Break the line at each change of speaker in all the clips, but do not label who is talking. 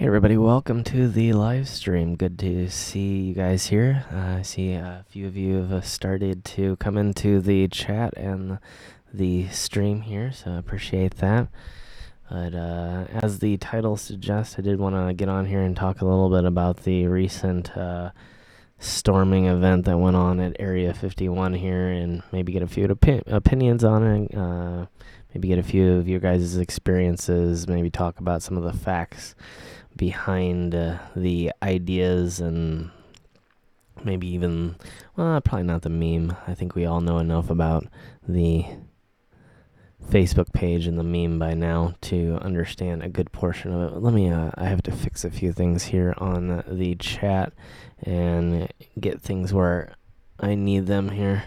Hey everybody, welcome to the live stream. Good to see you guys here. I see a few of you have started to come into the chat and the stream here, so I appreciate that. But as the title suggests, I did want to get on here and talk a little bit about the recent storming event that went on at Area 51 here and maybe get a few opinions on it, maybe get a few of your guys' experiences, maybe talk about some of the facts behind the ideas and maybe even, well, probably not the meme. I think we all know enough about the Facebook page and the meme by now to understand a good portion of it. Let me, I have to fix a few things here on the chat and get things where I need them here.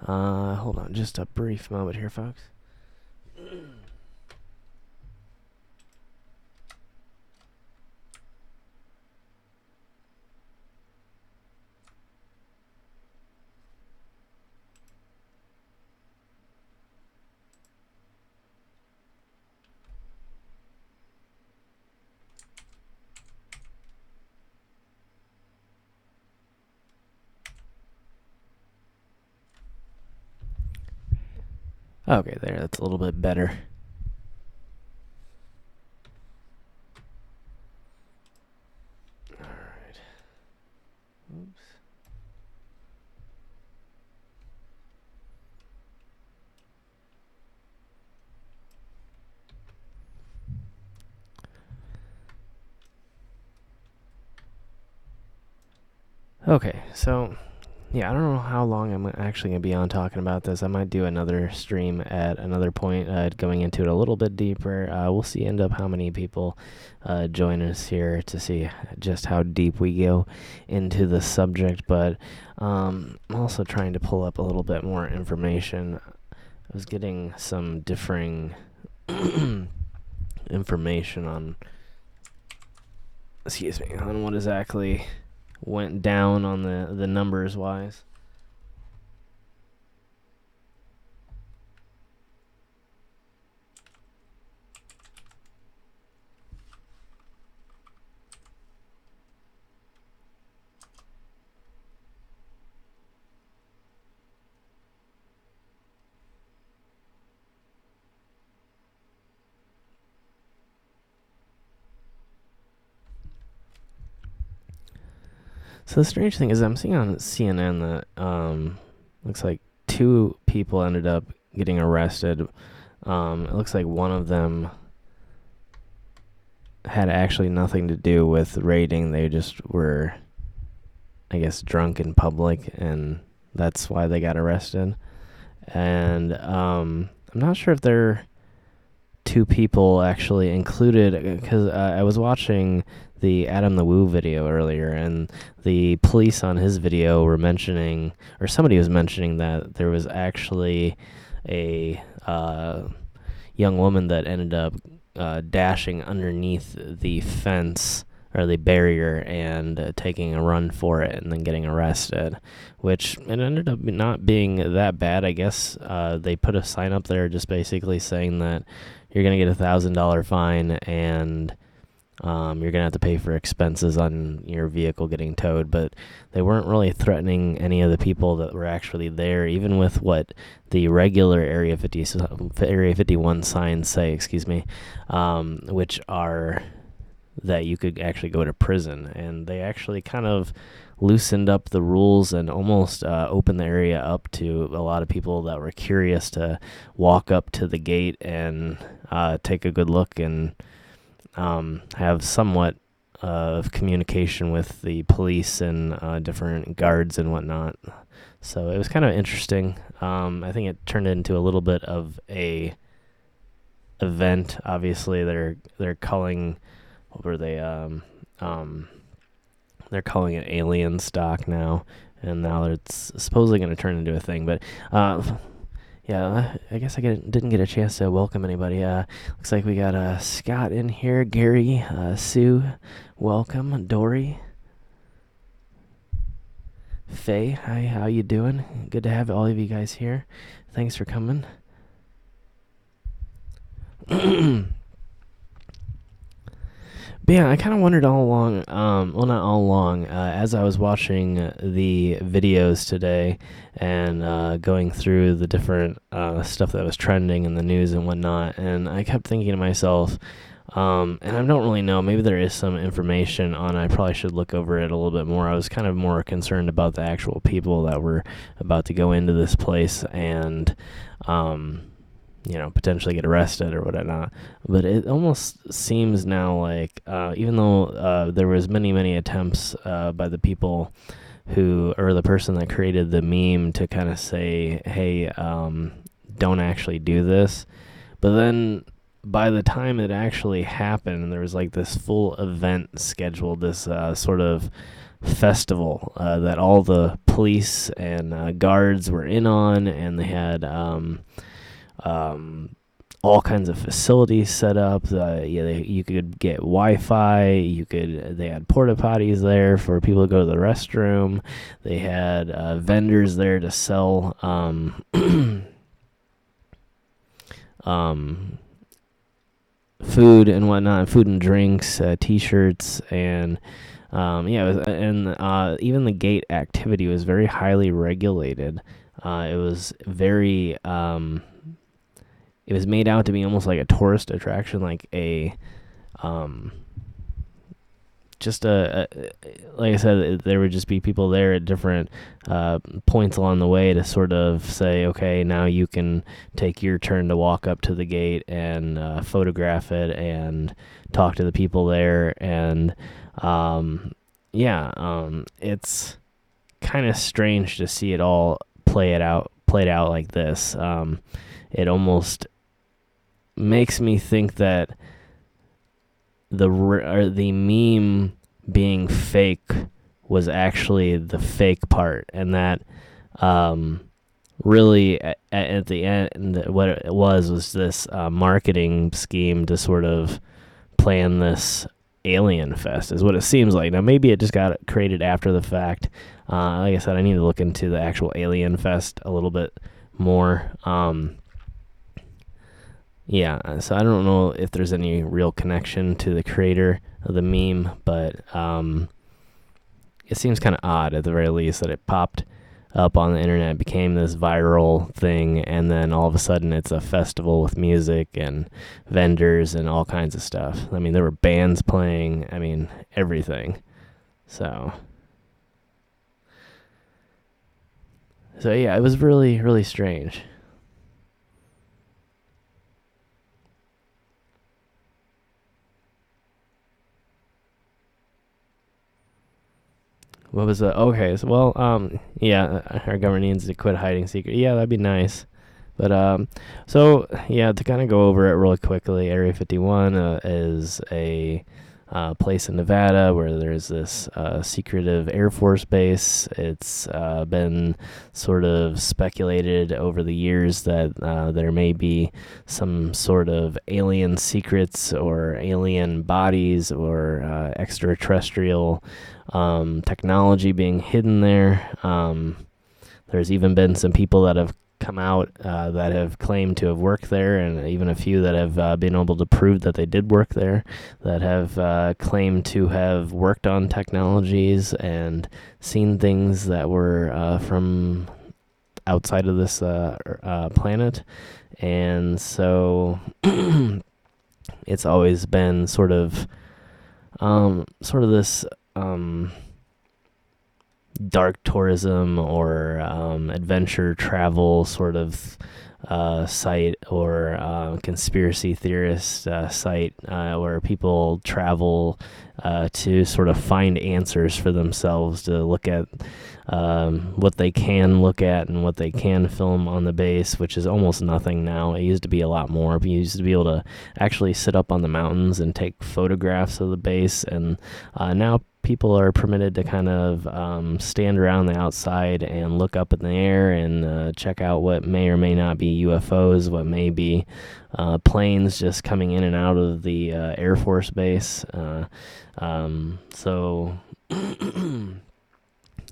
Hold on just a brief moment here, folks. Okay, there, that's a little bit better. All right. Oops. Okay, so yeah, I don't know how long I'm actually going to be on talking about this. I might do another stream at another point, going into it a little bit deeper. We'll see end up how many people join us here to see just how deep we go into the subject. But I'm also trying to pull up a little bit more information. I was getting some differing information on, on what exactly went down on the numbers wise. So the strange thing is I'm seeing on CNN that looks like two people ended up getting arrested. It looks like one of them had actually nothing to do with raiding. They just were, I guess, drunk in public, and that's why they got arrested. And I'm not sure if they're two people actually included, because I was watching the Adam the Woo video earlier, and the police on his video were mentioning, or somebody was mentioning, that there was actually a young woman that ended up dashing underneath the fence or the barrier and taking a run for it and then getting arrested, which it ended up not being that bad. I guess they put a sign up there just basically saying that you're going to get $1,000 fine and you're going to have to pay for expenses on your vehicle getting towed. But they weren't really threatening any of the people that were actually there, even with what the regular Area 51 signs say, which are that you could actually go to prison. And they actually kind of loosened up the rules and almost opened the area up to a lot of people that were curious to walk up to the gate and take a good look and have somewhat of communication with the police and different guards and whatnot. So it was kind of interesting. I think it turned into a little bit of a event. Obviously, they're calling, what were they? They're calling it alien stock now, and now it's supposedly going to turn into a thing. But yeah, I guess I didn't get a chance to welcome anybody. Looks like we got Scott in here, Gary, Sue, welcome, Dory, Faye. Hi, how you doing? Good to have all of you guys here. Thanks for coming. But yeah, I kind of wondered all along, well, not all along, as I was watching the videos today and going through the different stuff that was trending in the news and whatnot, and I kept thinking to myself, and I don't really know, maybe there is some information on, I probably should look over it a little bit more. I was kind of more concerned about the actual people that were about to go into this place and, potentially get arrested or whatnot. But it almost seems now like, even though there was many attempts by the people or the person that created the meme to kind of say, hey, don't actually do this. But then by the time it actually happened, there was like this full event scheduled, this sort of festival that all the police and guards were in on, and they had all kinds of facilities set up. You could get Wi-Fi. They had porta potties there for people to go to the restroom. They had vendors there to sell food and whatnot, food and drinks, T-shirts, and even the gate activity was very highly regulated. It was very it was made out to be almost like a tourist attraction, like like I said, there would just be people there at different points along the way to sort of say, okay, now you can take your turn to walk up to the gate and photograph it and talk to the people there. And it's kind of strange to see it all played out like this. It almost makes me think that the meme being fake was actually the fake part, and that really at the end what it was this marketing scheme to sort of plan this alien fest is what it seems like. Now maybe it just got created after the fact. Like I said, I need to look into the actual alien fest a little bit more. So I don't know if there's any real connection to the creator of the meme, but it seems kind of odd at the very least that it popped up on the internet, became this viral thing, and then all of a sudden it's a festival with music and vendors and all kinds of stuff. I mean, there were bands playing, I mean, everything. So yeah, it was really, really strange. What was the okay? So our government needs to quit hiding secret. Yeah, that'd be nice. But to kind of go over it really quickly, Area 51 is a place in Nevada where there's this secretive Air Force base. It's been sort of speculated over the years that there may be some sort of alien secrets or alien bodies or extraterrestrial technology being hidden there. There's even been some people that have come out that have claimed to have worked there, and even a few that have been able to prove that they did work there, that have claimed to have worked on technologies and seen things that were from outside of this planet. And so it's always been sort of this dark tourism or adventure travel sort of site, or conspiracy theorist site where people travel to sort of find answers for themselves, to look at what they can look at and what they can film on the base, which is almost nothing now. It used to be a lot more. You used to be able to actually sit up on the mountains and take photographs of the base, and now people are permitted to kind of stand around the outside and look up in the air and check out what may or may not be UFOs, what may be planes just coming in and out of the Air Force base.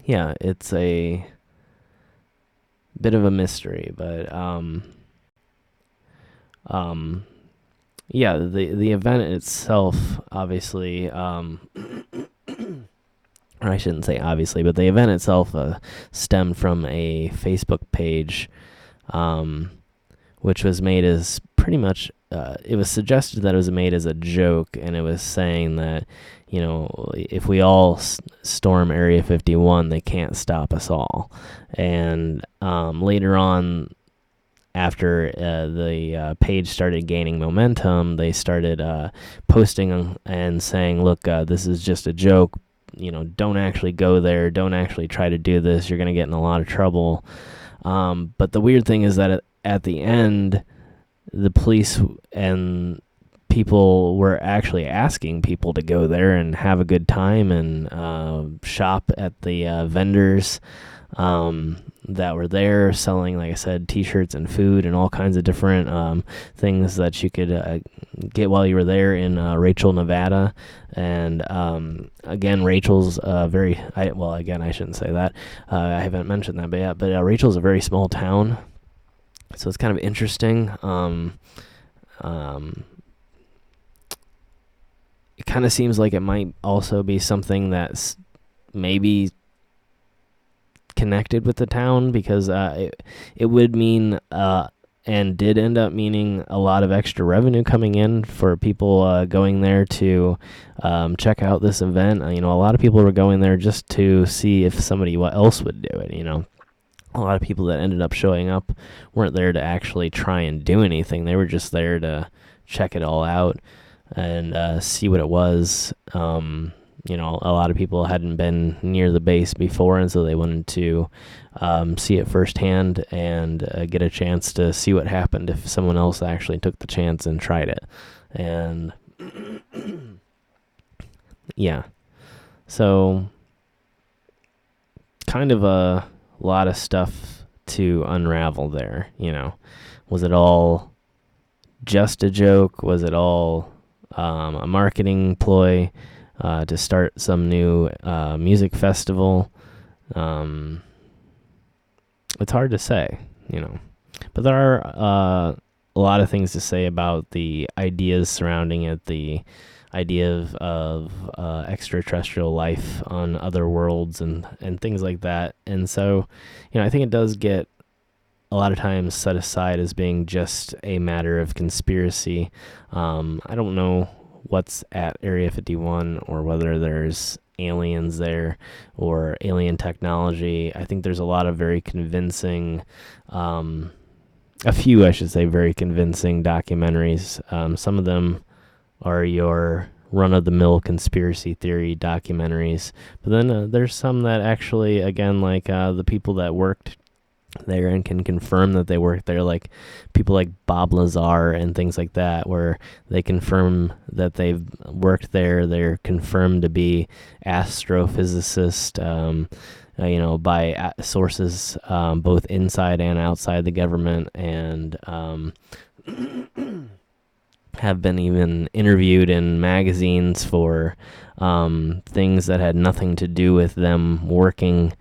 Yeah, it's a bit of a mystery, but yeah, the event itself, obviously, or I shouldn't say obviously, but the event itself stemmed from a Facebook page, um, which was made as pretty much, it was suggested that it was made as a joke, and it was saying that, if we all storm Area 51, they can't stop us all. And later on, after the page started gaining momentum, they started posting and saying, look, this is just a joke. Don't actually go there. Don't actually try to do this. You're going to get in a lot of trouble. But the weird thing is that at the end, the police and people were actually asking people to go there and have a good time and shop at the vendors that were there selling, like I said, t-shirts and food and all kinds of different things that you could get while you were there in Rachel, Nevada. And again, Rachel's I shouldn't say that. I haven't mentioned that, but Rachel's a very small town. So it's kind of interesting. It kind of seems like it might also be something that's maybe connected with the town, because it would mean and did end up meaning a lot of extra revenue coming in for people going there to check out this event. A lot of people were going there just to see if somebody else would do it. A lot of people that ended up showing up weren't there to actually try and do anything. They were just there to check it all out and see what it was. A lot of people hadn't been near the base before, and so they wanted to see it firsthand and get a chance to see what happened if someone else actually took the chance and tried it. And yeah, so kind of a lot of stuff to unravel there. Was it all just a joke? Was it all a marketing ploy to start some new music festival? It's hard to say, but there are a lot of things to say about the ideas surrounding it, the idea of extraterrestrial life on other worlds and things like that. And so, I think it does get a lot of times set aside as being just a matter of conspiracy. I don't know what's at Area 51 or whether there's aliens there or alien technology. I think there's a lot of very convincing, a few, I should say, very convincing documentaries. Some of them are your run-of-the-mill conspiracy theory documentaries. But then there's some that actually, again, like the people that worked there and can confirm that they worked there, like people like Bob Lazar and things like that, where they confirm that they've worked there. They're confirmed to be astrophysicists, by sources both inside and outside the government, and have been even interviewed in magazines for things that had nothing to do with them working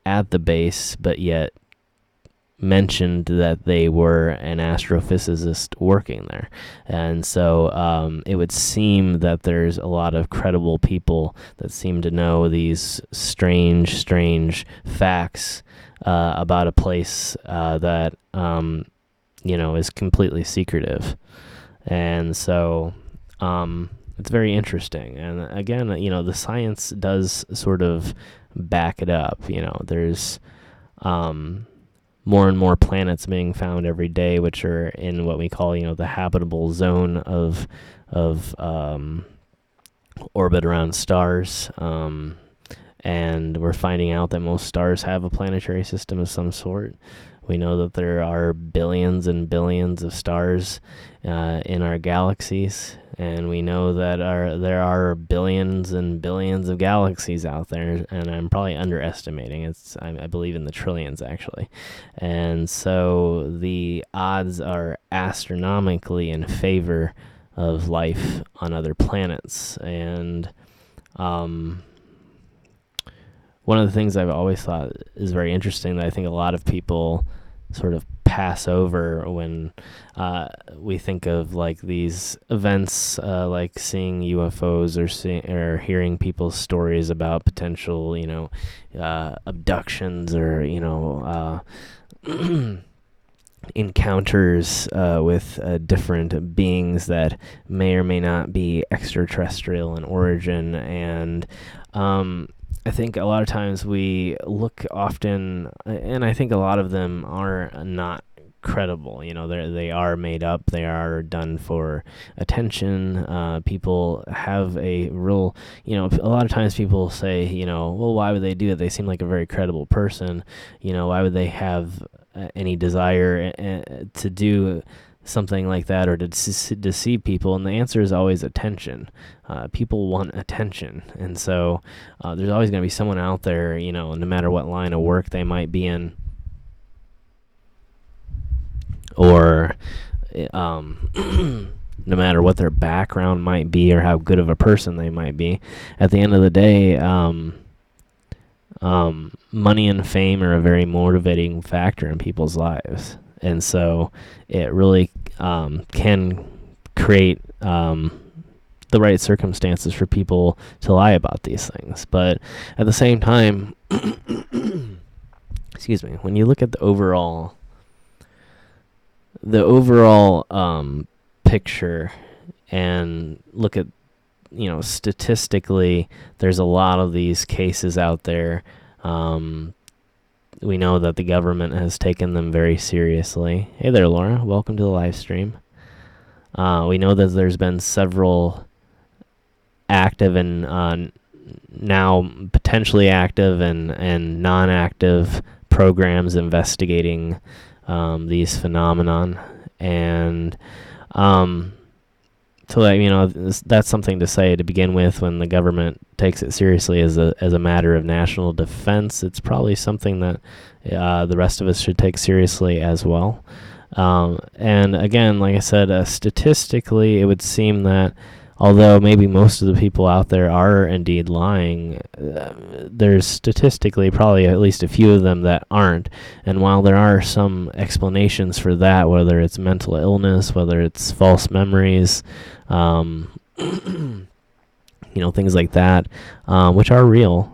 at the base, but yet mentioned that they were an astrophysicist working there. And so it would seem that there's a lot of credible people that seem to know these strange facts about a place that is completely secretive. And so it's very interesting. And again, the science does sort of back it up. There's more and more planets being found every day, which are in what we call, the habitable zone of orbit around stars. And we're finding out that most stars have a planetary system of some sort. We know that there are billions and billions of stars in our galaxies, and we know that there are billions and billions of galaxies out there, and I'm probably underestimating. I believe in the trillions, actually. And so the odds are astronomically in favor of life on other planets. And one of the things I've always thought is very interesting, that I think a lot of people sort of pass over when we think of like these events, like seeing UFOs or hearing people's stories about potential, abductions or encounters with different beings that may or may not be extraterrestrial in origin. And I think a lot of times we look often, and I think a lot of them are not credible. They are made up. They are done for attention. People have a real, a lot of times people say, well, why would they do it? They seem like a very credible person. Why would they have any desire to do something like that or to deceive people? And the answer is always attention. People want attention, and so there's always going to be someone out there, no matter what line of work they might be in, or no matter what their background might be or how good of a person they might be. At the end of the day, money and fame are a very motivating factor in people's lives. And so it really can create the right circumstances for people to lie about these things. But at the same time, excuse me, when you look at the overall picture and look at, statistically, there's a lot of these cases out there. We know that the government has taken them very seriously. Hey there, Laura. Welcome to the live stream. We know that there's been several active and now potentially active and non-active programs investigating these phenomenon. And so that, that's something to say to begin with. When the government takes it seriously as a matter of national defense, it's probably something that the rest of us should take seriously as well. And again, like I said, statistically, it would seem that although maybe most of the people out there are indeed lying, there's statistically probably at least a few of them that aren't. And while there are some explanations for that, whether it's mental illness, whether it's false memories, things like that, which are real,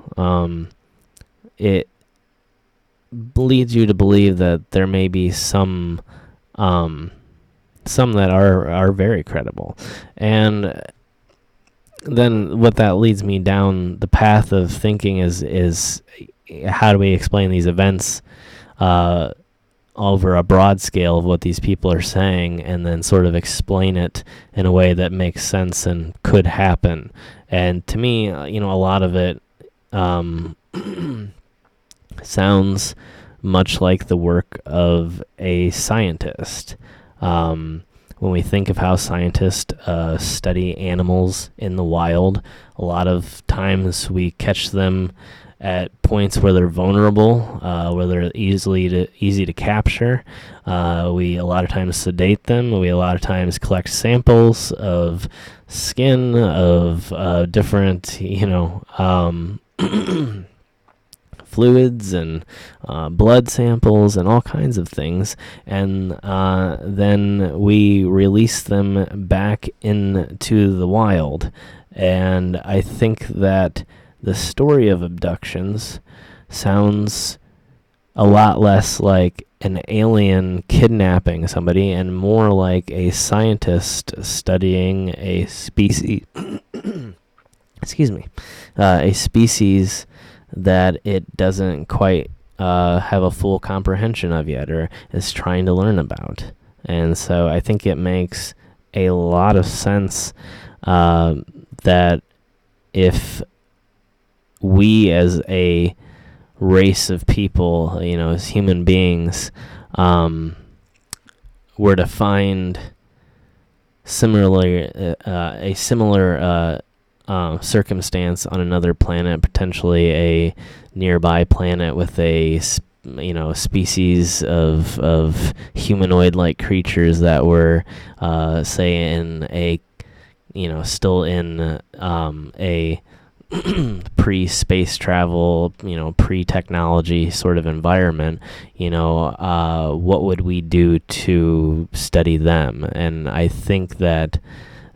it leads you to believe that there may be some that are very credible. And then what that leads me down the path of thinking is how do we explain these events over a broad scale of what these people are saying, and then sort of explain it in a way that makes sense and could happen. And to me, a lot of it sounds much like the work of a scientist. When we think of how scientists study animals in the wild, a lot of times we catch them at points where they're vulnerable, where they're easy to capture. We a lot of times sedate them. We a lot of times collect samples of skin, of different, fluids and blood samples and all kinds of things, and then we release them back into the wild. And I think that the story of abductions sounds a lot less like an alien kidnapping somebody and more like a scientist studying a species a species that it doesn't quite have a full comprehension of yet, or is trying to learn about. And so I think it makes a lot of sense that if we as a race of people, as human beings, were to find a similar circumstance on another planet, potentially a nearby planet with a species of humanoid-like creatures that were say in a still in a pre-space travel, pre-technology sort of environment, what would we do to study them? And I think that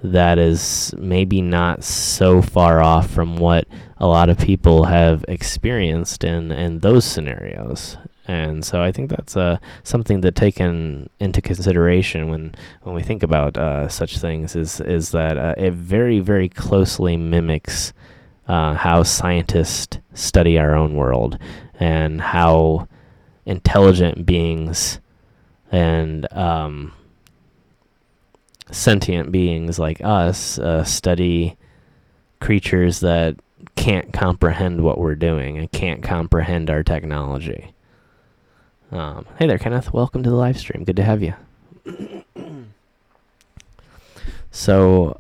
is maybe not so far off from what a lot of people have experienced in those scenarios. And so I think that's something to take into consideration when we think about such things, is that it very, very closely mimics how scientists study our own world, and how intelligent beings and sentient beings like us study creatures that can't comprehend what we're doing and can't comprehend our technology. Hey there, Kenneth. Welcome to the live stream. Good to have you. So,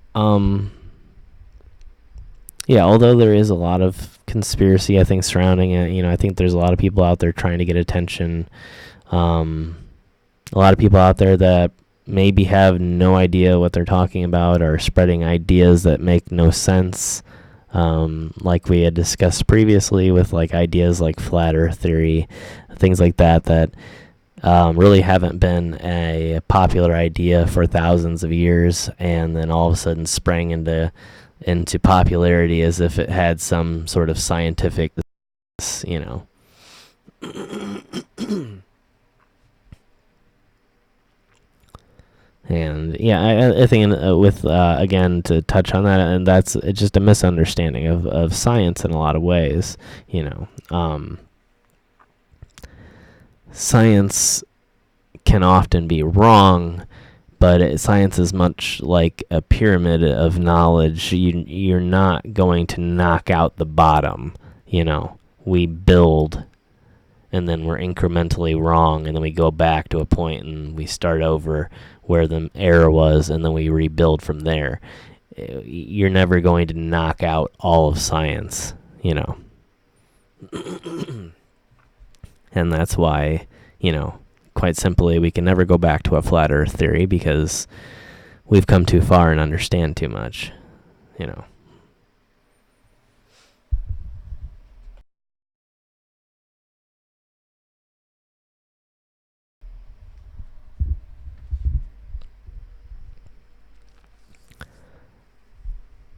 yeah, although there is a lot of conspiracy, I think, surrounding it, I think there's a lot of people out there trying to get attention. A lot of people out there that maybe have no idea what they're talking about, or spreading ideas that make no sense. Like we had discussed previously with ideas like flat earth theory, things like that really haven't been a popular idea for thousands of years, and then all of a sudden sprang into popularity as if it had some sort of scientific, And yeah, I think with again, to touch on that, and it's just a misunderstanding of science in a lot of ways. Science can often be wrong, but science is much like a pyramid of knowledge. You're not going to knock out the bottom. We build, and then we're incrementally wrong, and then we go back to a point and we start over where the error was, and then we rebuild from there. You're never going to knock out all of science, And that's why, quite simply, we can never go back to a flat earth theory, because we've come too far and understand too much,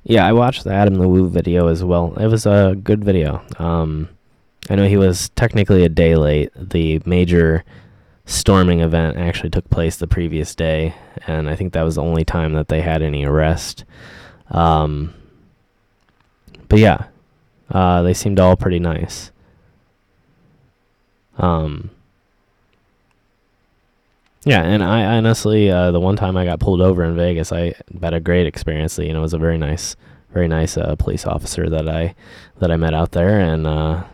Yeah, I watched the Adam the Woo video as well. It was a good video. I know he was technically a day late. The major storming event actually took place the previous day, and I think that was the only time that they had any arrest. But yeah, they seemed all pretty nice. Yeah, and I honestly, the one time I got pulled over in Vegas, I had a great experience. It was a very nice police officer that I met out there, and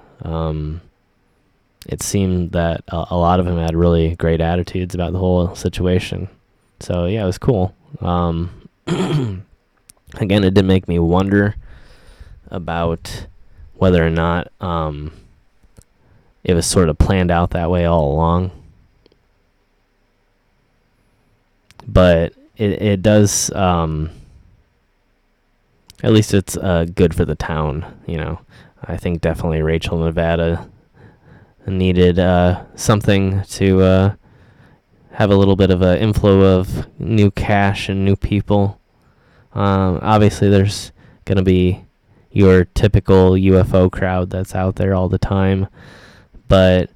it seemed that a lot of them had really great attitudes about the whole situation. So yeah, it was cool. Again, it did make me wonder about whether or not it was sort of planned out that way all along. But it does, at least it's good for the town, I think definitely Rachel, Nevada needed something to have a little bit of an inflow of new cash and new people. Obviously, there's going to be your typical UFO crowd that's out there all the time, but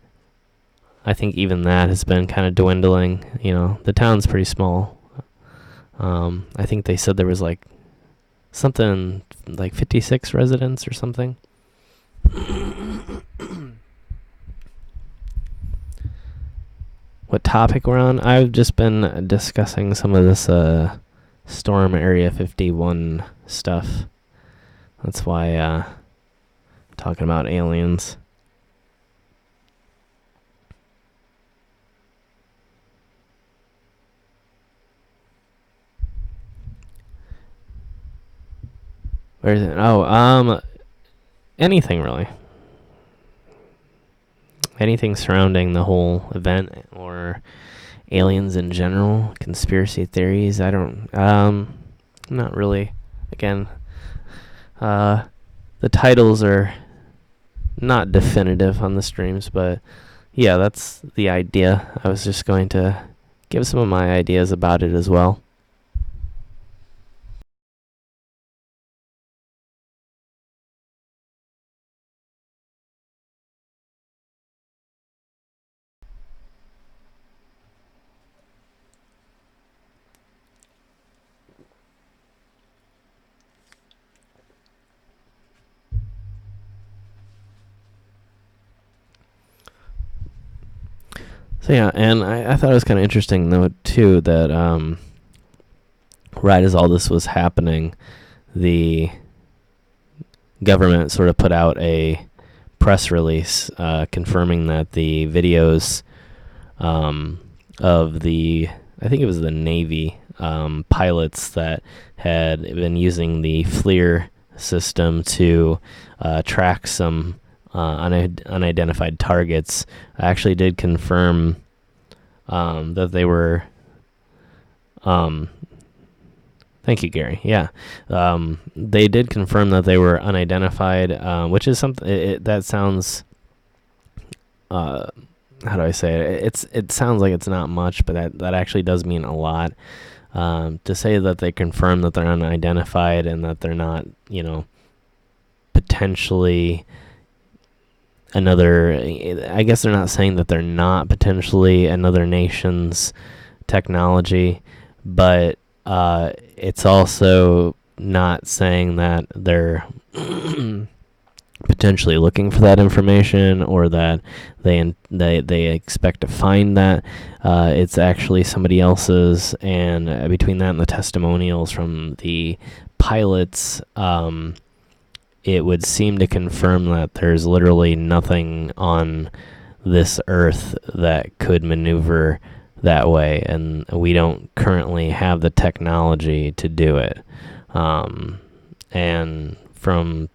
I think even that has been kind of dwindling. The town's pretty small. I think they said there was something like 56 residents or something. What topic we're on? I've just been discussing some of this Storm Area 51 stuff. That's why talking about aliens. Where is it? Oh, anything really. Anything surrounding the whole event or aliens in general, conspiracy theories. I don't, not really. Again, the titles are not definitive on the streams, but yeah, that's the idea. I was just going to give some of my ideas about it as well. So yeah, and I thought it was kind of interesting though too that right as all this was happening, the government sort of put out a press release confirming that the videos of the, I think it was the Navy pilots that had been using the FLIR system to track some unidentified targets, actually did confirm that they were. Thank you, Gary. Yeah, they did confirm that they were unidentified, which is something that sounds. How do I say it? It sounds like it's not much, but that actually does mean a lot. To say that they confirm that they're unidentified and that they're not, potentially another. I guess they're not saying that they're not potentially another nation's technology, but it's also not saying that they're potentially looking for that information or that they expect to find that. It's actually somebody else's, and between that and the testimonials from the pilots, it would seem to confirm that there's literally nothing on this earth that could maneuver that way, and we don't currently have the technology to do it. And from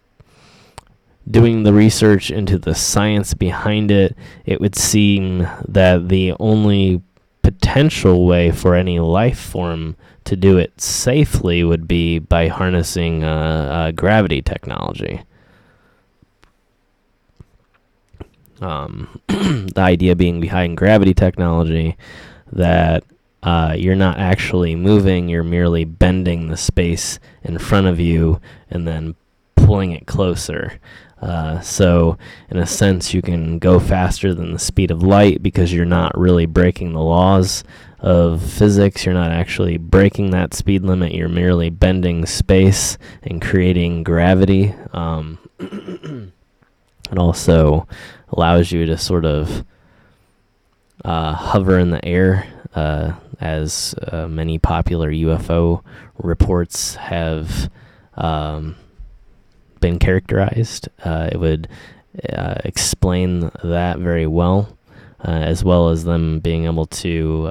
doing the research into the science behind it, it would seem that the only potential way for any life form to do it safely would be by harnessing gravity technology. The idea being behind gravity technology that you're not actually moving, you're merely bending the space in front of you and then pulling it closer. So in a sense, you can go faster than the speed of light because you're not really breaking the laws of physics. You're not actually breaking that speed limit. You're merely bending space and creating gravity. It also allows you to sort of hover in the air, as many popular UFO reports have been characterized. It would explain that very well, as well as them being able to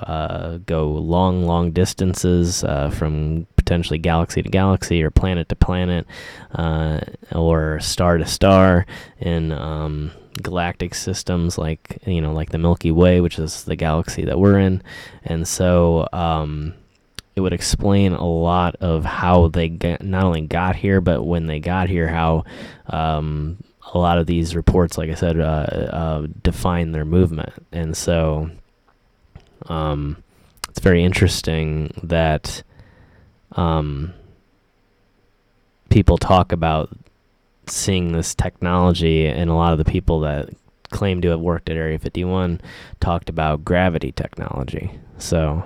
go long distances from potentially galaxy to galaxy or planet to planet, or star to star in galactic systems like the Milky Way, which is the galaxy that we're in. And so it would explain a lot of how they not only got here, but when they got here, how a lot of these reports, like I said, define their movement. And so it's very interesting that people talk about seeing this technology, and a lot of the people that claim to have worked at Area 51 talked about gravity technology. So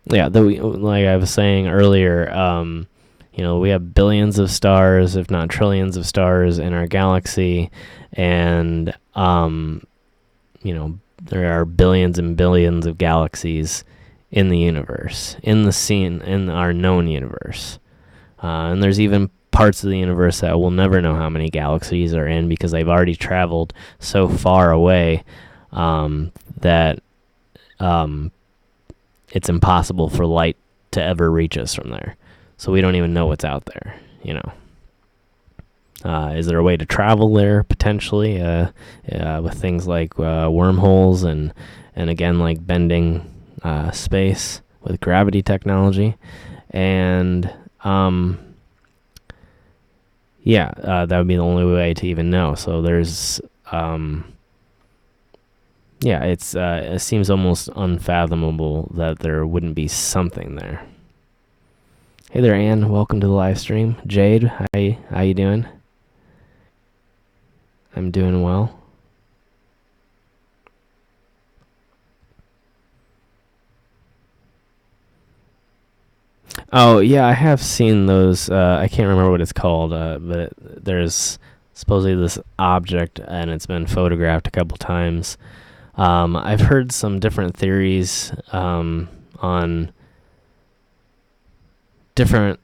yeah, like I was saying earlier, we have billions of stars, if not trillions of stars in our galaxy, and there are billions and billions of galaxies in the universe, in our known universe. And there's even parts of the universe that we'll never know how many galaxies are in because they've already traveled so far away that it's impossible for light to ever reach us from there. So we don't even know what's out there, Is there a way to travel there potentially with things like wormholes and again, like bending space with gravity technology? And that would be the only way to even know. So there's it seems almost unfathomable that there wouldn't be something there. Hey there, Ann. Welcome to the live stream. Jade, how you doing? I'm doing well. Oh, yeah, I have seen those. I can't remember what it's called, but there's supposedly this object, and it's been photographed a couple times. I've heard some different theories on different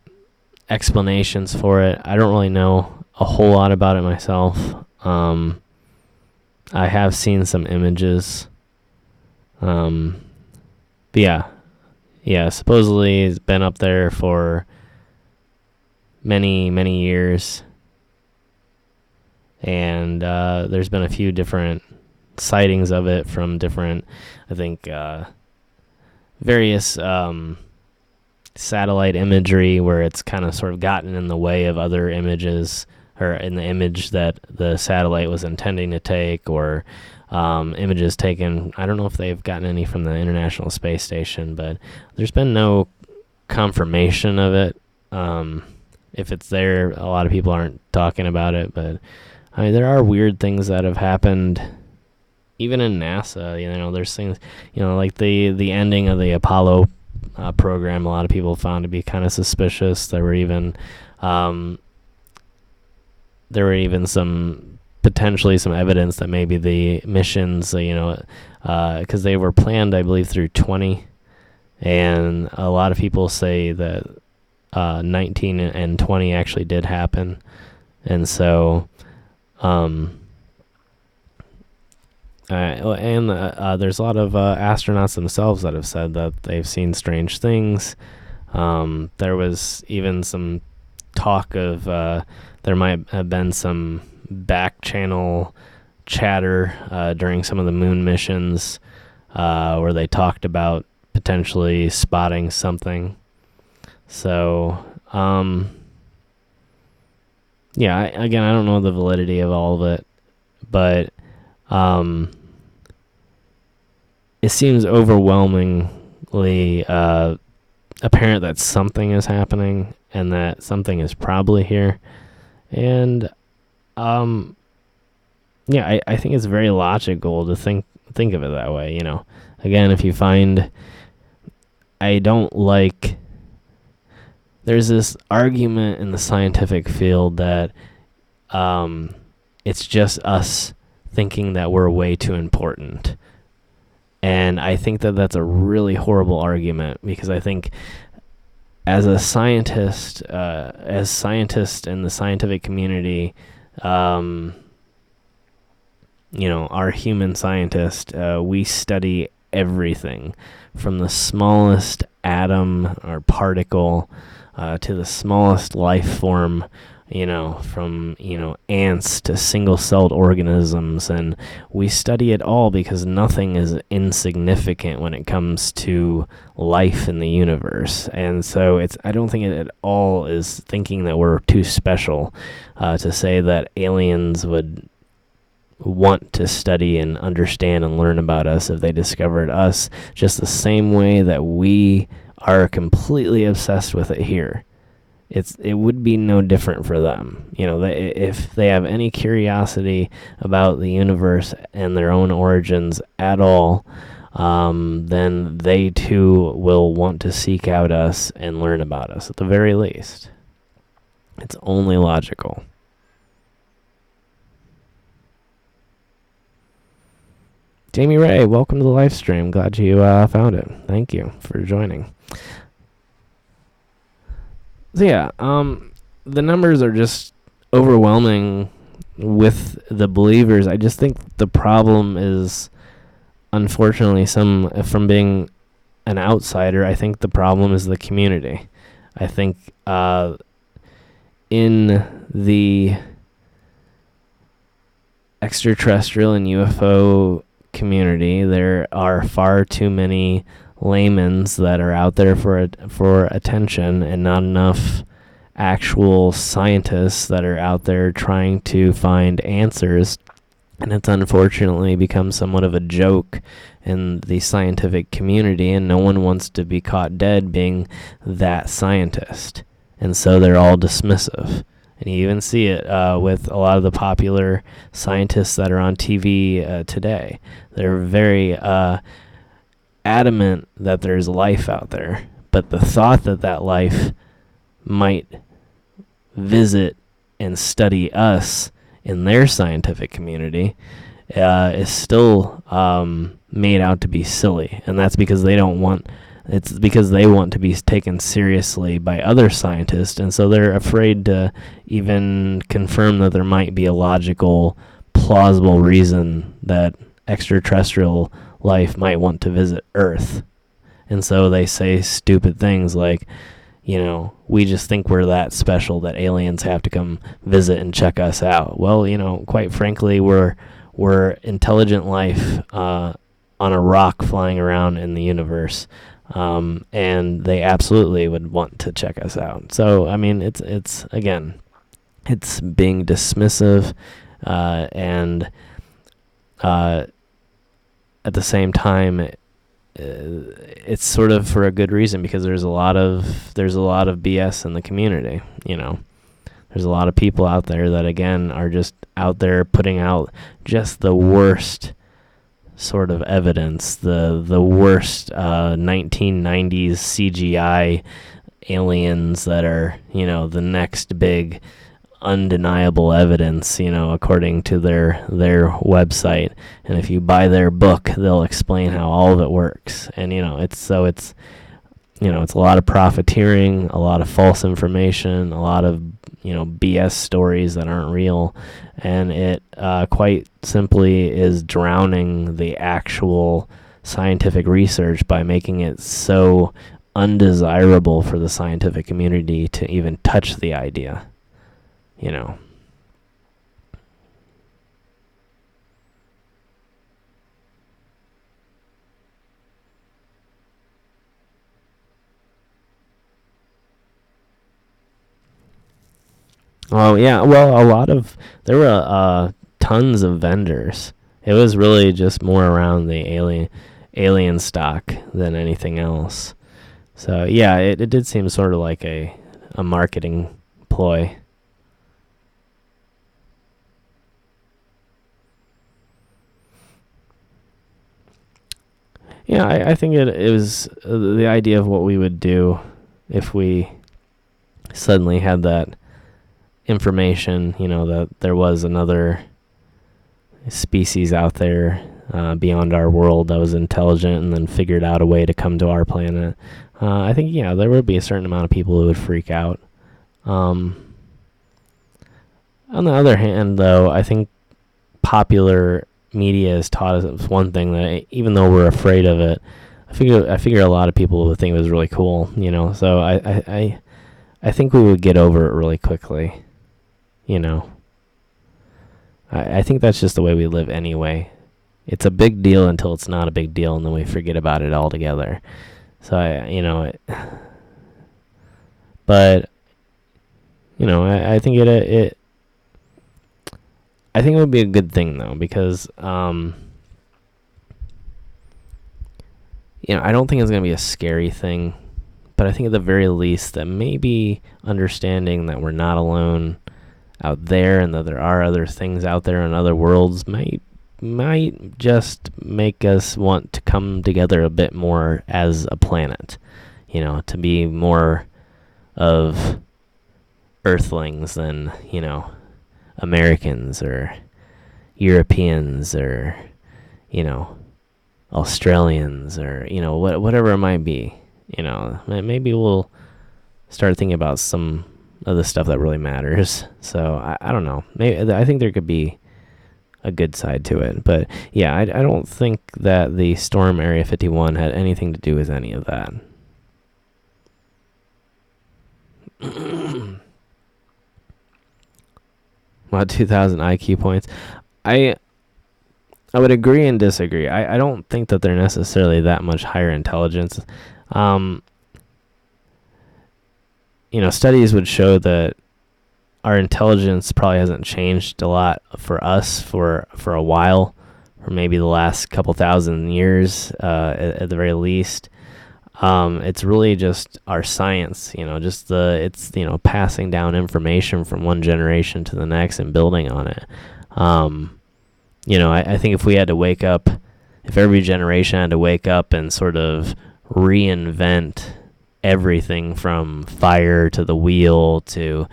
explanations for it. I don't really know a whole lot about it myself. I have seen some images. But yeah, supposedly it's been up there for many, many years. And there's been a few different sightings of it from different, I think, various satellite imagery where it's kind of sort of gotten in the way of other images, or in the image that the satellite was intending to take, or images taken. I don't know if they've gotten any from the International Space Station, but there's been no confirmation of it. If it's there, a lot of people aren't talking about it, but I mean, there are weird things that have happened even in NASA. There's things, like the ending of the Apollo program, a lot of people found to be kind of suspicious. There were even some potentially some evidence that maybe the missions, because they were planned, I believe, through 20, and a lot of people say that 19 and 20 actually did happen, and so there's a lot of astronauts themselves that have said that they've seen strange things. There was even some talk of there might have been some back channel chatter during some of the moon missions where they talked about potentially spotting something. So, I don't know the validity of all of it, but it seems overwhelmingly apparent that something is happening and that something is probably here. And I think it's very logical to think of it that way. Again, if you find, there's this argument in the scientific field that it's just us thinking that we're way too important. And I think that that's a really horrible argument, because I think as a scientist, as scientists in the scientific community, our human scientist, we study everything from the smallest atom or particle to the smallest life form, from, ants to single-celled organisms, and we study it all because nothing is insignificant when it comes to life in the universe. And so I don't think it at all is thinking that we're too special to say that aliens would want to study and understand and learn about us if they discovered us, just the same way that we are completely obsessed with it here. It would be no different for them. If they have any curiosity about the universe and their own origins at all, then they too will want to seek out us and learn about us, at the very least. It's only logical. Jamie Ray, welcome to the live stream. Glad you found it. Thank you for joining. So yeah, the numbers are just overwhelming with the believers. I just think the problem is, unfortunately, from being an outsider, I think the problem is the community. I think in the extraterrestrial and UFO community, there are far too many laymen's that are out there for attention, and not enough actual scientists that are out there trying to find answers. And it's unfortunately become somewhat of a joke in the scientific community, and no one wants to be caught dead being that scientist. And so they're all dismissive. And you even see it with a lot of the popular scientists that are on TV today. They're very adamant that there's life out there, but the thought that that life might visit and study us in their scientific community is still made out to be silly. And that's because they want to be taken seriously by other scientists, and so they're afraid to even confirm that there might be a logical, plausible reason that extraterrestrial life might want to visit Earth. And so they say stupid things like, we just think we're that special that aliens have to come visit and check us out. Well, quite frankly, we're intelligent life on a rock flying around in the universe, and they absolutely would want to check us out. So, I mean, it's being dismissive, and at the same time, it's sort of for a good reason, because there's a lot of BS in the community. There's a lot of people out there that, again, are just out there putting out just the worst sort of evidence, the worst 1990s CGI aliens that are, the next big undeniable evidence, according to their website. And if you buy their book, they'll explain how all of it works. And it's a lot of profiteering, a lot of false information, a lot of BS stories that aren't real, and it quite simply is drowning the actual scientific research by making it so undesirable for the scientific community to even touch the idea. Oh yeah, well, there were tons of vendors. It was really just more around the alien stock than anything else. So yeah, it did seem sort of like a marketing ploy. Yeah, I think it was the idea of what we would do if we suddenly had that information, that there was another species out there beyond our world that was intelligent and then figured out a way to come to our planet. I think, there would be a certain amount of people who would freak out. On the other hand, though, I think popular media has taught us one thing, that even though we're afraid of it, I figure a lot of people would think it was really cool, so I think we would get over it really quickly. I think that's just the way we live anyway. It's a big deal until it's not a big deal, and then we forget about it altogether. So I think it I think it would be a good thing, though, because I don't think it's going to be a scary thing, but I think at the very least that maybe understanding that we're not alone out there, and that there are other things out there in other worlds might just make us want to come together a bit more as a planet, to be more of Earthlings than, Americans or Europeans or, Australians or, whatever it might be. Maybe we'll start thinking about some of the stuff that really matters. So I don't know. Maybe I think there could be a good side to it. But yeah, I don't think that the storm Area 51 had anything to do with any of that. About 2,000 IQ points. I I would agree and disagree. I don't think that they're necessarily that much higher intelligence. Um, studies would show that our intelligence probably hasn't changed a lot for us for a while, or maybe the last couple thousand years at the very least. It's really just our science, it's passing down information from one generation to the next and building on it. I think if we had to wake up, if every generation had to wake up and sort of reinvent everything from fire to the wheel to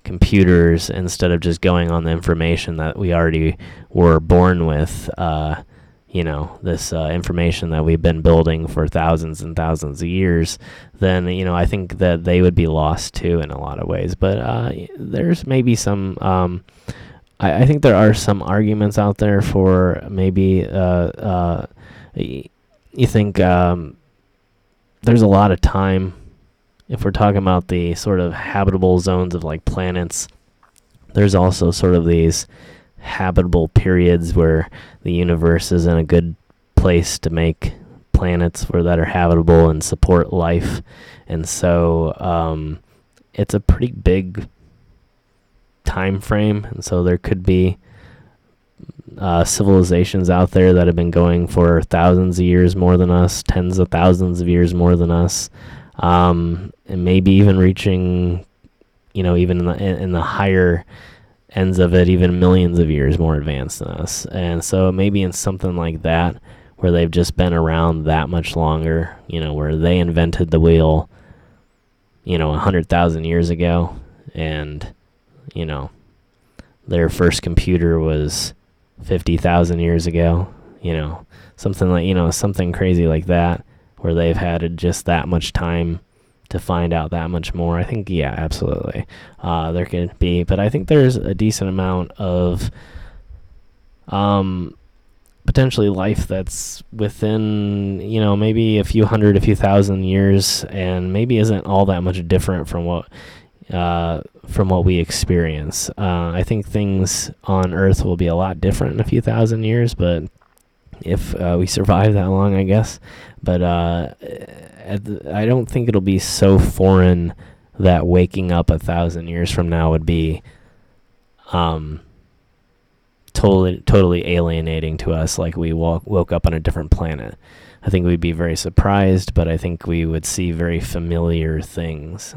computers, instead of just going on the information that we already were born with, this information that we've been building for thousands and thousands of years, then, I think that they would be lost too in a lot of ways. But there's maybe some, I think there are some arguments out there for maybe, you think there's a lot of time. If we're talking about the sort of habitable zones of like planets, there's also sort of these habitable periods where the universe is in a good place to make planets that are habitable and support life. And so it's a pretty big time frame. And so there could be civilizations out there that have been going for thousands of years more than us, tens of thousands of years more than us. And maybe even reaching, even in the higher ends of it, even millions of years more advanced than us. And so maybe in something like that, where they've just been around that much longer, where they invented the wheel, 100,000 years ago, and, their first computer was 50,000 years ago, something crazy like that, where they've had just that much time to find out that much more. I think, yeah, absolutely. There could be, but I think there's a decent amount of potentially life that's within, maybe a few thousand years, and maybe isn't all that much different from what we experience. I think things on Earth will be a lot different in a few thousand years, but if we survive that long, I guess. But I don't think it'll be so foreign that waking up 1,000 years from now would be totally alienating to us, like we woke up on a different planet. I think we'd be very surprised, but I think we would see very familiar things.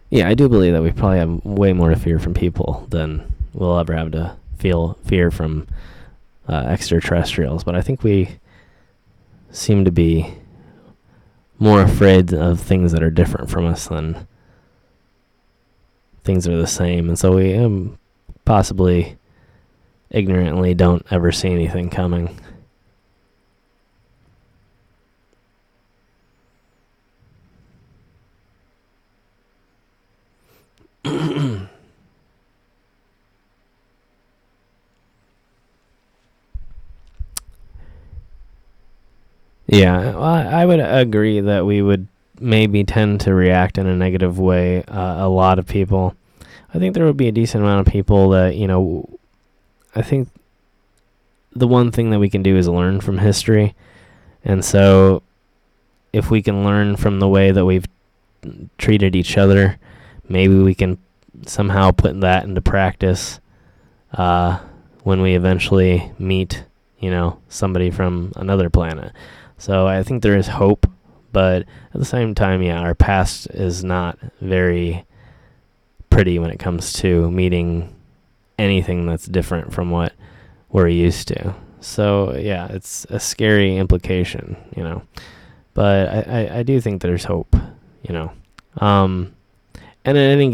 Yeah, I do believe that we probably have way more to fear from people than we'll ever have to feel fear from extraterrestrials. But I think we seem to be more afraid of things that are different from us than things that are the same. And so we possibly ignorantly don't ever see anything coming. Yeah, well, I would agree that we would maybe tend to react in a negative way. A lot of people. I think there would be a decent amount of people that, I think the one thing that we can do is learn from history. And so if we can learn from the way that we've treated each other, maybe we can somehow put that into practice when we eventually meet, somebody from another planet. So I think there is hope, but at the same time, yeah, our past is not very pretty when it comes to meeting anything that's different from what we're used to. So yeah, it's a scary implication, but I do think there's hope, and at any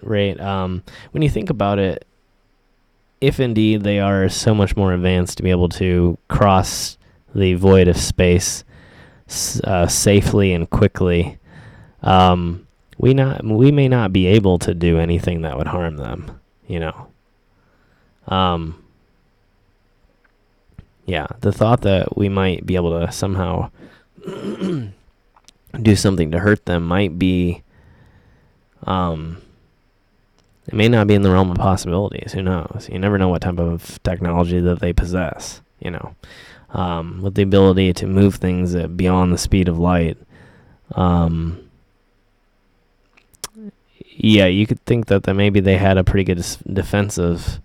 rate, when you think about it, if indeed they are so much more advanced to be able to cross the void of space safely and quickly, we may not be able to do anything that would harm them, yeah, the thought that we might be able to somehow do something to hurt them might be, it may not be in the realm of possibilities. Who knows? You never know what type of technology that they possess, with the ability to move things beyond the speed of light. Yeah, you could think that maybe they had a pretty good defensive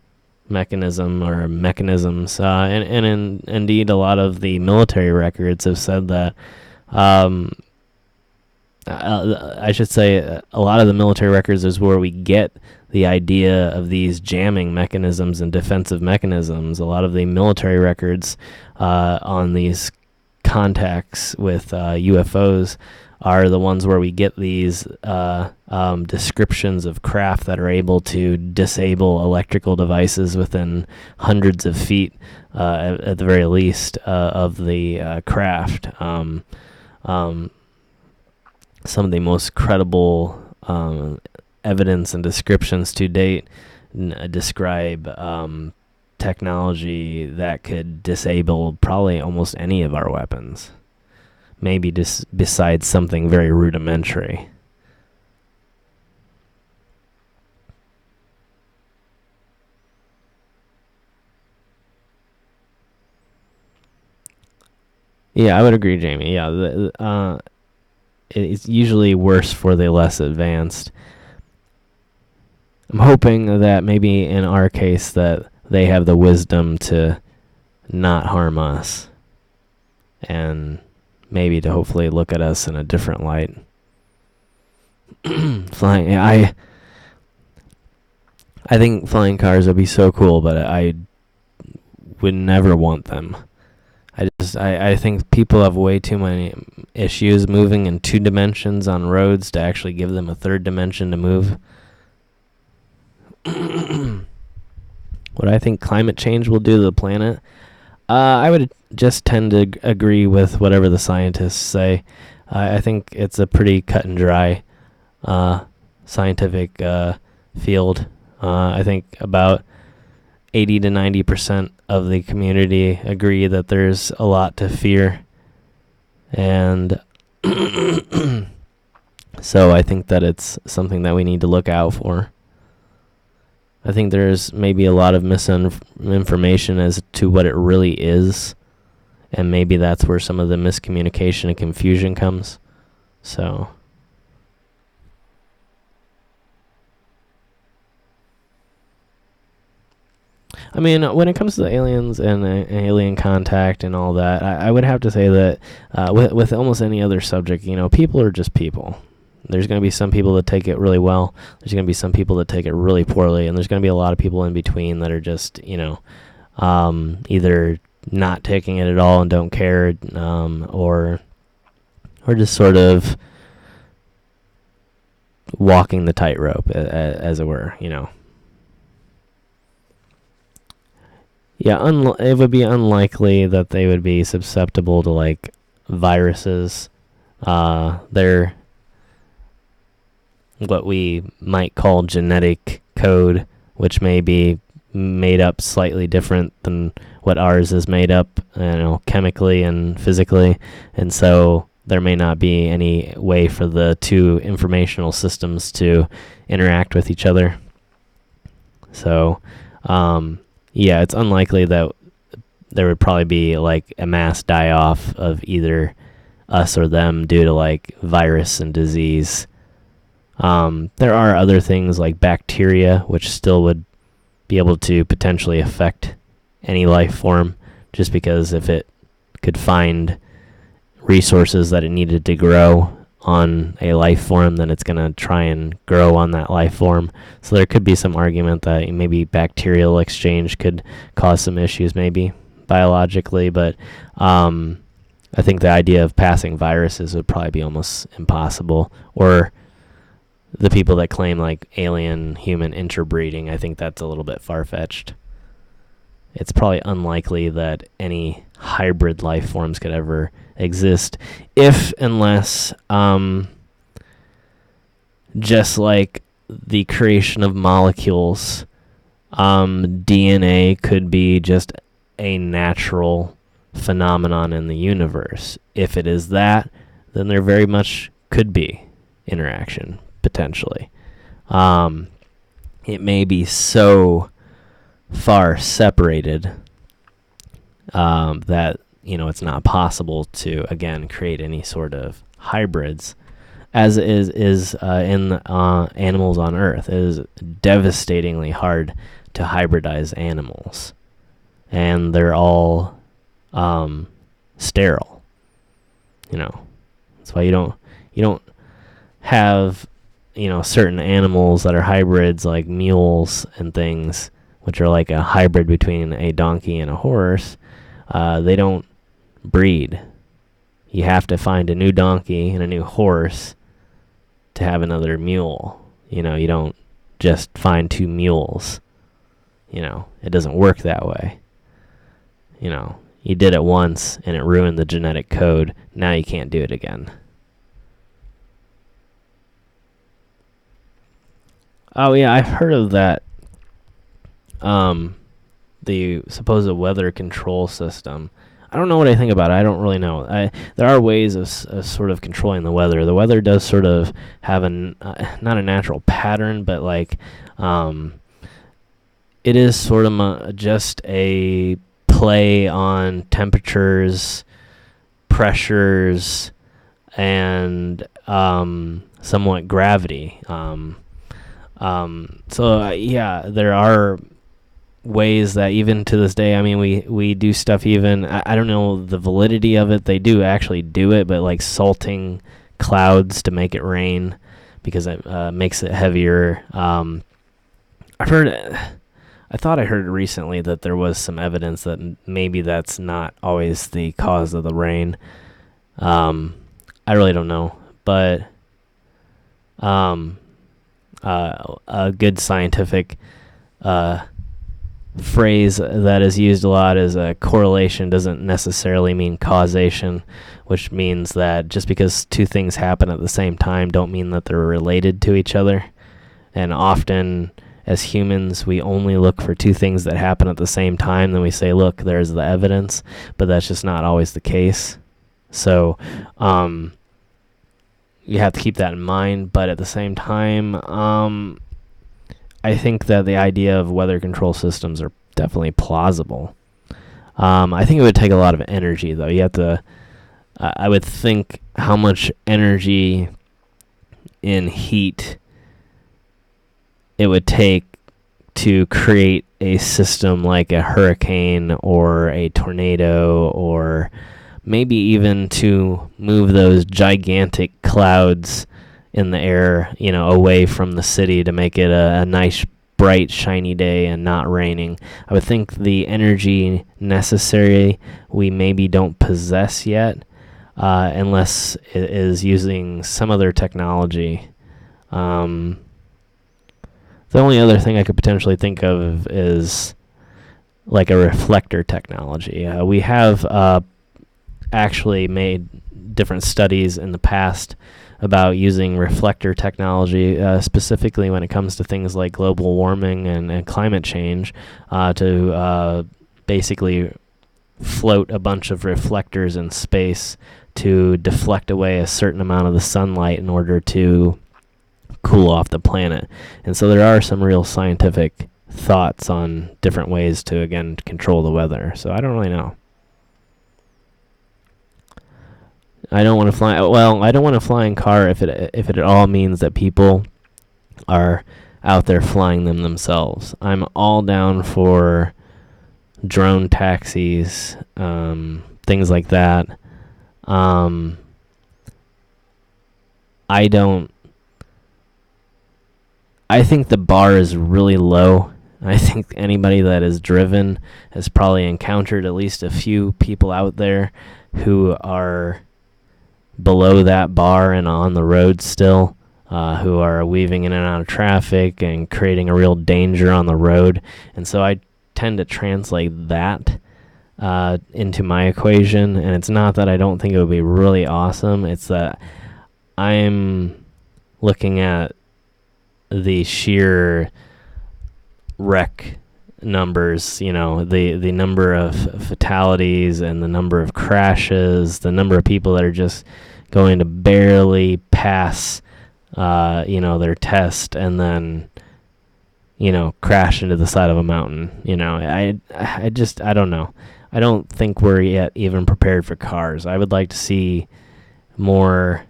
mechanism or mechanisms, and indeed a lot of the military records have said that. I should say a lot of the military records is where we get the idea of these jamming mechanisms and defensive mechanisms. A lot of the military records on these contacts with UFOs are the ones where we get these descriptions of craft that are able to disable electrical devices within hundreds of feet, at the very least, of the craft. Some of the most credible evidence and descriptions to date describe technology that could disable probably almost any of our weapons. Maybe just besides something very rudimentary. Yeah, I would agree, Jamie. Yeah, it's usually worse for the less advanced. I'm hoping that maybe in our case that they have the wisdom to not harm us, and maybe to hopefully look at us in a different light. Flying, I think flying cars would be so cool, but I would never want them. I think people have way too many issues moving in 2 dimensions on roads to actually give them a 3rd dimension to move. What I think climate change will do to the planet, I would just tend to agree with whatever the scientists say. I think it's a pretty cut and dry scientific field. I think about 80 to 90% of the community agree that there's a lot to fear. And so I think that it's something that we need to look out for. I think there's maybe a lot of misinformation as to what it really is. And maybe that's where some of the miscommunication and confusion comes. So I mean, when it comes to the aliens and alien contact and all that, I would have to say that with almost any other subject, people are just people. There's going to be some people that take it really well. There's going to be some people that take it really poorly. And there's going to be a lot of people in between that are just, either not taking it at all and don't care, or just sort of walking the tightrope, as it were, Yeah, it would be unlikely that they would be susceptible to, like, viruses. They're what we might call genetic code, which may be made up slightly different than what ours is made up, chemically and physically. And so there may not be any way for the 2 informational systems to interact with each other. So, yeah, it's unlikely that there would probably be like a mass die-off of either us or them due to like virus and disease. There are other things like bacteria, which still would be able to potentially affect any life form, just because if it could find resources that it needed to grow on a life form, then it's going to try and grow on that life form. So there could be some argument that maybe bacterial exchange could cause some issues, maybe biologically, but I think the idea of passing viruses would probably be almost impossible. Or the people that claim like alien human interbreeding, I think that's a little bit far-fetched. It's probably unlikely that any hybrid life forms could ever exist, unless just like the creation of molecules, DNA could be just a natural phenomenon in the universe. If it is that, then there very much could be interaction, potentially. It may be so far separated that, it's not possible to, again, create any sort of hybrids, as is in animals on Earth. It is devastatingly hard to hybridize animals, and they're all sterile. That's why you don't have certain animals that are hybrids, like mules and things, which are like a hybrid between a donkey and a horse. They don't breed. You have to find a new donkey and a new horse to have another mule. You don't just find two mules. It doesn't work that way. You did it once and it ruined the genetic code. Now you can't do it again. Oh yeah, I've heard of that. The supposed weather control system. I don't know what I think about it. I don't really know. There are ways of sort of controlling the weather. The weather does sort of have not a natural pattern, but like it is sort of just a play on temperatures, pressures, and somewhat gravity. Yeah, there are ways that even to this day, we do stuff even, I don't know the validity of it. They do actually do it, but like salting clouds to make it rain because it makes it heavier. I thought I heard recently that there was some evidence that maybe that's not always the cause of the rain. I really don't know, but a good scientific phrase that is used a lot is correlation doesn't necessarily mean causation, which means that just because two things happen at the same time don't mean that they're related to each other. And often as humans, we only look for two things that happen at the same time, then we say, look, there's the evidence, but that's just not always the case. So you have to keep that in mind, but at the same time, I think that the idea of weather control systems are definitely plausible. I think it would take a lot of energy, though. You have to, I would think how much energy in heat it would take to create a system like a hurricane or a tornado, or maybe even to move those gigantic clouds in the air, away from the city to make it a nice, bright, shiny day and not raining. I would think the energy necessary we maybe don't possess yet, unless it is using some other technology. The only other thing I could potentially think of is like a reflector technology. We have actually made different studies in the past about using reflector technology, specifically when it comes to things like global warming and climate change, to basically float a bunch of reflectors in space to deflect away a certain amount of the sunlight in order to cool off the planet. And so there are some real scientific thoughts on different ways to, again, control the weather. So I don't really know. I don't want to fly. Well, I don't want a flying car if it at all means that people are out there flying them themselves. I'm all down for drone taxis, things like that. I think the bar is really low. I think anybody that is driven has probably encountered at least a few people out there who are below that bar and on the road still, who are weaving in and out of traffic and creating a real danger on the road. And so I tend to translate that into my equation. And it's not that I don't think it would be really awesome. It's that I'm looking at the sheer wreck numbers, the number of fatalities and the number of crashes, the number of people that are just going to barely pass, their test and then, crash into the side of a mountain. I don't know. I don't think we're yet even prepared for cars. I would like to see more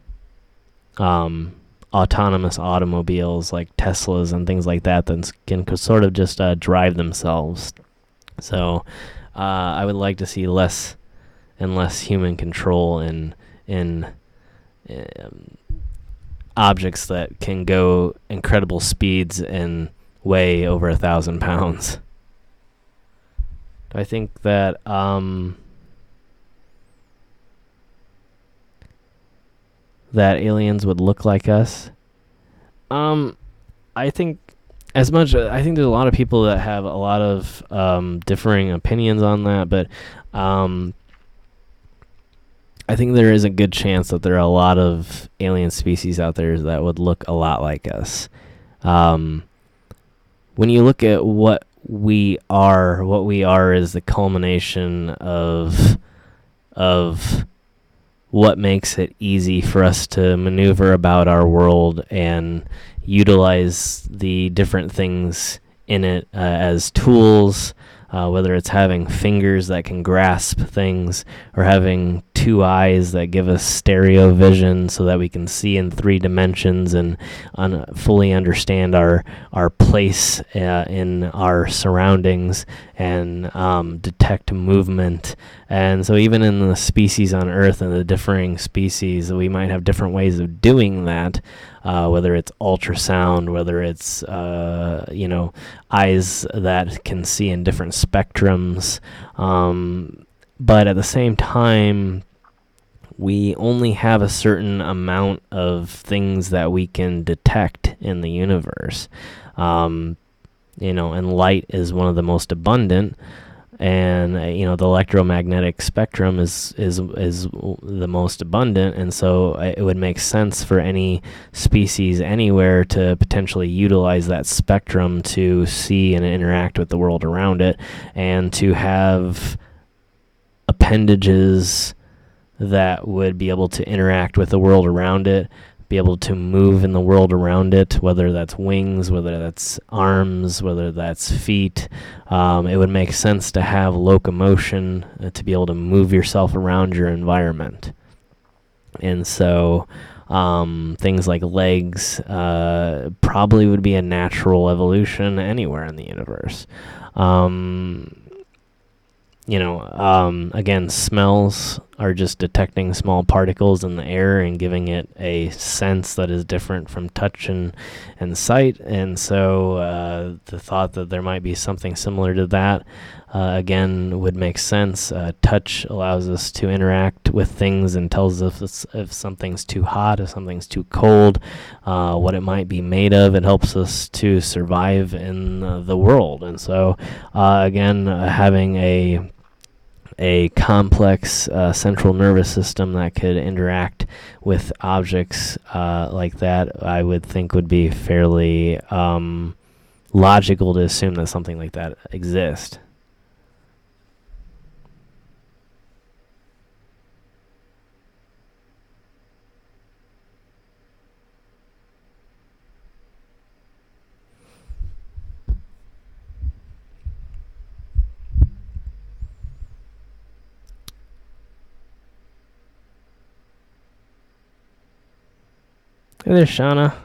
autonomous automobiles like Teslas and things like that can sort of just drive themselves. So I would like to see less and less human control in objects that can go incredible speeds and weigh over 1,000 pounds. I think that that aliens would look like us. I think I think there's a lot of people that have a lot of differing opinions on that, but I think there is a good chance that there are a lot of alien species out there that would look a lot like us. When you look at what we are is the culmination of what makes it easy for us to maneuver about our world and utilize the different things in it as tools, whether it's having fingers that can grasp things or having two eyes that give us stereo vision so that we can see in 3 dimensions and fully understand our place in our surroundings and detect movement. And so even in the species on Earth and the differing species, we might have different ways of doing that, whether it's ultrasound, whether it's eyes that can see in different spectrums. But at the same time, we only have a certain amount of things that we can detect in the universe. And light is one of the most abundant. And the electromagnetic spectrum is the most abundant, and so it would make sense for any species anywhere to potentially utilize that spectrum to see and interact with the world around it, and to have appendages that would be able to interact with the world around it, be able to move in the world around it, whether that's wings, whether that's arms, whether that's feet. It would make sense to have locomotion, to be able to move yourself around your environment. And so things like legs probably would be a natural evolution anywhere in the universe. Again, smells are just detecting small particles in the air and giving it a sense that is different from touch and sight. And so the thought that there might be something similar to that, again, would make sense. Touch allows us to interact with things and tells us if something's too hot, if something's too cold, what it might be made of. It helps us to survive in the world. And so, again, having a complex central nervous system that could interact with objects like that, I would think would be fairly logical to assume that something like that exists. Hey there, Shauna.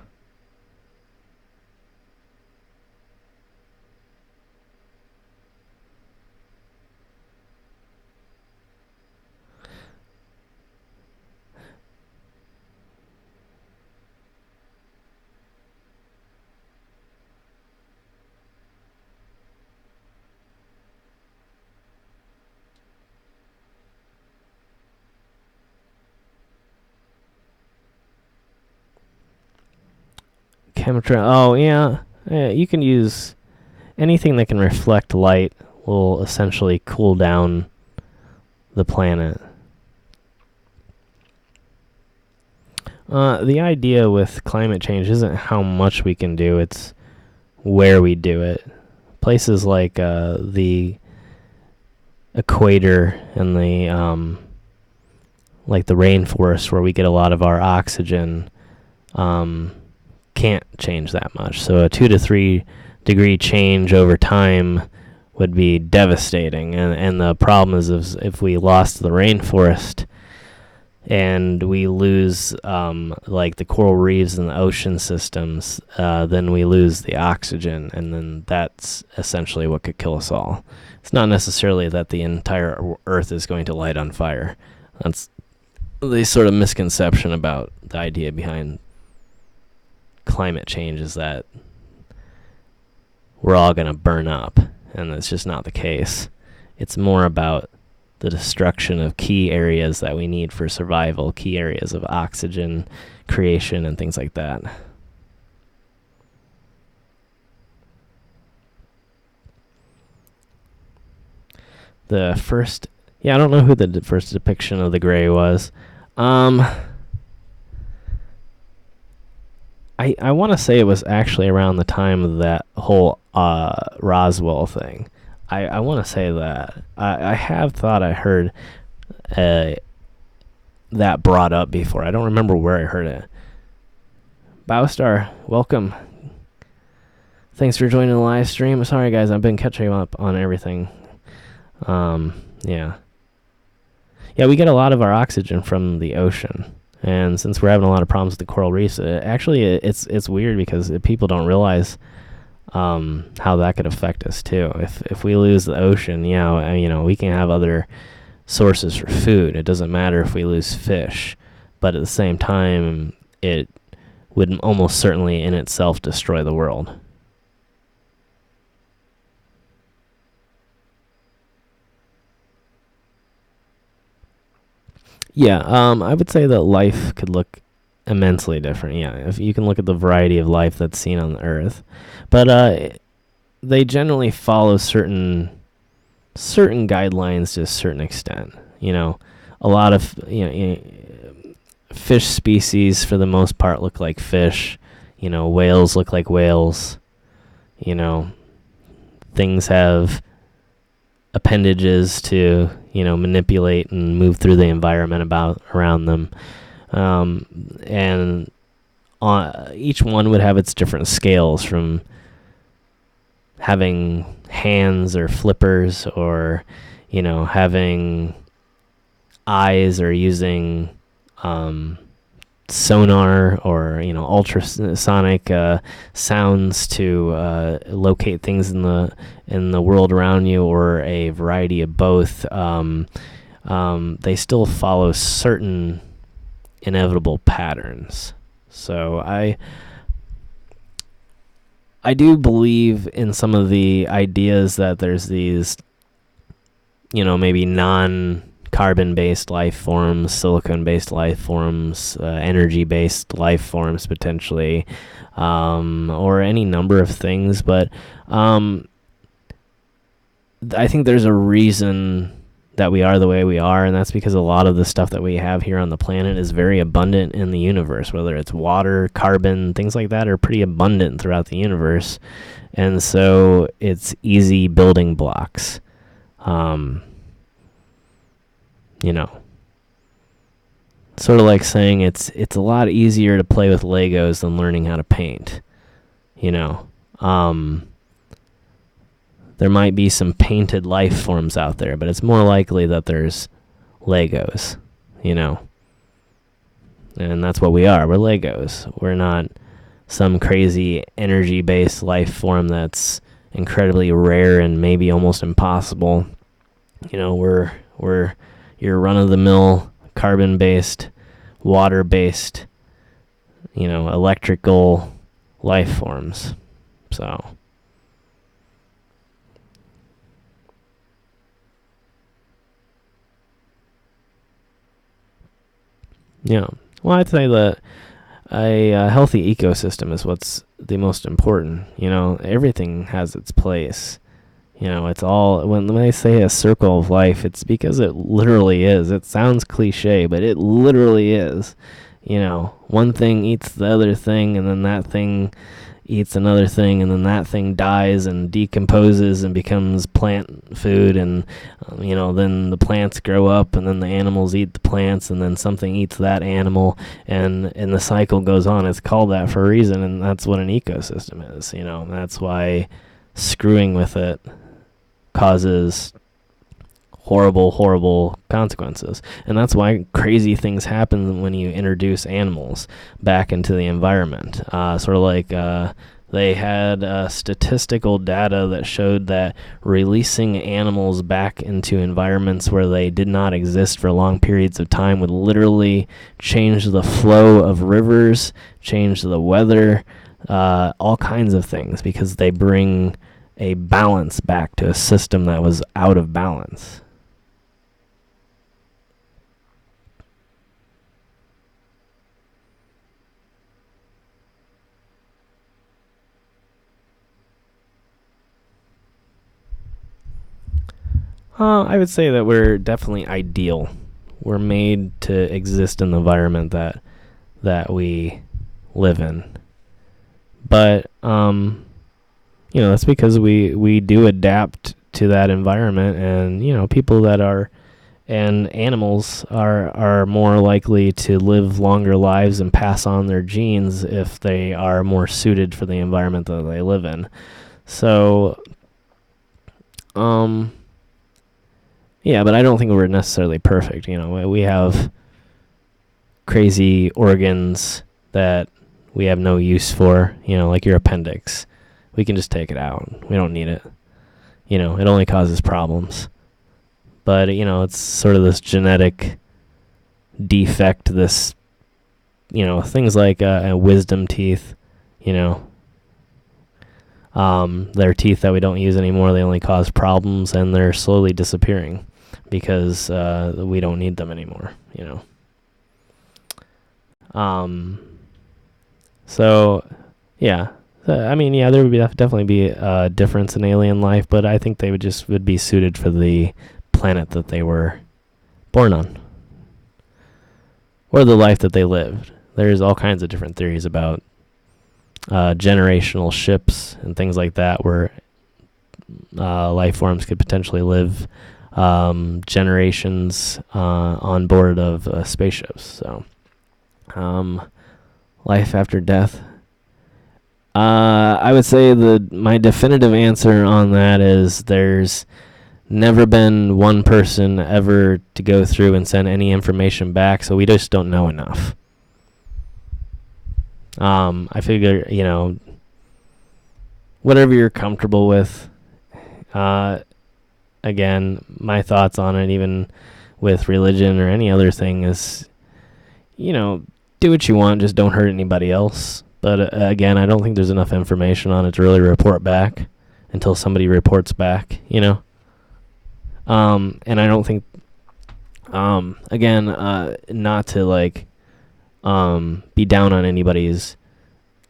Chemtrail. Oh, yeah. You can use anything that can reflect light will essentially cool down the planet. The idea with climate change isn't how much we can do, it's where we do it. Places like the equator and the like the rainforest where we get a lot of our oxygen, can't change that much. So a 2 to 3 degree change over time would be devastating. And the problem is if we lost the rainforest and we lose like the coral reefs and the ocean systems, then we lose the oxygen, and then that's essentially what could kill us all. It's not necessarily that the entire Earth is going to light on fire. That's the sort of misconception about the idea behind climate change, is that we're all going to burn up, and that's just not the case. It's more about the destruction of key areas that we need for survival, key areas of oxygen creation and things like that. The first, I don't know who the first depiction of the gray was. I want to say it was actually around the time of that whole Roswell thing. I want to say that. I have thought I heard that brought up before. I don't remember where I heard it. Bowstar, welcome. Thanks for joining the live stream. Sorry, guys, I've been catching up on everything. Yeah, we get a lot of our oxygen from the ocean. And since we're having a lot of problems with the coral reefs, it's weird because people don't realize how that could affect us too. If we lose the ocean, we can have other sources for food. It doesn't matter if we lose fish, but at the same time, it would almost certainly in itself destroy the world. Yeah, I would say that life could look immensely different. Yeah, if you can look at the variety of life that's seen on the Earth, but they generally follow certain guidelines to a certain extent. A lot of fish species for the most part look like fish. Whales look like whales. Things have appendages to manipulate and move through the environment around them, and each one would have its different scales, from having hands or flippers, or having eyes, or using sonar, or ultrasonic sounds to locate things in the world around you, or a variety of both. They still follow certain inevitable patterns. So I do believe in some of the ideas that there's these maybe non-carbon-based life forms, silicon-based life forms, energy-based life forms potentially, or any number of things. But I think there's a reason that we are the way we are, and that's because a lot of the stuff that we have here on the planet is very abundant in the universe. Whether it's water, carbon, things like that are pretty abundant throughout the universe, and so it's easy building blocks. Sort of like saying it's a lot easier to play with Legos than learning how to paint. There might be some painted life forms out there, but it's more likely that there's Legos, and that's what we are. We're Legos. We're not some crazy energy-based life form that's incredibly rare and maybe almost impossible. We're your run-of-the-mill carbon-based, water-based, electrical life forms. So yeah. Well, I'd say that a healthy ecosystem is what's the most important. Everything has its place. It's all, when they say a circle of life, it's because it literally is. It sounds cliche, but it literally is. One thing eats the other thing, and then that thing, eats another thing, and then that thing dies and decomposes and becomes plant food, and then the plants grow up, and then the animals eat the plants, and then something eats that animal, and the cycle goes on. It's called that for a reason, and that's what an ecosystem is. That's why screwing with it causes horrible consequences. And that's why crazy things happen when you introduce animals back into the environment. Sort of like they had statistical data that showed that releasing animals back into environments where they did not exist for long periods of time would literally change the flow of rivers, change the weather, all kinds of things, because they bring a balance back to a system that was out of balance. I would say that we're definitely ideal. We're made to exist in the environment that we live in. But that's because we do adapt to that environment, and people that are and animals are more likely to live longer lives and pass on their genes if they are more suited for the environment that they live in. So yeah, but I don't think we're necessarily perfect. We have crazy organs that we have no use for, like your appendix. We can just take it out. We don't need it. It only causes problems. But, it's sort of this genetic defect, this, things like wisdom teeth, they're teeth that we don't use anymore. They only cause problems, and they're slowly disappearing because we don't need them anymore, So, yeah. There would definitely be a difference in alien life, but I think they would be suited for the planet that they were born on, or the life that they lived. There's all kinds of different theories about generational ships and things like that, where life forms could potentially live generations on board of spaceships. So, life after death. I would say my definitive answer on that is there's never been one person ever to go through and send any information back, so we just don't know enough. I figure, whatever you're comfortable with. Again, my thoughts on it, even with religion or any other thing, is, do what you want, just don't hurt anybody else. But again, I don't think there's enough information on it to really report back until somebody reports back, And I don't think, again, not to be down on anybody's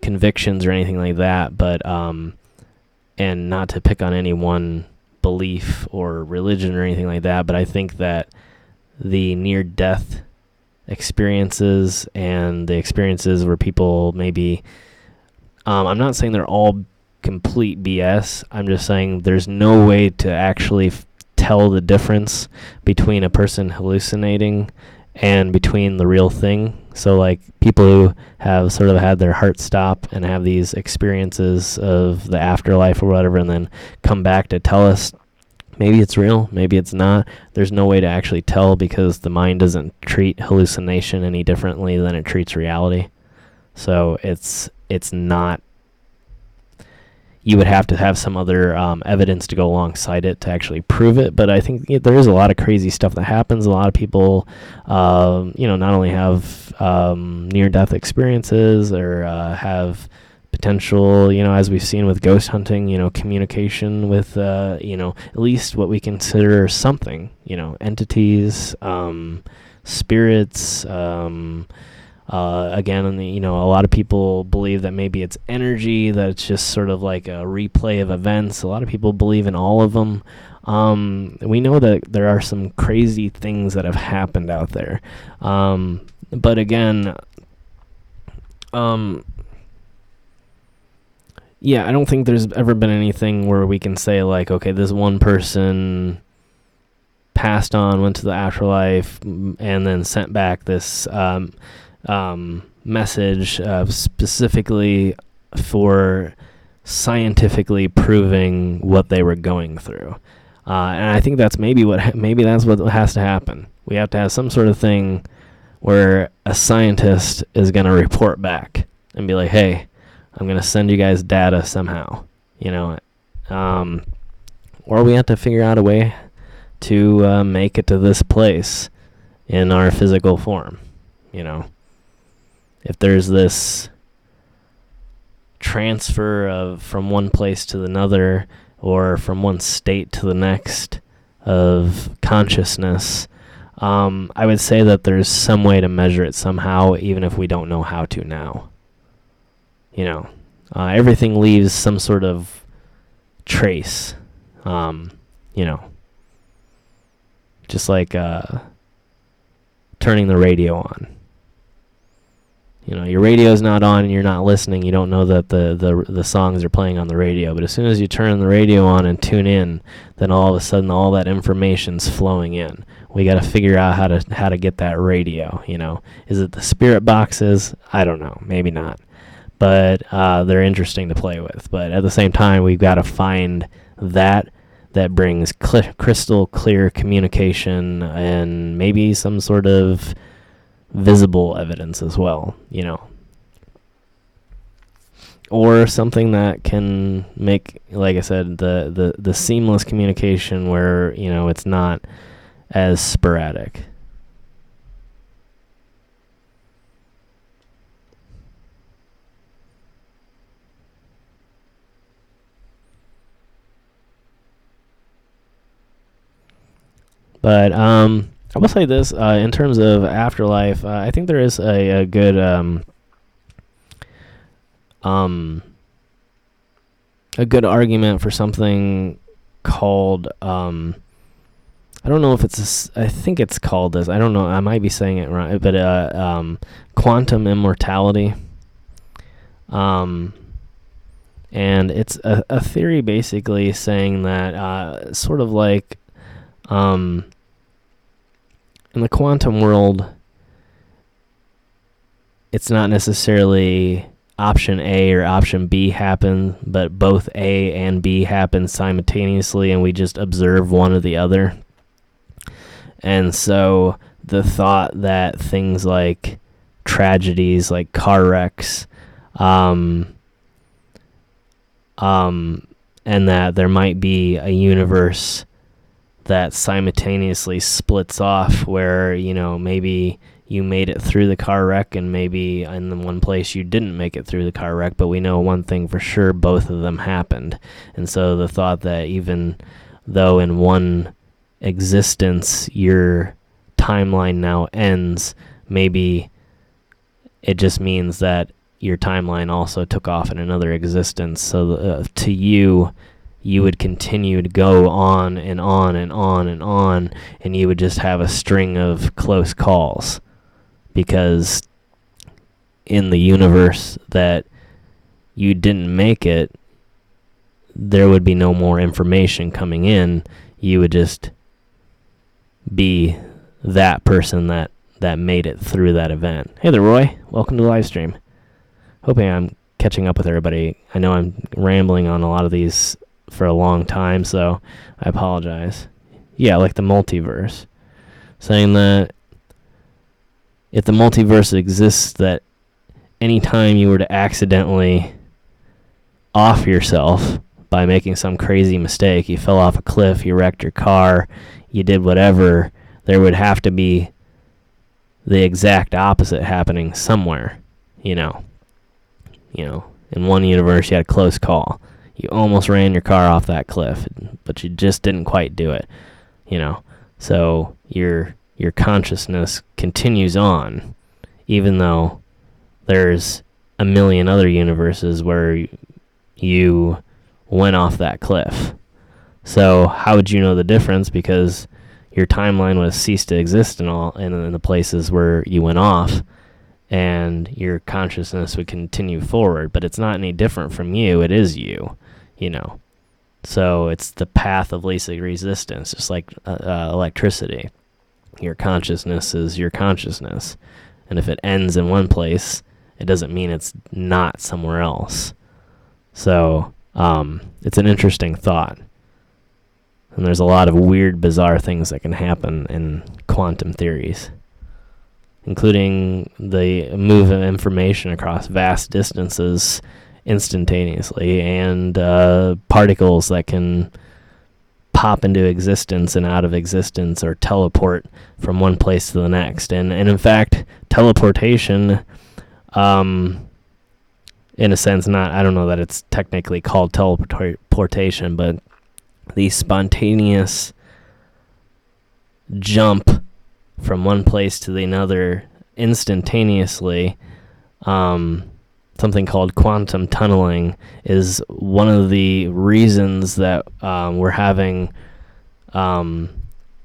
convictions or anything like that, but and not to pick on any one belief or religion or anything like that, but I think that the near-death experiences and the experiences where people maybe, I'm not saying they're all complete BS, I'm just saying there's no way to actually tell the difference between a person hallucinating and between the real thing. So people who have sort of had their heart stop and have these experiences of the afterlife or whatever, and then come back to tell us maybe it's real, maybe it's not. There's no way to actually tell, because the mind doesn't treat hallucination any differently than it treats reality. So it's not. You would have to have some other evidence to go alongside it to actually prove it. But I think there is a lot of crazy stuff that happens. A lot of people, not only have near-death experiences or have potential, as we've seen with ghost hunting, communication with, at least what we consider something, entities, spirits, again, a lot of people believe that maybe it's energy, that it's just sort of like a replay of events. A lot of people believe in all of them. We know that there are some crazy things that have happened out there. But again, yeah, I don't think there's ever been anything where we can say, like, okay, this one person passed on, went to the afterlife, and then sent back this message specifically for scientifically proving what they were going through. And I think that's maybe what has to happen. We have to have some sort of thing where a scientist is going to report back and be like, hey, I'm going to send you guys data somehow, or we have to figure out a way to make it to this place in our physical form. If there's this transfer from one place to another, or from one state to the next of consciousness, I would say that there's some way to measure it somehow, even if we don't know how to now. Everything leaves some sort of trace, just like turning the radio on. Your radio's not on and you're not listening. You don't know that the songs are playing on the radio. But as soon as you turn the radio on and tune in, then all of a sudden all that information's flowing in. We got to figure out how to get that radio. Is it the spirit boxes? I don't know. Maybe not. But they're interesting to play with. But at the same time, we've got to find that brings crystal clear communication and maybe some sort of visible evidence as well, or something that can make, like I said, the seamless communication where it's not as sporadic. But I will say this, in terms of afterlife, I think there is a good argument for something called, I don't know if I think it's called this, I don't know, I might be saying it wrong, but quantum immortality. And it's a theory basically saying that sort of like in the quantum world, it's not necessarily option A or option B happen, but both A and B happen simultaneously, and we just observe one or the other. And so the thought that things like tragedies, like car wrecks, and that there might be a universe that simultaneously splits off where, maybe you made it through the car wreck and maybe in the one place you didn't make it through the car wreck, but we know one thing for sure, both of them happened. And so the thought that even though in one existence your timeline now ends, maybe it just means that your timeline also took off in another existence. So to you would continue to go on and on and on and on, and you would just have a string of close calls, because in the universe that you didn't make it, there would be no more information coming in. You would just be that person that made it through that event. Hey there, Roy. Welcome to the live stream. Hoping I'm catching up with everybody. I know I'm rambling on a lot of these for a long time, so I apologize. Yeah, like the multiverse. Saying that if the multiverse exists, that anytime you were to accidentally off yourself by making some crazy mistake, you fell off a cliff, you wrecked your car, you did whatever, there would have to be the exact opposite happening somewhere, in one universe you had a close call. You almost ran your car off that cliff, but you just didn't quite do it, So your consciousness continues on, even though there's a million other universes where you went off that cliff. So how would you know the difference? Because your timeline would have ceased to exist in the places where you went off, and your consciousness would continue forward, but it's not any different from you. It is you, So it's the path of least resistance, just like electricity. Your consciousness is your consciousness. And if it ends in one place, it doesn't mean it's not somewhere else. So it's an interesting thought. And there's a lot of weird, bizarre things that can happen in quantum theories, including the move of information across vast distances instantaneously, and particles that can pop into existence and out of existence, or teleport from one place to the next. And in fact, teleportation, in a sense, I don't know that it's technically called teleportation, but the spontaneous jump from one place to the another instantaneously, something called quantum tunneling, is one of the reasons that we're having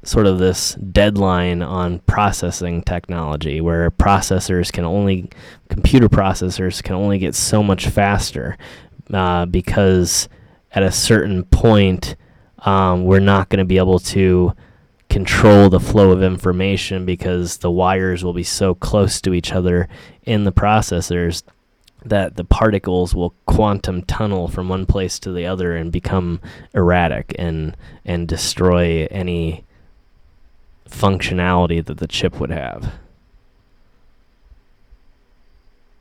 sort of this deadline on processing technology, where computer processors can only get so much faster, because at a certain point we're not going to be able to control the flow of information, because the wires will be so close to each other in the processors that the particles will quantum tunnel from one place to the other and become erratic and destroy any functionality that the chip would have.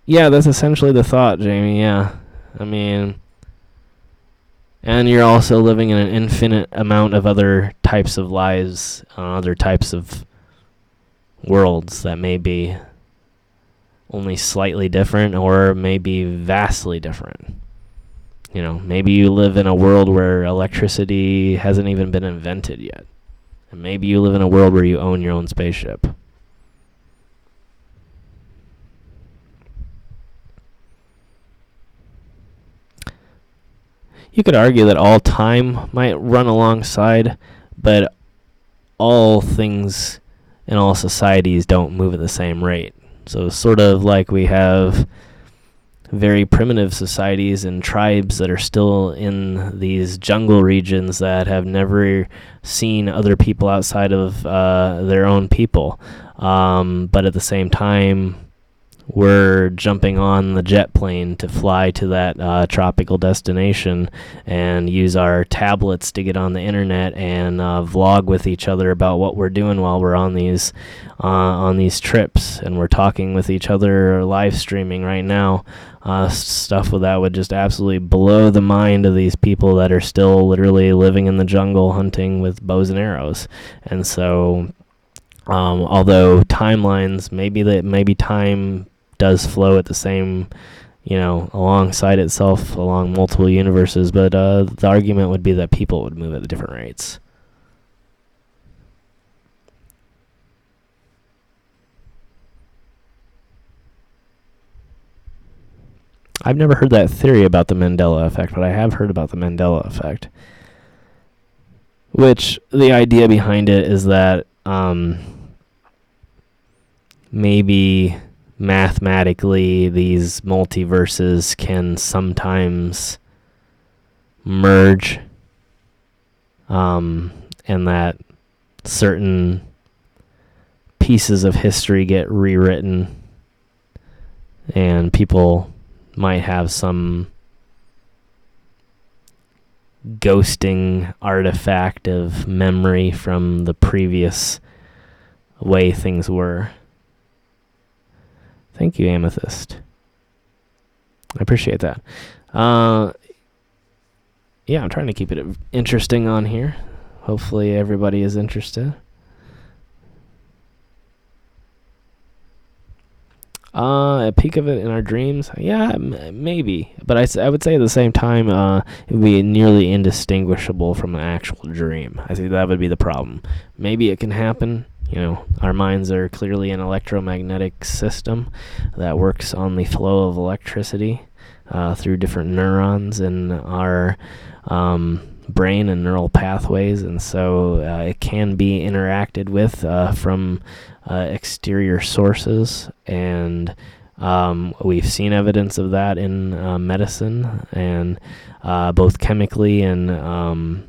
Yeah, that's essentially the thought, Jamie. Yeah. I mean, and you're also living in an infinite amount of other types of lives, other types of worlds that may be only slightly different, or maybe vastly different. Maybe you live in a world where electricity hasn't even been invented yet. And maybe you live in a world where you own your own spaceship. You could argue that all time might run alongside, but all things in all societies don't move at the same rate. So sort of like we have very primitive societies and tribes that are still in these jungle regions that have never seen other people outside of their own people. But at the same time, we're jumping on the jet plane to fly to that tropical destination and use our tablets to get on the internet and vlog with each other about what we're doing while we're on these trips. And we're talking with each other, live streaming right now. Stuff that would just absolutely blow the mind of these people that are still literally living in the jungle hunting with bows and arrows. And so although timelines, maybe time does flow at the same, alongside itself along multiple universes, but the argument would be that people would move at different rates. I've never heard that theory about the Mandela effect, but I have heard about the Mandela effect, which the idea behind it is that maybe mathematically these multiverses can sometimes merge, and that certain pieces of history get rewritten, and people might have some ghosting artifact of memory from the previous way things were. Thank you, Amethyst. I appreciate that. Yeah, I'm trying to keep it interesting on here. Hopefully everybody is interested. A peek of it in our dreams? Yeah, maybe. But I would say at the same time, it would be nearly indistinguishable from an actual dream. I think that would be the problem. Maybe it can happen. Our minds are clearly an electromagnetic system that works on the flow of electricity through different neurons in our brain and neural pathways, and so it can be interacted with from exterior sources, and we've seen evidence of that in medicine, and both chemically and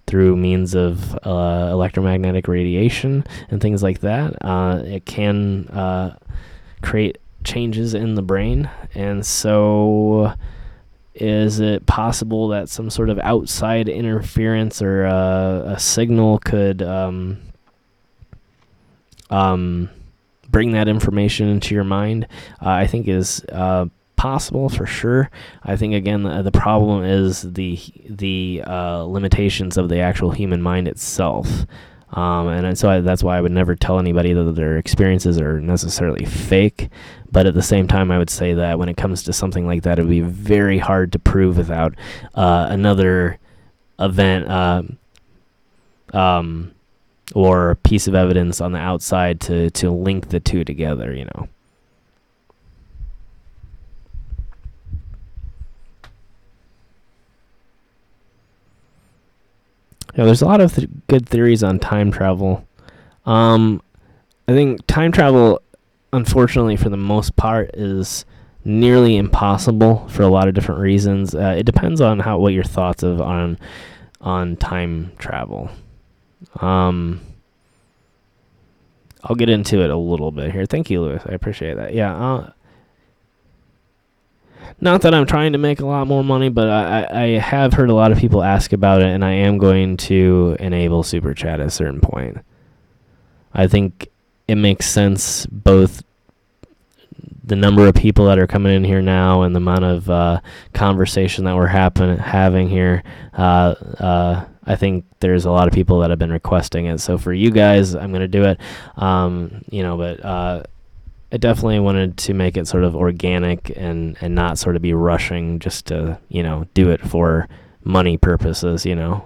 through means of electromagnetic radiation and things like that. It can create changes in the brain, and so is it possible that some sort of outside interference or a signal could bring that information into your mind? I think is possible for sure. I think again the problem is the limitations of the actual human mind itself. And so that's why I would never tell anybody that their experiences are necessarily fake. But at the same time, I would say that when it comes to something like that, it would be very hard to prove without another event or piece of evidence on the outside to link the two together, you know. Yeah, there's a lot of good theories on time travel. I think time travel, unfortunately, for the most part, is nearly impossible for a lot of different reasons. It depends on what your thoughts of on time travel. I'll get into it a little bit here. Thank you, Lewis. I appreciate that. Yeah. Not that I'm trying to make a lot more money, but I have heard a lot of people ask about it, and I am going to enable Super Chat at a certain point. I think it makes sense, both the number of people that are coming in here now and the amount of conversation that we're having here. I think there's a lot of people that have been requesting it. So for you guys, I'm going to do it. But I definitely wanted to make it sort of organic and not sort of be rushing just to, do it for money purposes, I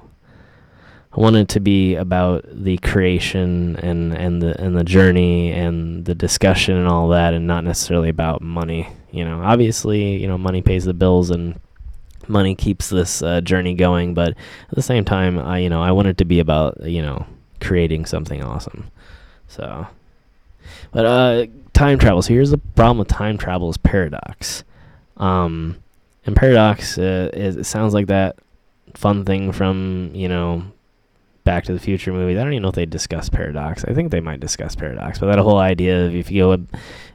want it to be about the creation and the journey and the discussion and all that, and not necessarily about money. Obviously, money pays the bills and money keeps this journey going, but at the same time, I want it to be about, creating something awesome. So, but time travel. So here's the problem with time travel is paradox. And paradox is, it sounds like that fun thing from, Back to the Future movies. I don't even know if they discuss paradox. I think they might discuss paradox, but that whole idea of if you go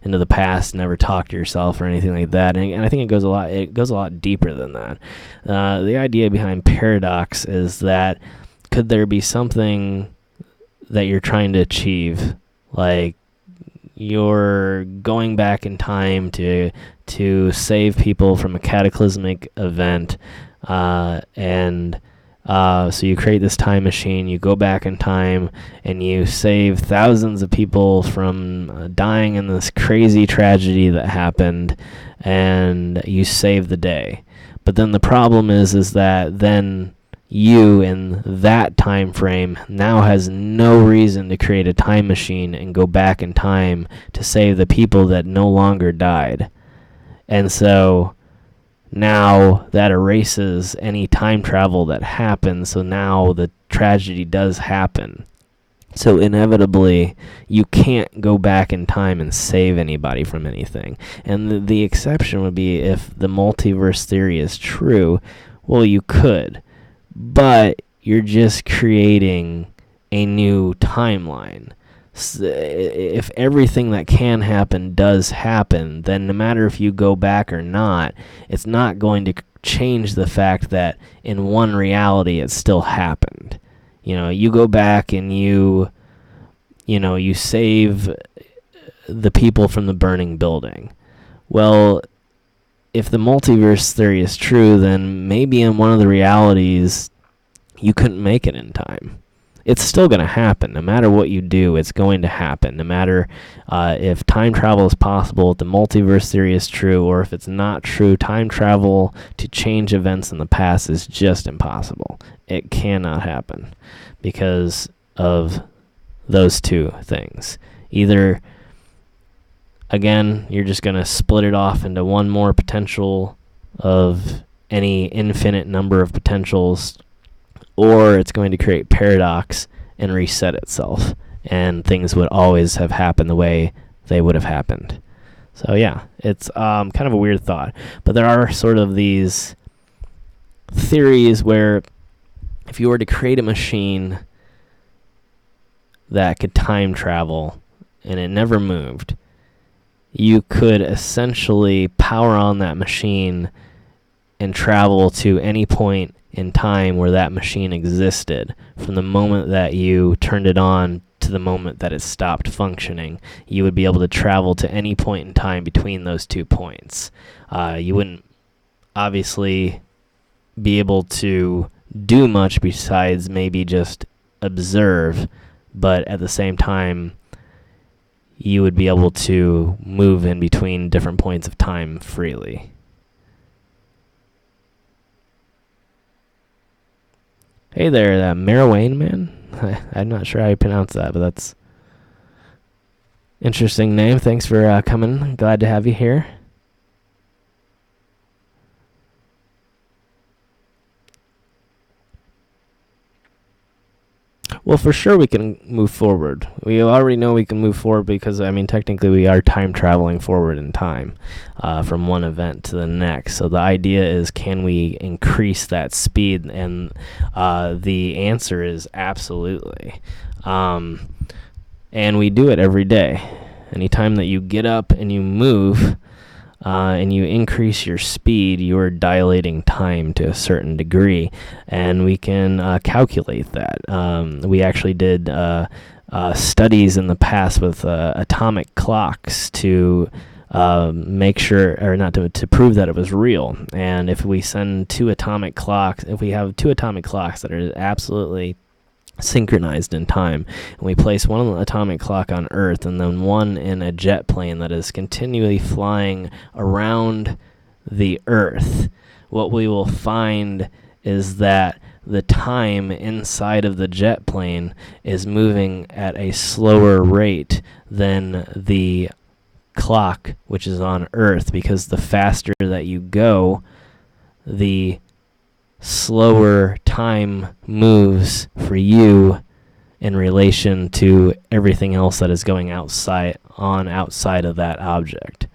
into the past, never talk to yourself or anything like that, and I think it goes a lot deeper than that. The idea behind paradox is that could there be something that you're trying to achieve, like you're going back in time to save people from a cataclysmic event, so you create this time machine, you go back in time, and you save thousands of people from dying in this crazy tragedy that happened, and you save the day. But then the problem is that then you, in that time frame, now has no reason to create a time machine and go back in time to save the people that no longer died. And so now that erases any time travel that happened, so now the tragedy does happen. So inevitably, you can't go back in time and save anybody from anything. And the exception would be if the multiverse theory is true, well, you could. But you're just creating a new timeline. If everything that can happen does happen, then no matter if you go back or not, it's not going to change the fact that in one reality it still happened. You go back and you save the people from the burning building. Well, if the multiverse theory is true, then maybe in one of the realities you couldn't make it in time. It's still going to happen. No matter what you do, it's going to happen. No matter if time travel is possible, if the multiverse theory is true, or if it's not true, time travel to change events in the past is just impossible. It cannot happen because of those two things. Either, again, you're just going to split it off into one more potential of any infinite number of potentials, or it's going to create paradox and reset itself, and things would always have happened the way they would have happened. So yeah, it's kind of a weird thought, but there are sort of these theories where if you were to create a machine that could time travel and it never moved, you could essentially power on that machine and travel to any point in time where that machine existed. From the moment that you turned it on to the moment that it stopped functioning, you would be able to travel to any point in time between those 2 points. You wouldn't obviously be able to do much besides maybe just observe, but at the same time, you would be able to move in between different points of time freely. Hey there, that Marijuana man. I'm not sure how you pronounce that, but that's interesting name. Thanks for coming. Glad to have you here. Well, for sure we can move forward. We already know we can move forward because, I mean, technically we are time traveling forward in time from one event to the next. So the idea is, can we increase that speed? And the answer is absolutely. And we do it every day. Anytime that you get up and you move, and you increase your speed, you are dilating time to a certain degree, and we can calculate that. We actually did studies in the past with atomic clocks to make sure, or not to prove that it was real. And if we send if we have 2 atomic clocks that are absolutely synchronized in time, and we place one atomic clock on Earth and then one in a jet plane that is continually flying around the Earth, what we will find is that the time inside of the jet plane is moving at a slower rate than the clock which is on Earth, because the faster that you go, the slower time moves for you in relation to everything else that is going outside of that object.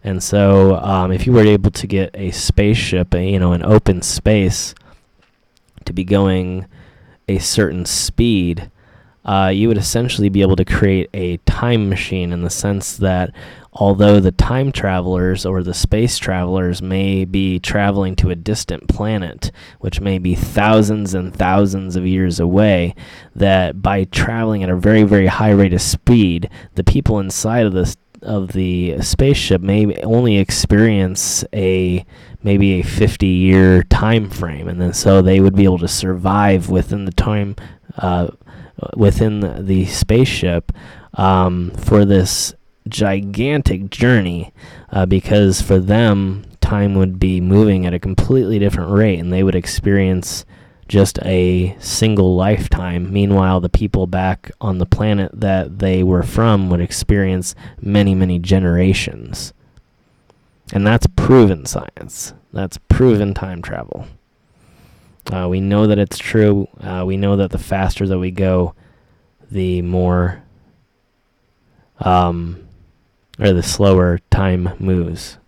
And so if you were able to get a spaceship, an open space, to be going a certain speed, you would essentially be able to create a time machine, in the sense that although the time travelers or the space travelers may be traveling to a distant planet, which may be thousands and thousands of years away, that by traveling at a very, very high rate of speed, the people inside of the spaceship may only experience maybe a 50-year time frame, and then so they would be able to survive within the time within the spaceship for this gigantic journey, because for them time would be moving at a completely different rate, and they would experience just a single lifetime. Meanwhile, the people back on the planet that they were from would experience many, many generations. And that's proven science. That's proven time travel. We know that it's true. We know that the faster that we go, the more or the slower time moves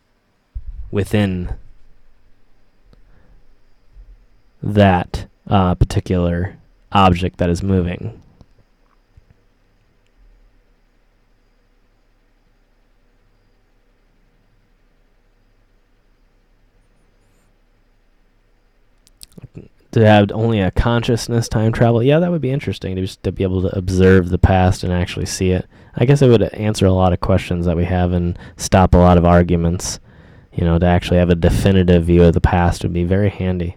within that particular object that is moving. To have only a consciousness time travel, yeah, that would be interesting, to be able to observe the past and actually see it. I guess it would answer a lot of questions that we have and stop a lot of arguments. To actually have a definitive view of the past would be very handy.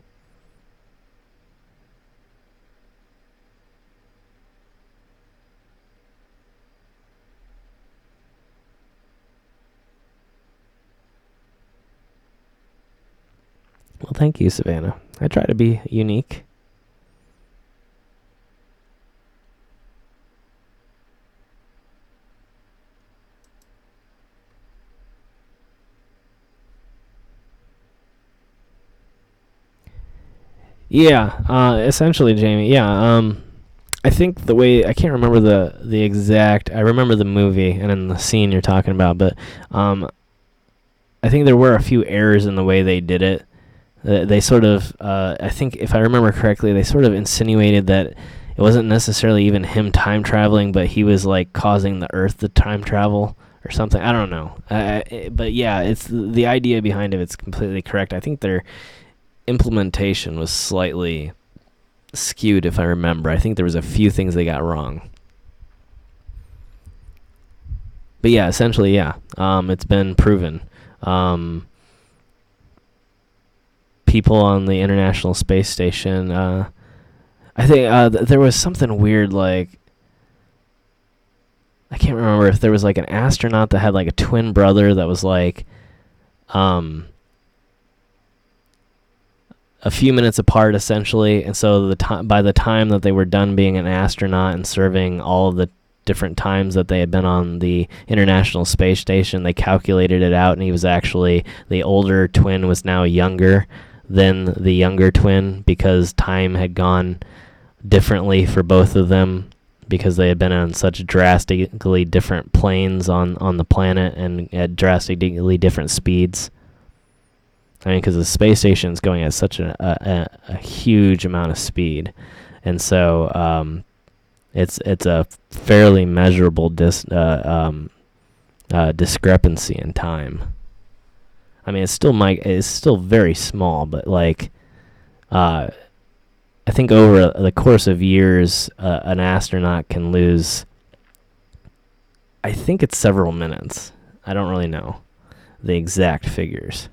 Well, thank you, Savannah. I try to be unique. Yeah, essentially, Jamie. Yeah, I think the way I can't remember the exact. I remember the movie and then the scene you're talking about, but I think there were a few errors in the way they did it. They sort of, I think if I remember correctly, they sort of insinuated that it wasn't necessarily even him time traveling, but he was like causing the Earth to time travel or something. I don't know, but yeah, it's the idea behind it. It's completely correct. I think their implementation was slightly skewed, if I remember. I think there was a few things they got wrong. But yeah, essentially, yeah, it's been proven. People on the International Space Station, I think there was something weird, like, I can't remember if there was like an astronaut that had like a twin brother that was like a few minutes apart, essentially, and so by the time that they were done being an astronaut and serving all of the different times that they had been on the International Space Station, they calculated it out, and he was actually, the older twin was now younger than the younger twin because time had gone differently for both of them because they had been on such drastically different planes on the planet and at drastically different speeds. I mean, because the space station is going at such a huge amount of speed, and so it's a fairly measurable discrepancy in time. I mean, it's still very small, but like, I think over the course of years, an astronaut can lose. I think it's several minutes. I don't really know the exact figures.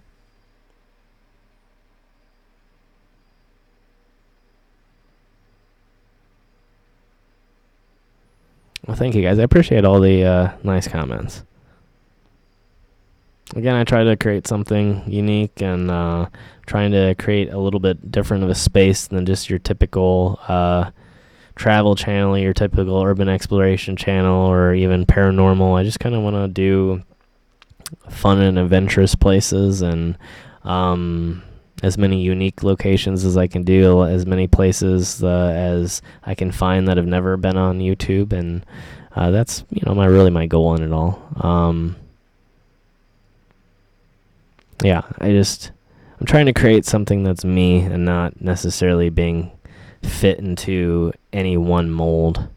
Well, thank you guys. I appreciate all the nice comments. Again, I try to create something unique and trying to create a little bit different of a space than just your typical travel channel, your typical urban exploration channel, or even paranormal. I just kind of want to do fun and adventurous places and as many unique locations as I can do, as many places as I can find that have never been on YouTube, and that's my goal in it all. Yeah, I'm trying to create something that's me and not necessarily being fit into any one mold.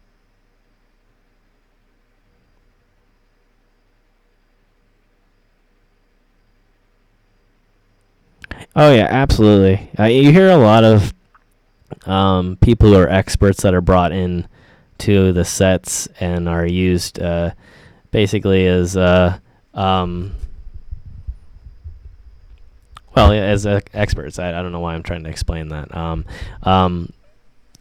Oh yeah, absolutely. You hear a lot of people who are experts that are brought in to the sets and are used basically as as experts. I don't know why I'm trying to explain that.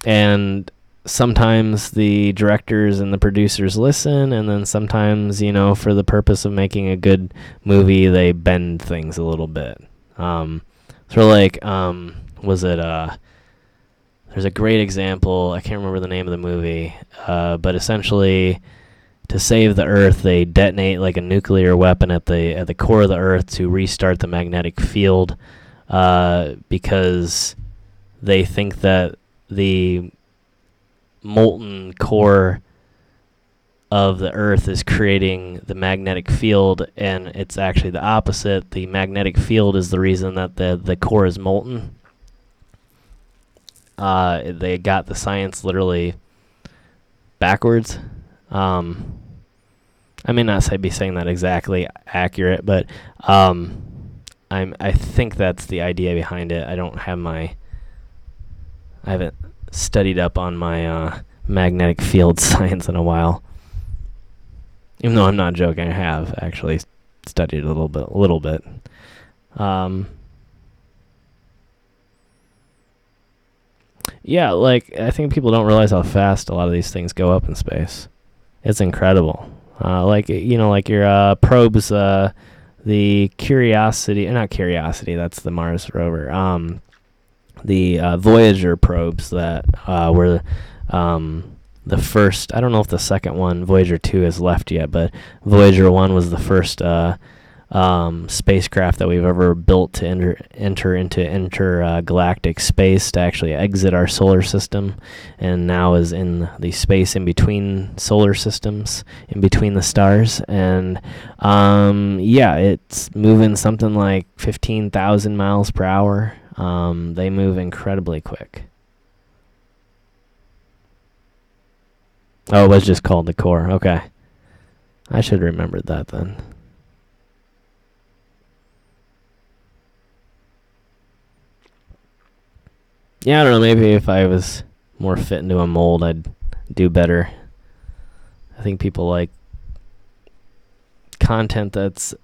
And sometimes the directors and the producers listen, and then sometimes, for the purpose of making a good movie, they bend things a little bit. There's a great example, I can't remember the name of the movie, but essentially, to save the Earth, they detonate like a nuclear weapon at the core of the Earth to restart the magnetic field, because they think that the molten core of the Earth is creating the magnetic field, and it's actually the opposite. The magnetic field is the reason that the core is molten. They got the science literally backwards. I may not be saying that exactly accurate, but I think that's the idea behind it. I haven't studied up on my magnetic field science in a while. Even though I'm not joking, I have actually studied a little bit. Yeah, like, I think people don't realize how fast a lot of these things go up in space. It's incredible. Like your probes, the Curiosity, not Curiosity, that's the Mars rover. The Voyager probes that were the first. I don't know if the second one, Voyager 2, has left yet, but Voyager 1 was the first spacecraft that we've ever built to enter into intergalactic space, to actually exit our solar system, and now is in the space in between solar systems, in between the stars. And it's moving something like 15,000 miles per hour. They move incredibly quick. Oh, it was just called the core. Okay. I should have remembered that then. Yeah, I don't know. Maybe if I was more fit into a mold, I'd do better. I think people like content that's,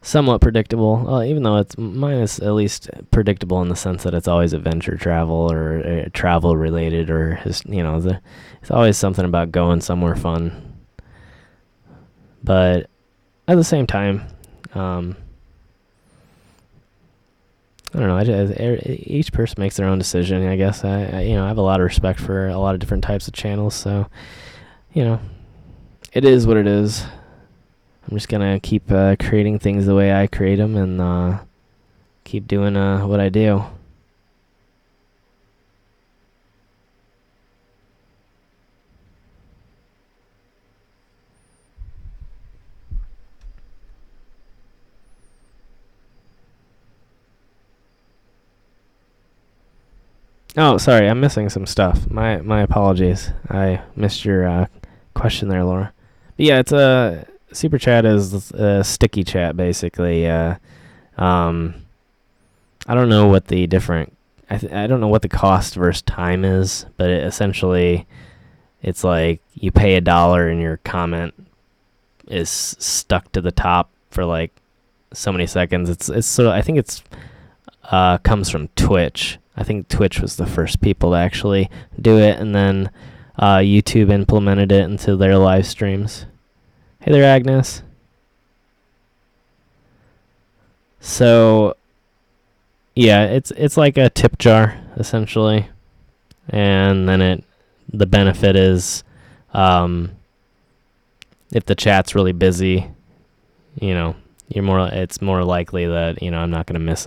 somewhat predictable. Even though mine is at least predictable in the sense that it's always adventure travel or travel related, or it's always something about going somewhere fun. But at the same time, I don't know. Each person makes their own decision. I guess I have a lot of respect for a lot of different types of channels. So, it is what it is. I'm just gonna keep creating things the way I create them, and keep doing what I do. Oh, sorry, I'm missing some stuff. My apologies. I missed your question there, Laura. But yeah, it's a super chat is a sticky chat basically. I don't know what the different. I don't know what the cost versus time is, but essentially, it's like you pay $1 and your comment is stuck to the top for like so many seconds. It's so I think it's comes from Twitch. I think Twitch was the first people to actually do it, and then YouTube implemented it into their live streams. Hey there, Agnes. So, yeah, it's like a tip jar essentially, and then the benefit is, if the chat's really busy, it's more likely that I'm not gonna miss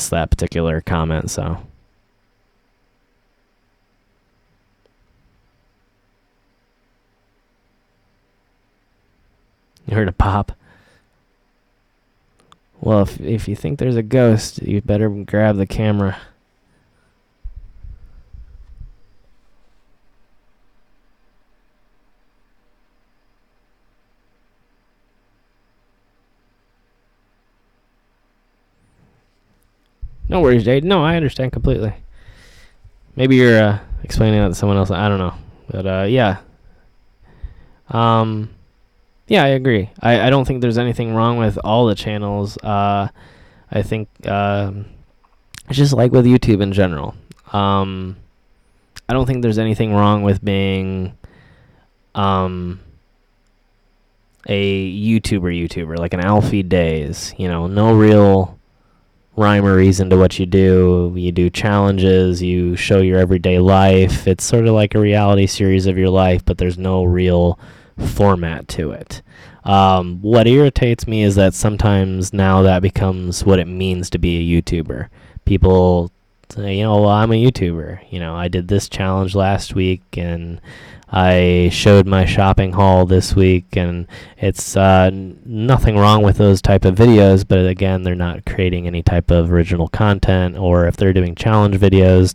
that particular comment. So you heard a pop. Well, if you think there's a ghost, you better grab the camera. No worries, Jade. No, I understand completely. Maybe you're explaining that to someone else. I don't know. But, yeah. Yeah, I agree. I don't think there's anything wrong with all the channels. I think it's just like with YouTube in general. I don't think there's anything wrong with being a YouTuber, like an Alfie Days. No real rhyme or reason to what you do. You do challenges, you show your everyday life. It's sort of like a reality series of your life, but there's no real format to it. What irritates me is that sometimes now that becomes what it means to be a YouTuber. People say, well, I'm a YouTuber. I did this challenge last week, and I showed my shopping haul this week, and it's nothing wrong with those type of videos, but again, they're not creating any type of original content. Or if they're doing challenge videos,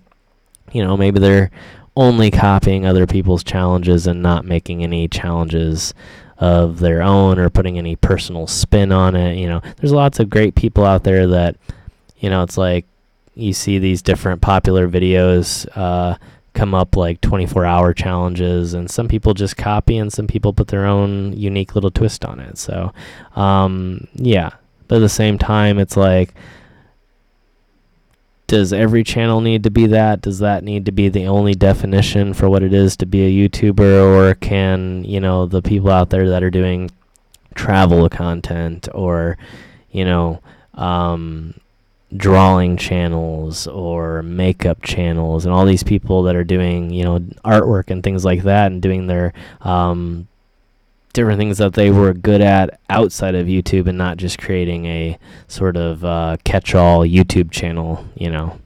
maybe they're only copying other people's challenges and not making any challenges of their own or putting any personal spin on it. There's lots of great people out there that, it's like you see these different popular videos come up, like 24-hour challenges, and some people just copy and some people put their own unique little twist on it. So, yeah. But at the same time, it's like, does every channel need to be that? Does that need to be the only definition for what it is to be a YouTuber? Or can, the people out there that are doing travel content or, drawing channels or makeup channels and all these people that are doing, artwork and things like that and doing their different things that they were good at outside of YouTube and not just creating a sort of catch-all YouTube channel, you know.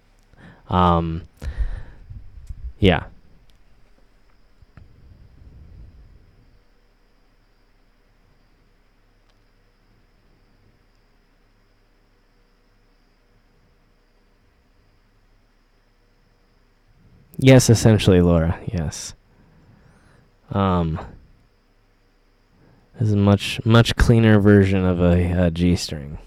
Yeah. Yes, essentially, Laura. Yes. This is a much cleaner version of a G-string.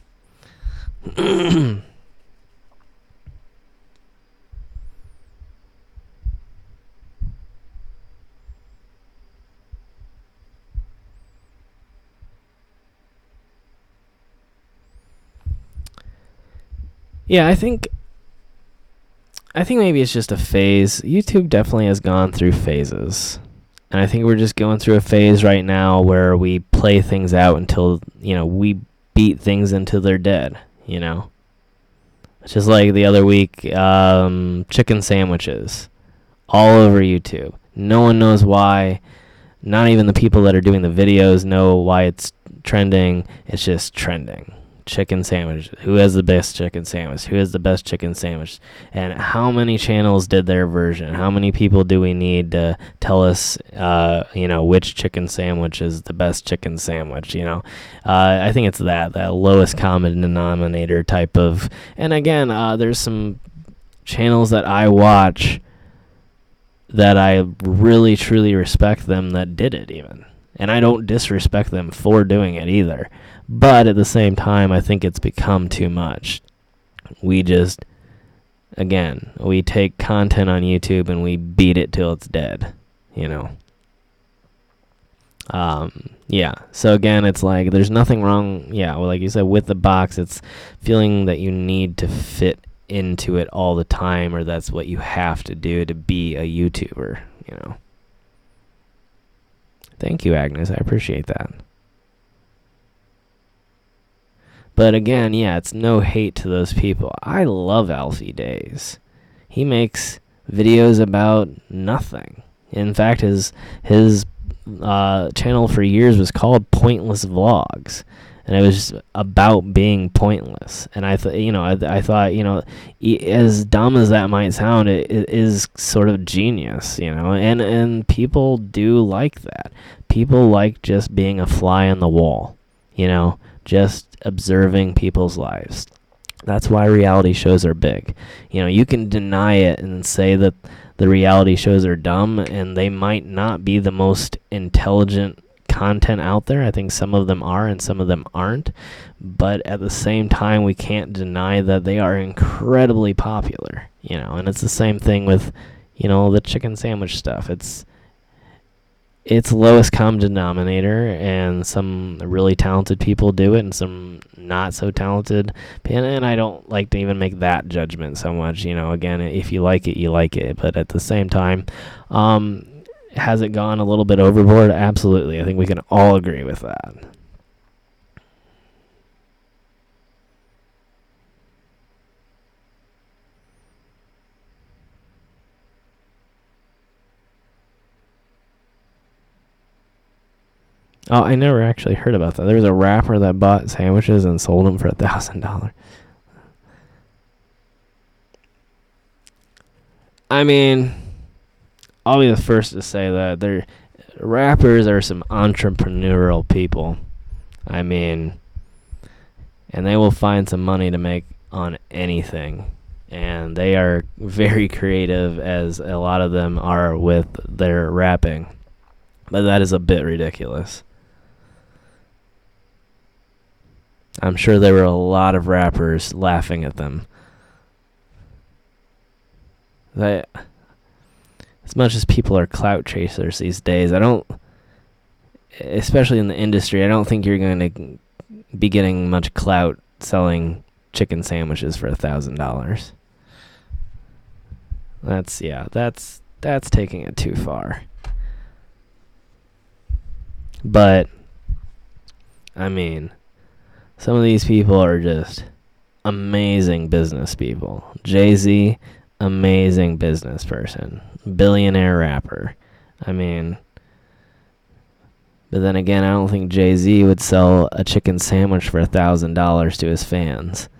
Yeah, I think maybe it's just a phase. YouTube definitely has gone through phases. And I think we're just going through a phase right now where we play things out until, you know, we beat things until they're dead, you know. It's just like the other week, chicken sandwiches all over YouTube. No one knows why. Not even the people that are doing the videos know why it's trending. It's just trending. Chicken sandwich. Who has the best chicken sandwich? Who has the best chicken sandwich? And how many channels did their version? How many people do we need to tell us, you know, which chicken sandwich is the best chicken sandwich? You know, I think it's that lowest common denominator type of. And again, there's some channels that I watch that I really truly respect them that did it even. And I don't disrespect them for doing it either. But at the same time, I think it's become too much. We just, again, we take content on YouTube and we beat it till it's dead, you know. Yeah. So again, it's like there's nothing wrong, yeah, well, like you said, with the box. It's feeling that you need to fit into it all the time, or that's what you have to do to be a YouTuber, you know. Thank you, Agnes. I appreciate that. But again, yeah, it's no hate to those people. I love Alfie Days. He makes videos about nothing. In fact, his channel for years was called Pointless Vlogs, and it was about being pointless. And I thought, as dumb as that might sound, it is sort of genius, you know. And people do like that. People like just being a fly on the wall, you know, just observing people's lives. That's why reality shows are big. You know, you can deny it and say that the reality shows are dumb, and they might not be the most intelligent content out there. I think some of them are and some of them aren't. But at the same time, we can't deny that they are incredibly popular, you know. And it's the same thing with, you know, the chicken sandwich stuff. It's lowest common denominator, and some really talented people do it and some not so talented. And I don't like to even make that judgment so much. You know, again, if you like it, you like it. But at the same time, has it gone a little bit overboard? Absolutely. I think we can all agree with that. Oh, I never actually heard about that. There was a rapper that bought sandwiches and sold them for $1,000. I mean, I'll be the first to say that rappers are some entrepreneurial people. I mean, and they will find some money to make on anything. And they are very creative, as a lot of them are with their rapping. But that is a bit ridiculous. I'm sure there were a lot of rappers laughing at them. As much as people are clout chasers these days, especially in the industry, I don't think you're going to be getting much clout selling chicken sandwiches for $1,000. That's taking it too far. But, I mean, some of these people are just amazing business people. Jay-Z, amazing business person. Billionaire rapper. I mean, But then again, I don't think Jay-Z would sell a chicken sandwich for $1,000 to his fans.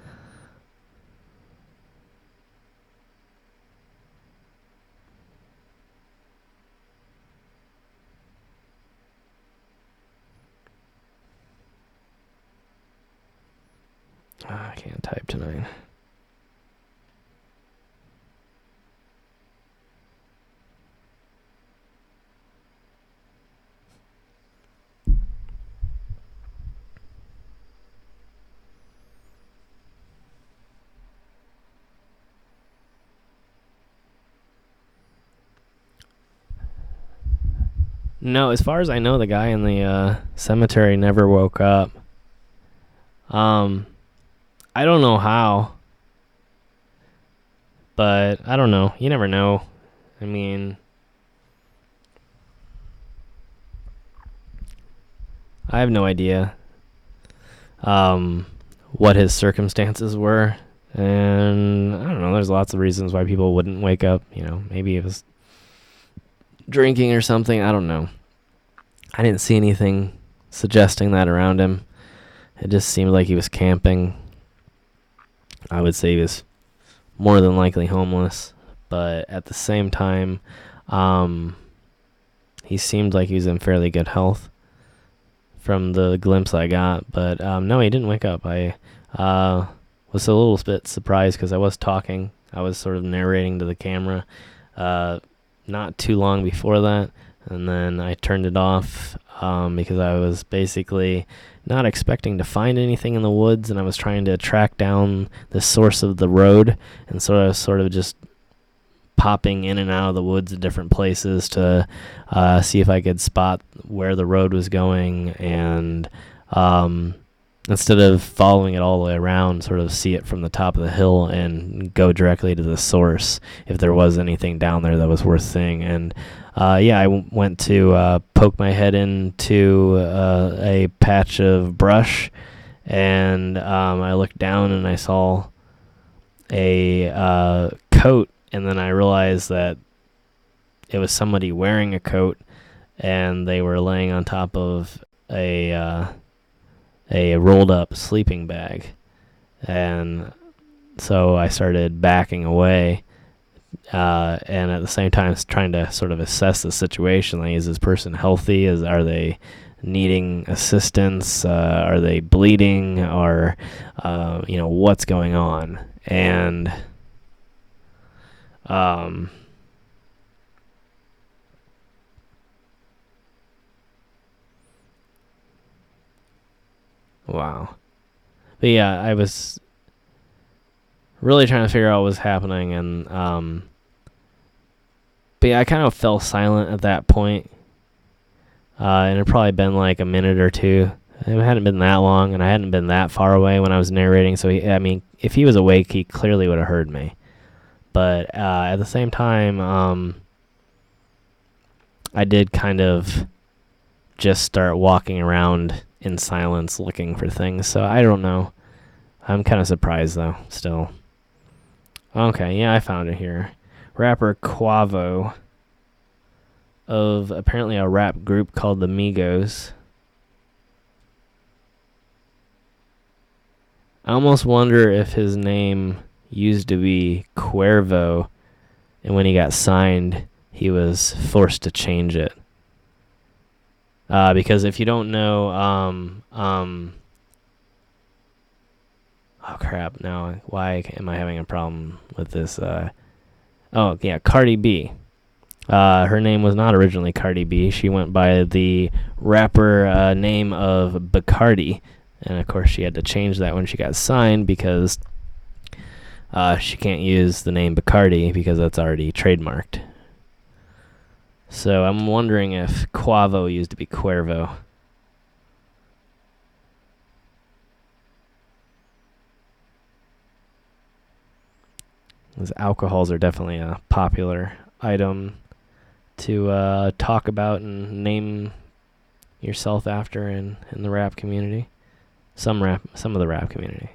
I can't type tonight. No, as far as I know, the guy in the cemetery never woke up. I don't know how, but I don't know. You never know. I mean, I have no idea what his circumstances were. And I don't know, there's lots of reasons why people wouldn't wake up. You know, maybe it was drinking or something. I don't know. I didn't see anything suggesting that around him. It just seemed like he was camping. I would say he was more than likely homeless. But at the same time, he seemed like he was in fairly good health from the glimpse I got. But no, he didn't wake up. I was a little bit surprised because I was talking. I was sort of narrating to the camera not too long before that. And then I turned it off because I was basically not expecting to find anything in the woods, and I was trying to track down the source of the road, and so I was sort of just popping in and out of the woods at different places to see if I could spot where the road was going, and instead of following it all the way around, sort of see it from the top of the hill and go directly to the source if there was anything down there that was worth seeing. And I went to poke my head into a patch of brush, and I looked down and I saw a coat, and then I realized that it was somebody wearing a coat, and they were laying on top of a rolled up sleeping bag. And so I started backing away, and at the same time trying to sort of assess the situation. Like, is this person healthy? Are they needing assistance? Are they bleeding? Or what's going on? And wow. But yeah, I was really trying to figure out what was happening, and but yeah, I kind of fell silent at that point. And it had probably been like a minute or two. It hadn't been that long, and I hadn't been that far away when I was narrating. So, if he was awake, he clearly would have heard me. But at the same time, I did kind of just start walking around in silence looking for things. So I don't know. I'm kind of surprised, though, still. Okay, yeah, I found it here. Rapper Quavo of apparently a rap group called the Migos. I almost wonder if his name used to be Cuervo, and when he got signed, he was forced to change it. Because if you don't know, oh crap, now why am I having a problem with this? Cardi B. Her name was not originally Cardi B. She went by the rapper name of Bacardi. And, of course, she had to change that when she got signed because she can't use the name Bacardi because that's already trademarked. So I'm wondering if Quavo used to be Cuervo. Those alcohols are definitely a popular item to talk about and name yourself after in the rap community. Some of the rap community.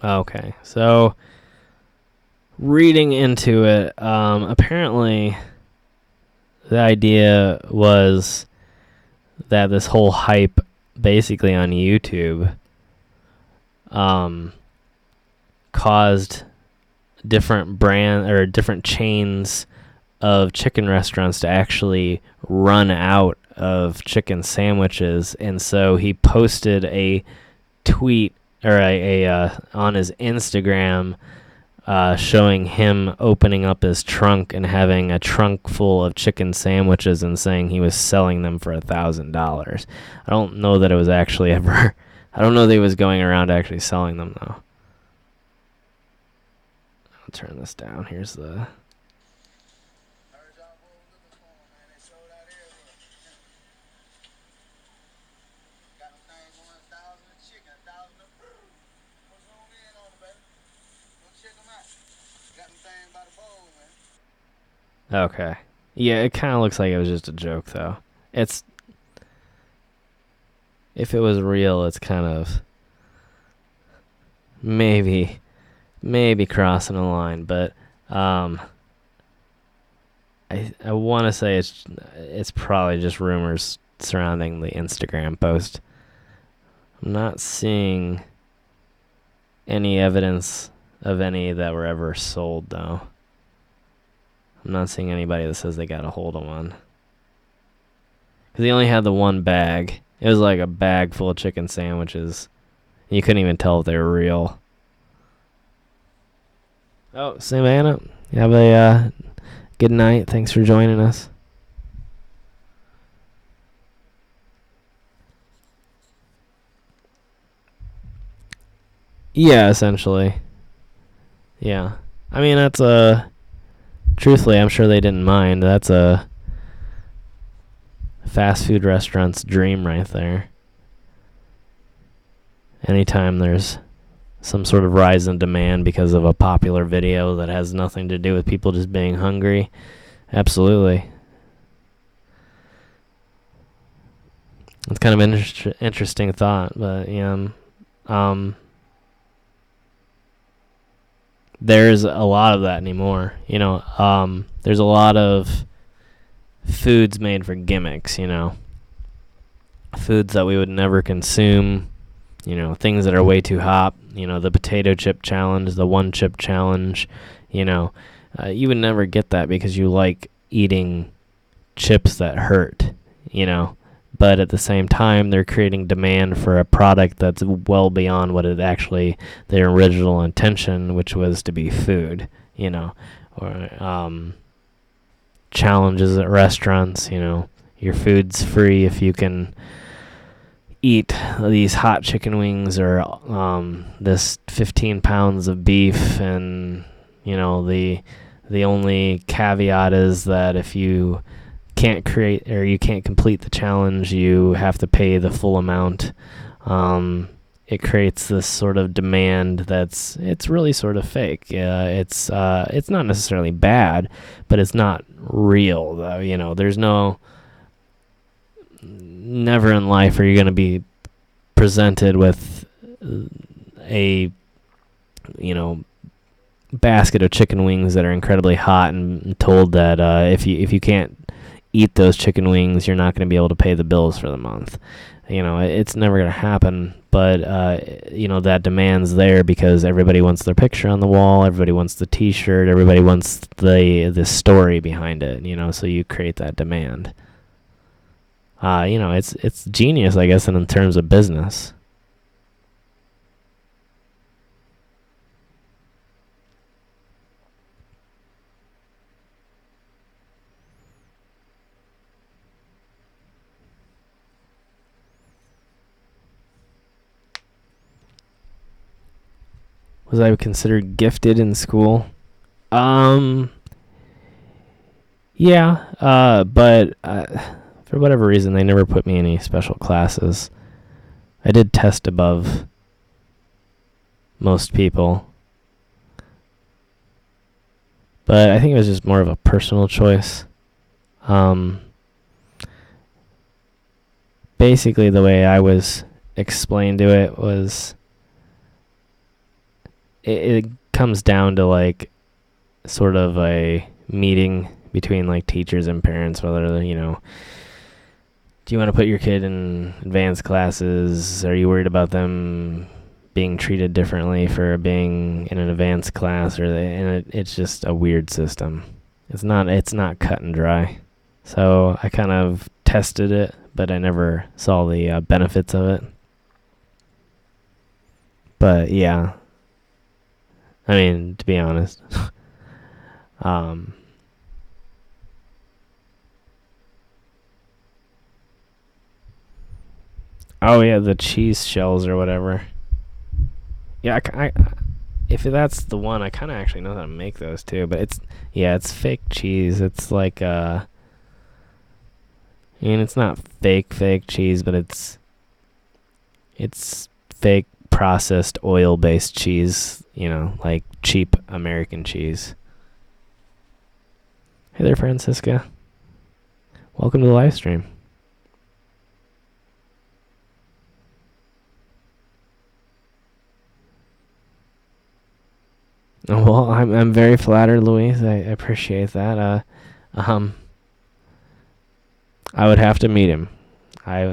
Okay, so reading into it, apparently the idea was that this whole hype basically on YouTube caused different brand or different chains of chicken restaurants to actually run out of chicken sandwiches, and so he posted a tweet or a on his Instagram showing him opening up his trunk and having a trunk full of chicken sandwiches and saying he was selling them for $1,000. I don't know that it was actually ever. I don't know that he was going around actually selling them though. I'll turn this down. Here's the. Okay. Yeah, it kind of looks like it was just a joke, though. It's. If it was real, it's kind of. Maybe crossing a line, but I want to say it's probably just rumors surrounding the Instagram post. I'm not seeing any evidence of any that were ever sold, though. I'm not seeing anybody that says they got a hold of one. Because he only had the one bag. It was like a bag full of chicken sandwiches. And you couldn't even tell if they were real. Oh, Savannah, have a good night. Thanks for joining us. Yeah, essentially. Yeah. I mean, that's truthfully, I'm sure they didn't mind. That's a fast food restaurant's dream right there. Anytime there's some sort of rise in demand because of a popular video that has nothing to do with people just being hungry, absolutely. It's kind of an interesting thought, but yeah. There's a lot of that anymore. There's a lot of foods made for gimmicks, foods that we would never consume, things that are way too hot, the potato chip challenge, the one chip challenge, you would never get that because you like eating chips that hurt, but at the same time they're creating demand for a product that's well beyond what it actually their original intention, which was to be food, or challenges at restaurants, your food's free if you can eat these hot chicken wings or this 15 pounds of beef, and the only caveat is that if you can't create or you can't complete the challenge, you have to pay the full amount. It creates this sort of demand it's really sort of fake. It's not necessarily bad, but it's not real though. There's never in life are you going to be presented with a basket of chicken wings that are incredibly hot and told that if you can't eat those chicken wings, you're not going to be able to pay the bills for the month. It's never going to happen, but that demand's there because everybody wants their picture on the wall, everybody wants the t-shirt, everybody wants the story behind it, so you create that demand. It's genius, I guess, in terms of business. Was I considered gifted in school? Yeah, but for whatever reason, they never put me in any special classes. I did test above most people, but I think it was just more of a personal choice. Basically, the way I was explained to it was it comes down to like sort of a meeting between like teachers and parents, whether, you know, do you want to put your kid in advanced classes? Are you worried about them being treated differently for being in an advanced class? It's just a weird system. It's not cut and dry. So I kind of tested it, but I never saw the benefits of it. But yeah, I mean, to be honest, oh yeah, the cheese shells or whatever. Yeah, if that's the one, I kind of actually know how to make those too. But it's fake cheese. It's like I mean, it's not fake cheese, but it's fake processed oil-based cheese. You know, like cheap American cheese. Hey there, Francisca. Welcome to the live stream. Well, I'm very flattered, Louise. I appreciate that. I would have to meet him. I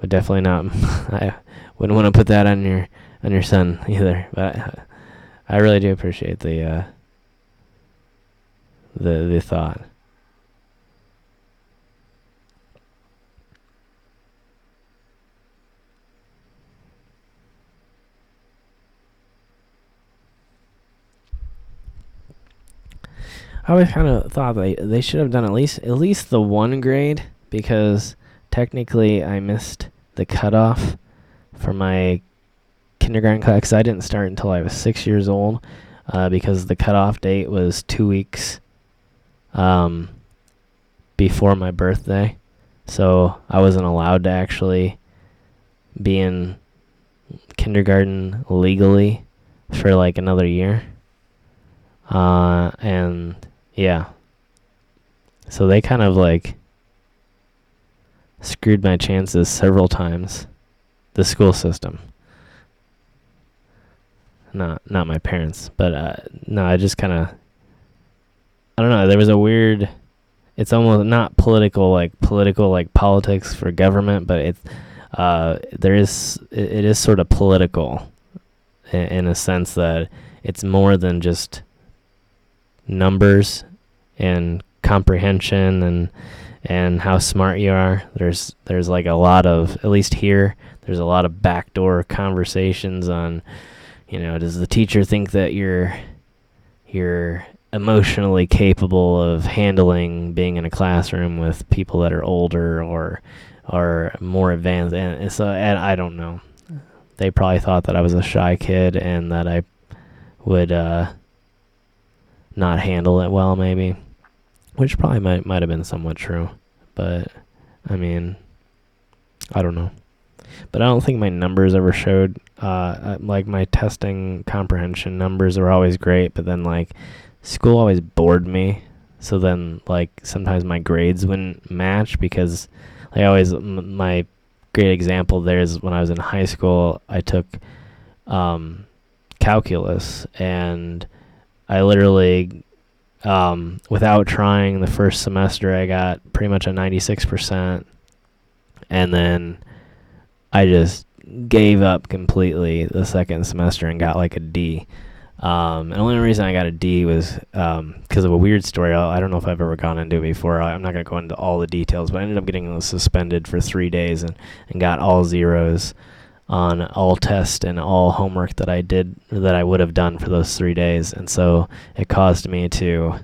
would definitely not. I wouldn't want to put that on your son either. But I really do appreciate the thought. I always kind of thought they should have done at least the one grade, because technically I missed the cutoff for my kindergarten class, 'cause I didn't start until I was 6 years old, because the cutoff date was 2 weeks before my birthday. So I wasn't allowed to actually be in kindergarten legally for like another year. And yeah, so they kind of like screwed my chances several times. The school system, not my parents, but no, I just kind of, I don't know. There was a weird. It's almost not political like politics for government, but it is sort of political in a sense that it's more than just numbers and comprehension and how smart you are. There's like a lot of, at least here, there's a lot of backdoor conversations on, you know, does the teacher think that you're emotionally capable of handling being in a classroom with people that are older or more advanced? And so, and I don't know. They probably thought that I was a shy kid and that I would not handle it well, maybe, which probably might have been somewhat true. But I mean, I don't know. But I don't think my numbers ever showed. Like my testing comprehension numbers were always great, but then like school always bored me. So then like sometimes my grades wouldn't match, because like always my great example there is when I was in high school, I took calculus, and I literally, without trying the first semester, I got pretty much a 96%. And then I just gave up completely the second semester and got like a D. And the only reason I got a D was because of a weird story. I don't know if I've ever gone into it before. I'm not going to go into all the details, but I ended up getting suspended for 3 days and got all zeros on all tests and all homework that I would have done for those 3 days. And so it caused me to,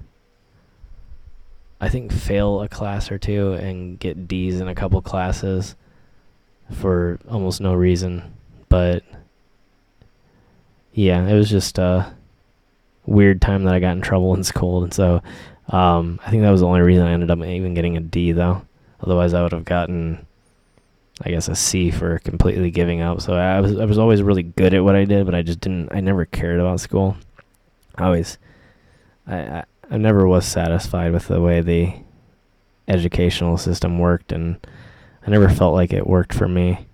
I think, fail a class or two and get D's in a couple classes for almost no reason. But yeah, it was just a weird time that I got in trouble in school. And so I think that was the only reason I ended up even getting a D, though. Otherwise I would have gotten, I guess, a C for completely giving up. So I was always really good at what I did, but I never cared about school. I never was satisfied with the way the educational system worked, and I never felt like it worked for me.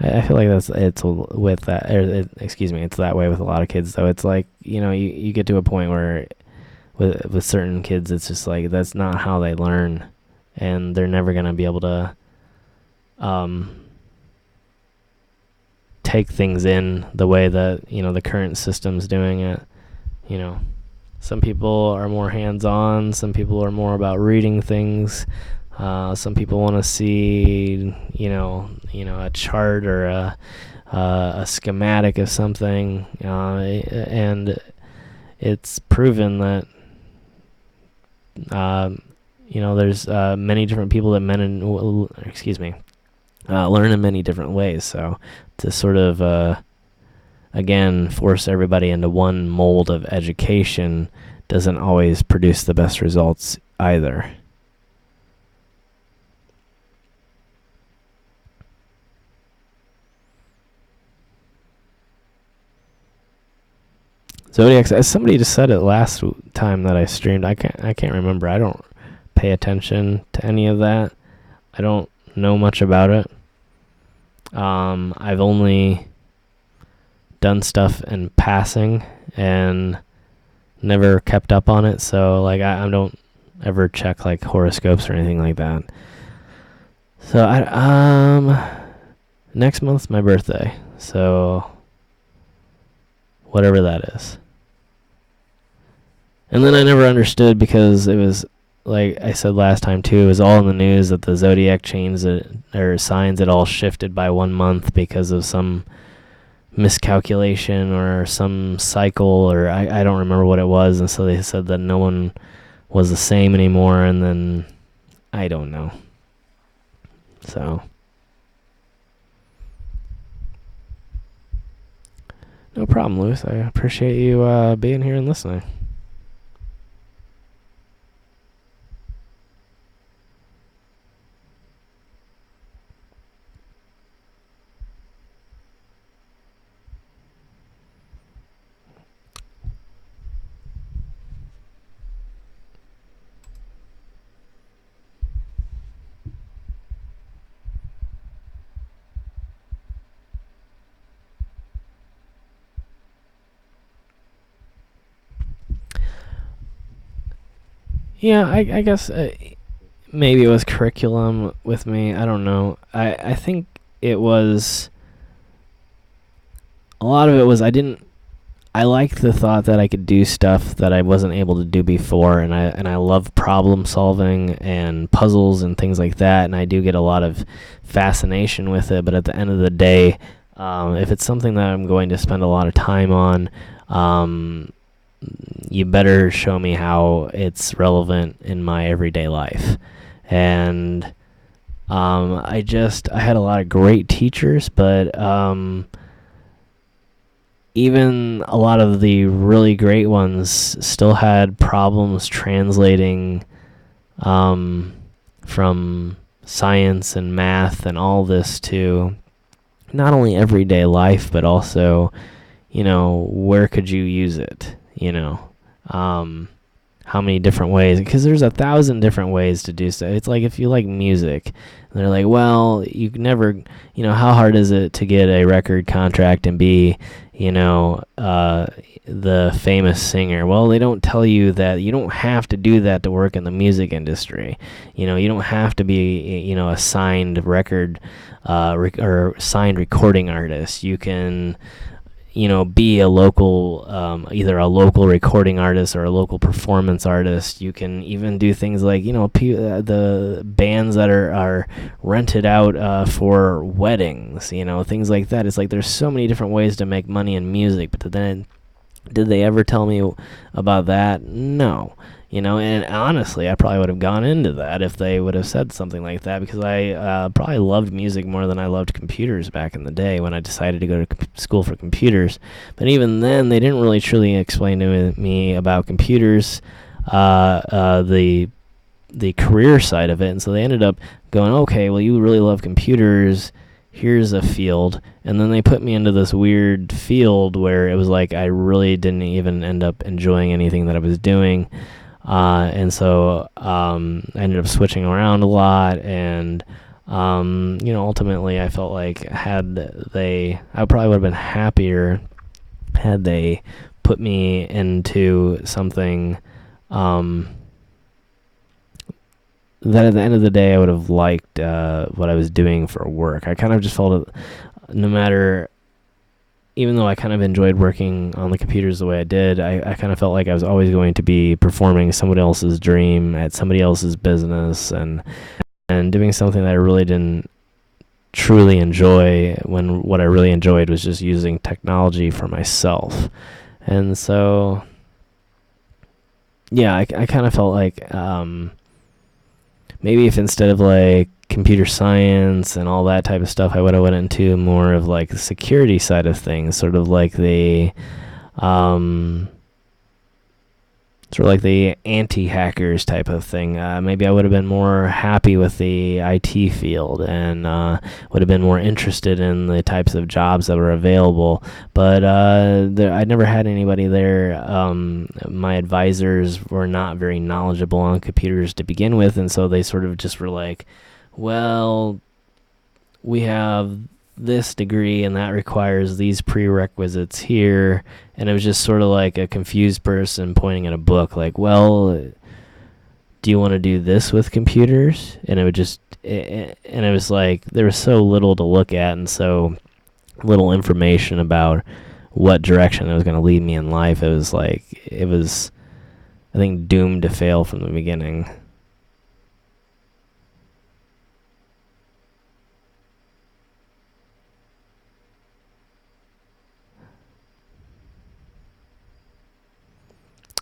I feel like it's with that. Excuse me, it's that way with a lot of kids. Though it's like, you get to a point where with certain kids, it's just like that's not how they learn, and they're never gonna be able to take things in the way that the current system's doing it. Some people are more hands-on. Some people are more about reading things. Some people want to see, a chart or a schematic of something, and it's proven that, there's many different people that learn in many different ways. So to sort of again force everybody into one mold of education doesn't always produce the best results either. Zodiacs, as somebody just said it last time that I streamed, I can't remember. I don't pay attention to any of that. I don't know much about it. I've only done stuff in passing and never kept up on it, so like I don't ever check like horoscopes or anything like that. So next month's my birthday, so whatever that is. And then I never understood, because it was, like I said last time too, it was all in the news that the zodiac signs had all shifted by 1 month because of some miscalculation or some cycle, or I don't remember what it was, and so they said that no one was the same anymore, and then I don't know. So no problem, Lewis. I appreciate you being here and listening. Yeah, I guess maybe it was curriculum with me. I don't know. I think it was, a lot of it was I liked the thought that I could do stuff that I wasn't able to do before, and I love problem solving and puzzles and things like that, and I do get a lot of fascination with it. But at the end of the day, if it's something that I'm going to spend a lot of time on, you better show me how it's relevant in my everyday life. And I had a lot of great teachers, but even a lot of the really great ones still had problems translating from science and math and all this to not only everyday life, but also, where could you use it? How many different ways, because there's 1,000 different ways to do stuff. It's like if you like music, and they're like, well, you never, how hard is it to get a record contract and be, the famous singer? Well, they don't tell you that you don't have to do that to work in the music industry. You don't have to be, a signed record or signed recording artist. You can, be a local, either a local recording artist or a local performance artist. You can even do things like, the bands that are rented out for weddings, things like that. It's like there's so many different ways to make money in music, but then did they ever tell me about that? No. And honestly, I probably would have gone into that if they would have said something like that, because I probably loved music more than I loved computers back in the day when I decided to go to school for computers. But even then, they didn't really truly explain to me about computers, the career side of it. And so they ended up going, okay, well, you really love computers, here's a field. And then they put me into this weird field where it was like I really didn't even end up enjoying anything that I was doing. And so I ended up switching around a lot, and ultimately I felt like I probably would have been happier had they put me into something that at the end of the day I would have liked what I was doing for work. I kind of just felt no matter, even though I kind of enjoyed working on the computers the way I did, I kind of felt like I was always going to be performing somebody else's dream at somebody else's business and doing something that I really didn't truly enjoy, when what I really enjoyed was just using technology for myself. And so, yeah, I kind of felt like maybe if instead of like computer science and all that type of stuff, I would have went into more of like the security side of things, sort of like the anti-hackers type of thing. Maybe I would have been more happy with the IT field and would have been more interested in the types of jobs that were available. But I never had anybody there. My advisors were not very knowledgeable on computers to begin with, and so they sort of just were like, well, we have this degree and that requires these prerequisites here. And it was just sort of like a confused person pointing at a book like, well, do you want to do this with computers? And it was like there was so little to look at and so little information about what direction it was going to lead me in life. It was I think, doomed to fail from the beginning.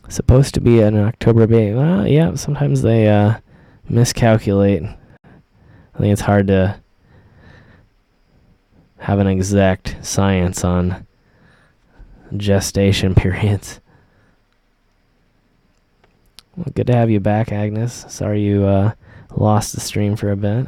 Supposed to be an October baby. Well, yeah, sometimes they miscalculate. I think it's hard to have an exact science on gestation periods. Well, good to have you back, Agnes. Sorry you lost the stream for a bit.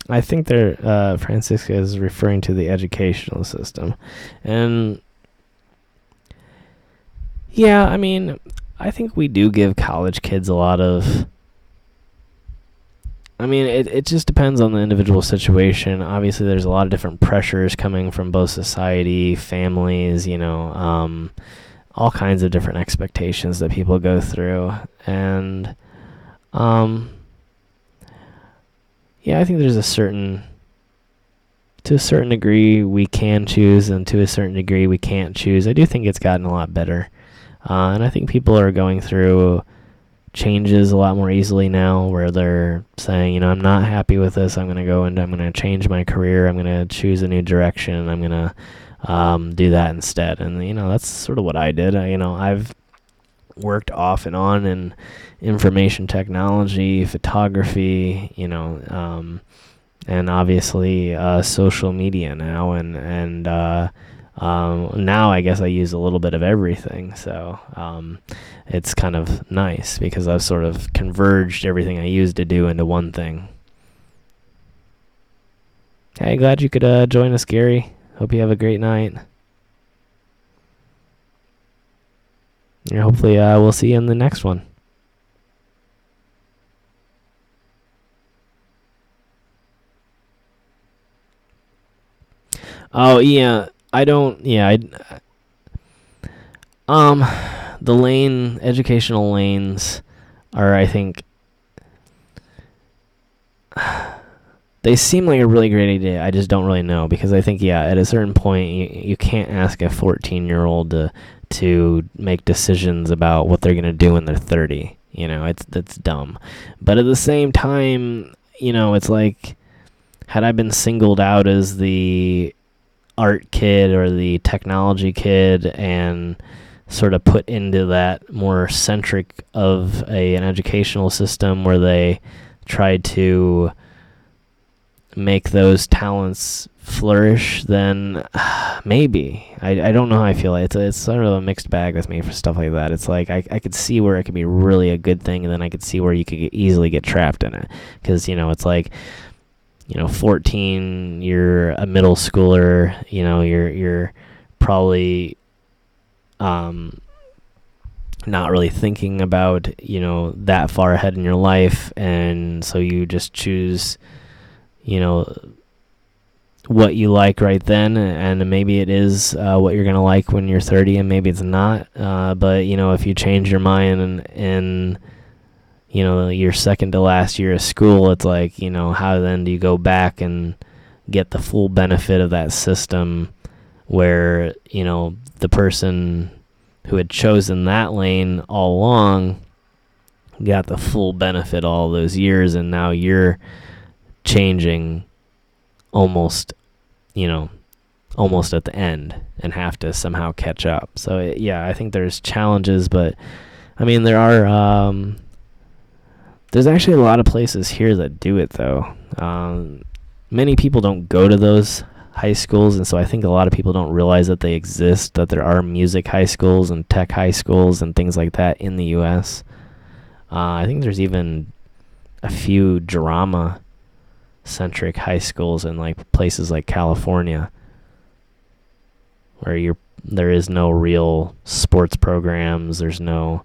I think Francisca is referring to the educational system. And yeah, I mean, I think we do give college kids a lot of... I mean, it just depends on the individual situation. Obviously, there's a lot of different pressures coming from both society, families, all kinds of different expectations that people go through. And... yeah, I think there's to a certain degree we can choose, and to a certain degree we can't choose. I do think it's gotten a lot better. And I think people are going through changes a lot more easily now, where they're saying, I'm not happy with this. I'm going to change my career. I'm going to choose a new direction. I'm going to do that instead. And, that's sort of what I did. I've worked off and on in information technology, photography, and obviously social media now, and now I guess I use a little bit of everything. So it's kind of nice because I've sort of converged everything I used to do into one thing. Hey, glad you could join us, Gary. Hope you have a great night. And hopefully we'll see you in the next one. Oh, yeah. The educational lanes are, I think, they seem like a really great idea. I just don't really know, because I think, at a certain point, you can't ask a 14-year-old to make decisions about what they're going to do when they're 30. That's dumb. But at the same time, it's like, had I been singled out as the art kid or the technology kid and sort of put into that more centric of an educational system where they tried to make those talents flourish, then maybe. I don't know how I feel. It's sort of a mixed bag with me for stuff like that. It's like I could see where it could be really a good thing, and then I could see where you could easily get trapped in it. Because, it's like, 14, you're a middle schooler, you're probably not really thinking about, that far ahead in your life, and so you just choose, what you like right then, and maybe it is what you're going to like when you're 30, and maybe it's not, but if you change your mind in your second to last year of school, it's like, how then do you go back and get the full benefit of that system where, the person who had chosen that lane all along got the full benefit all those years, and now you're changing almost at the end and have to somehow catch up. So I think there's challenges, but I mean, there's actually a lot of places here that do it, though. Many people don't go to those high schools, and so I think a lot of people don't realize that they exist, that there are music high schools and tech high schools and things like that in the U.S. I think there's even a few drama-centric high schools in like places like California, where there is no real sports programs. There's no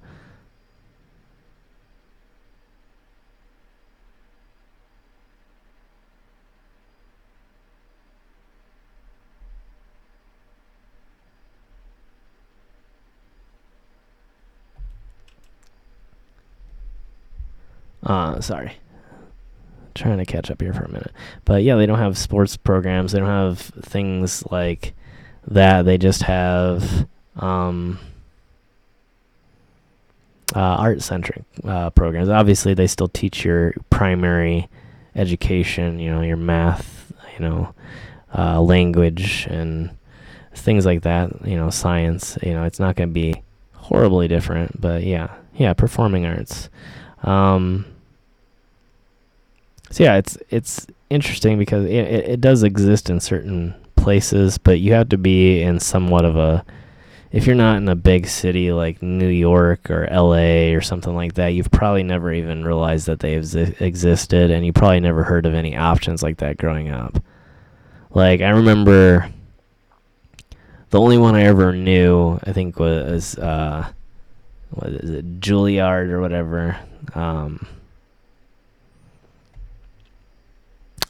sorry, trying to catch up here for a minute. But yeah, they don't have sports programs. They don't have things like that. They just have art-centric programs. Obviously, they still teach your primary education, your math, language and things like that, science. It's not going to be horribly different, but yeah, performing arts. So yeah, it's interesting because it does exist in certain places, but you have to be in somewhat of if you're not in a big city like New York or LA or something like that, you've probably never even realized that they existed, and you probably never heard of any options like that growing up. Like, I remember the only one I ever knew, I think, was what is it, Juilliard or whatever.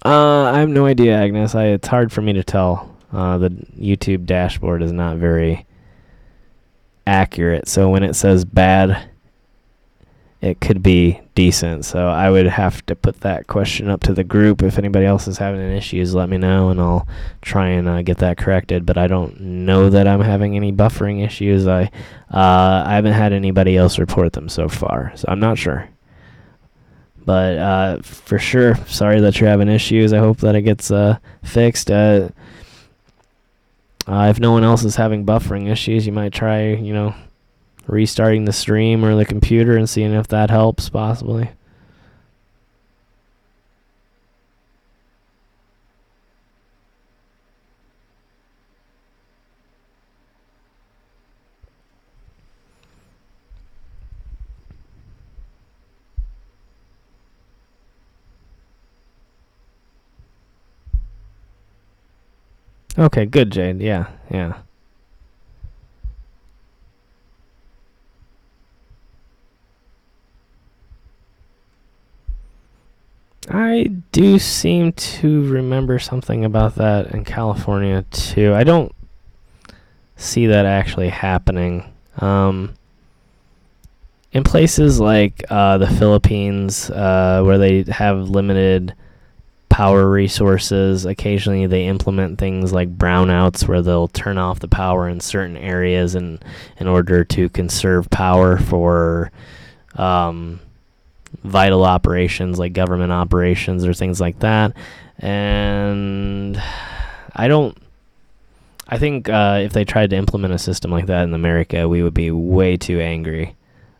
I have no idea, Agnes. It's hard for me to tell. The YouTube dashboard is not very accurate, so when it says bad, it could be decent. So I would have to put that question up to the group. If anybody else is having any issues, let me know, and I'll try and get that corrected. But I don't know that I'm having any buffering issues. I haven't had anybody else report them so far, so I'm not sure. But for sure, sorry that you're having issues. I hope that it gets fixed. If no one else is having buffering issues, you might try, restarting the stream or the computer and seeing if that helps, possibly. Okay, good, Jade. Yeah. I do seem to remember something about that in California, too. I don't see that actually happening. In places like the Philippines, where they have limited power resources, occasionally they implement things like brownouts where they'll turn off the power in certain areas in order to conserve power for vital operations like government operations or things like that. And I think if they tried to implement a system like that in America, we would be way too angry.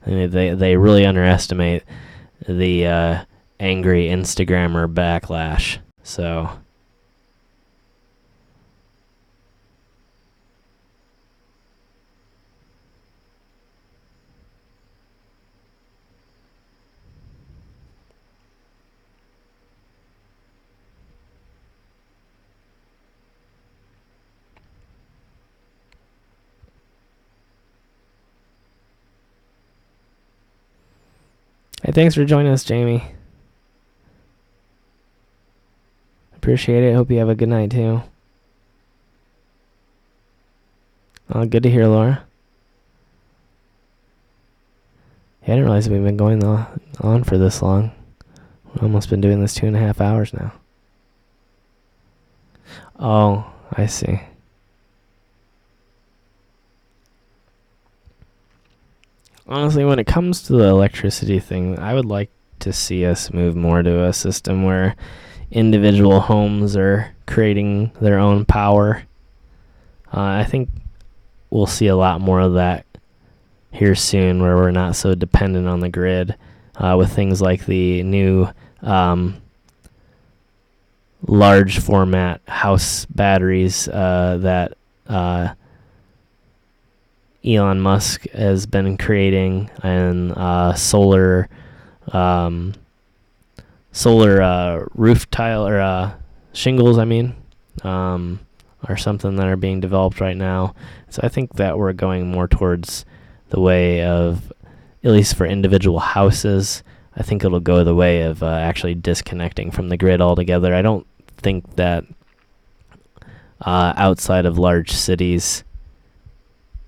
I mean, they really underestimate the angry Instagrammer backlash. So thanks for joining us, Jamie. Appreciate it. Hope you have a good night, too. Good to hear, Laura. Yeah, I didn't realize we've been going on for this long. We've almost been doing this 2.5 hours now. Oh, I see. Honestly, when it comes to the electricity thing, I would like to see us move more to a system where individual homes are creating their own power. I think we'll see a lot more of that here soon, where we're not so dependent on the grid, with things like the new large format house batteries that Elon Musk has been creating, and solar roof tile or shingles, are something that are being developed right now. So I think that we're going more towards the way of, at least for individual houses, I think it'll go the way of actually disconnecting from the grid altogether. I don't think that outside of large cities,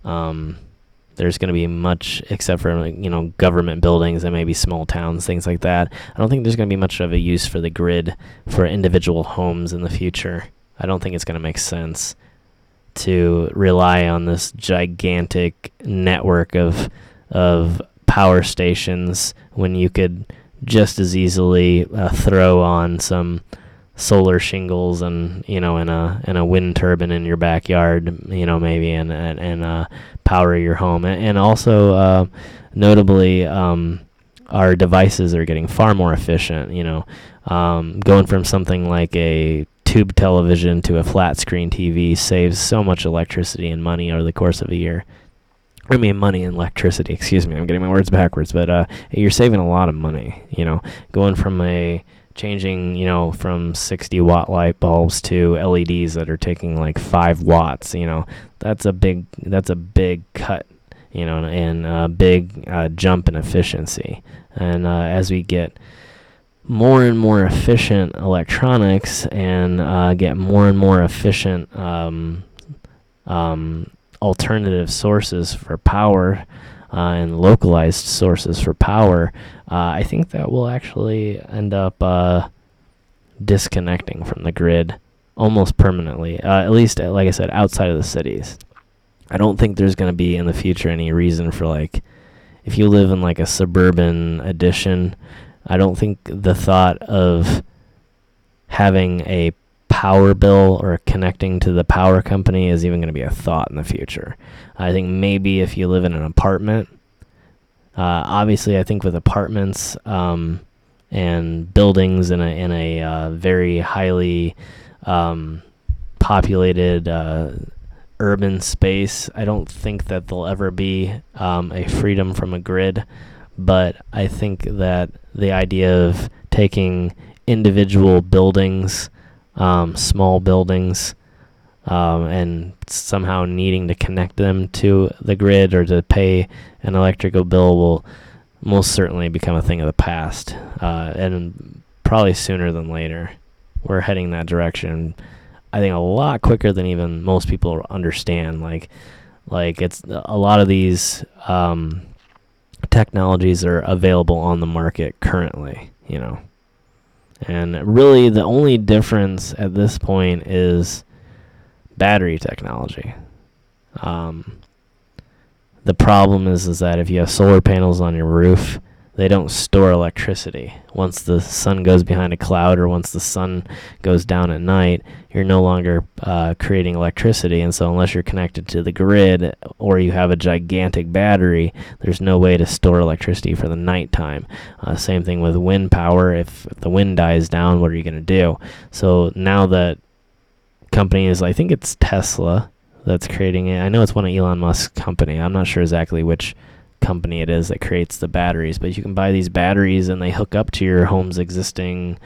there's going to be much, except for government buildings and maybe small towns, things like that. I don't think there's going to be much of a use for the grid for individual homes in the future. I don't think it's going to make sense to rely on this gigantic network of power stations when you could just as easily throw on some solar shingles and in a wind turbine in your backyard, maybe and power your home. And also notably, our devices are getting far more efficient. Going from something like a tube television to a flat screen TV saves so much electricity and money over the course of a year. Money and electricity, excuse me, I'm getting my words backwards, but you're saving a lot of money, going from changing, from 60 watt light bulbs to LEDs that are taking like 5 watts, that's a big cut, and a big jump in efficiency. And as we get more and more efficient electronics and get more and more efficient alternative sources for power and localized sources for power, I think that will actually end up disconnecting from the grid almost permanently, at least, like I said, outside of the cities. I don't think there's going to be in the future any reason for, if you live in a suburban addition, I don't think the thought of having a power bill or connecting to the power company is even going to be a thought in the future. I think maybe if you live in an apartment, obviously I think with apartments and buildings in a very highly populated urban space, I don't think that there'll ever be a freedom from a grid. But I think that the idea of taking individual buildings, small buildings, and somehow needing to connect them to the grid or to pay an electrical bill will most certainly become a thing of the past, and probably sooner than later. We're heading that direction, I think, a lot quicker than even most people understand. Like it's a lot of these technologies are available on the market currently, and really the only difference at this point is battery technology. The problem is that if you have solar panels on your roof, they don't store electricity. Once the sun goes behind a cloud or once the sun goes down at night, you're no longer creating electricity. And so unless you're connected to the grid or you have a gigantic battery, there's no way to store electricity for the nighttime. Same thing with wind power. If the wind dies down, what are you going to do? So now that companies, I think it's Tesla that's creating it. I know it's one of Elon Musk's company. I'm not sure exactly which company it is that creates the batteries, but you can buy these batteries and they hook up to your home's existing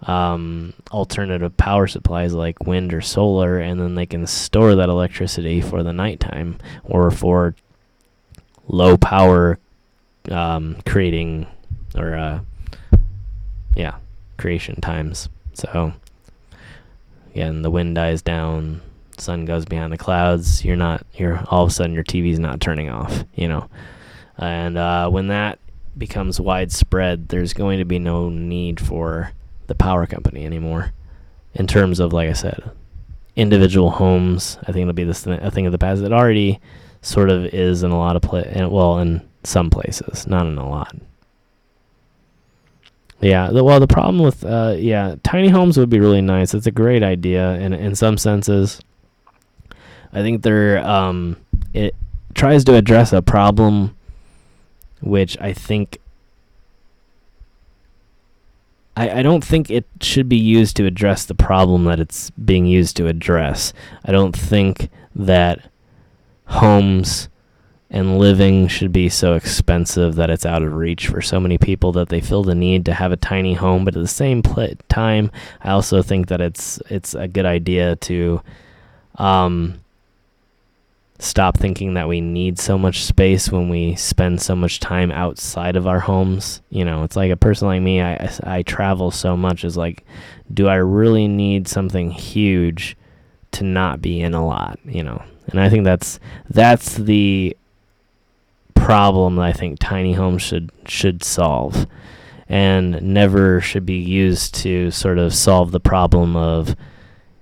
alternative power supplies like wind or solar, and then they can store that electricity for the nighttime or for low power creating or creation times. So again, the wind dies down, sun goes behind the clouds. You're all of a sudden your TV's not turning off, and when that becomes widespread, there's going to be no need for the power company anymore. In terms of, like I said, individual homes, I think it'll be a thing of the past. It already sort of is in a lot of in some places, not in a lot. Yeah, the problem with tiny homes would be really nice. It's a great idea, and in some senses, I think it tries to address a problem, which I think I don't think it should be used to address the problem that it's being used to address. I don't think that homes and living should be so expensive that it's out of reach for so many people that they feel the need to have a tiny home. But at the same time, I also think that it's a good idea to stop thinking that we need so much space when we spend so much time outside of our homes. It's like a person like me, I travel so much. Is like, do I really need something huge to not be in a lot? And I think that's the problem that I think tiny homes should solve, and never should be used to sort of solve the problem of,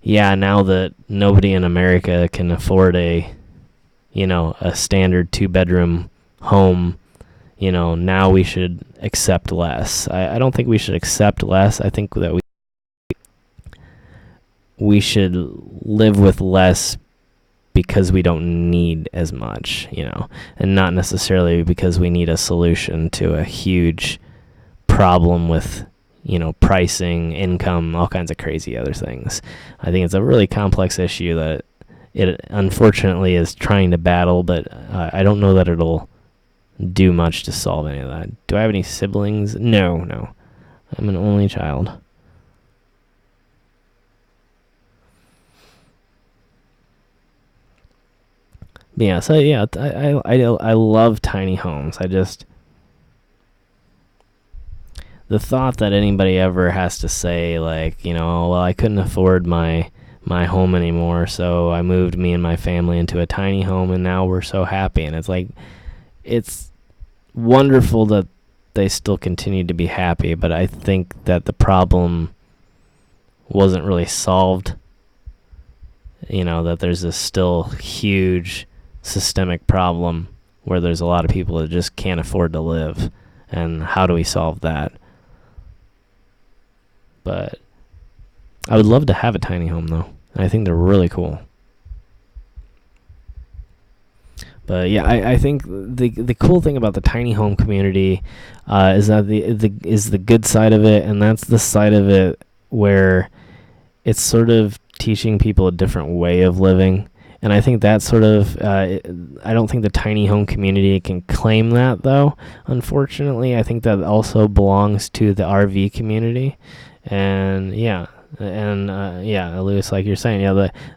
now that nobody in America can afford a standard 2-bedroom home, now we should accept less. I don't think we should accept less. I think that we should live with less because we don't need as much, and not necessarily because we need a solution to a huge problem with, pricing, income, all kinds of crazy other things. I think it's a really complex issue that it unfortunately is trying to battle, but I don't know that it'll do much to solve any of that. Do I have any siblings? No. I'm an only child. Yeah, so I love tiny homes. The thought that anybody ever has to say, like, well, I couldn't afford my home anymore, so I moved me and my family into a tiny home, and now we're so happy. And it's like, it's wonderful that they still continue to be happy, but I think that the problem wasn't really solved. That there's a still huge systemic problem where there's a lot of people that just can't afford to live, and how do we solve that? But I would love to have a tiny home, though. I think they're really cool. But yeah, I think the cool thing about the tiny home community is that the good side of it, and that's the side of it where it's sort of teaching people a different way of living. And I think that sort of, I don't think the tiny home community can claim that, though. Unfortunately, I think that also belongs to the RV community. And Lewis, like you're saying,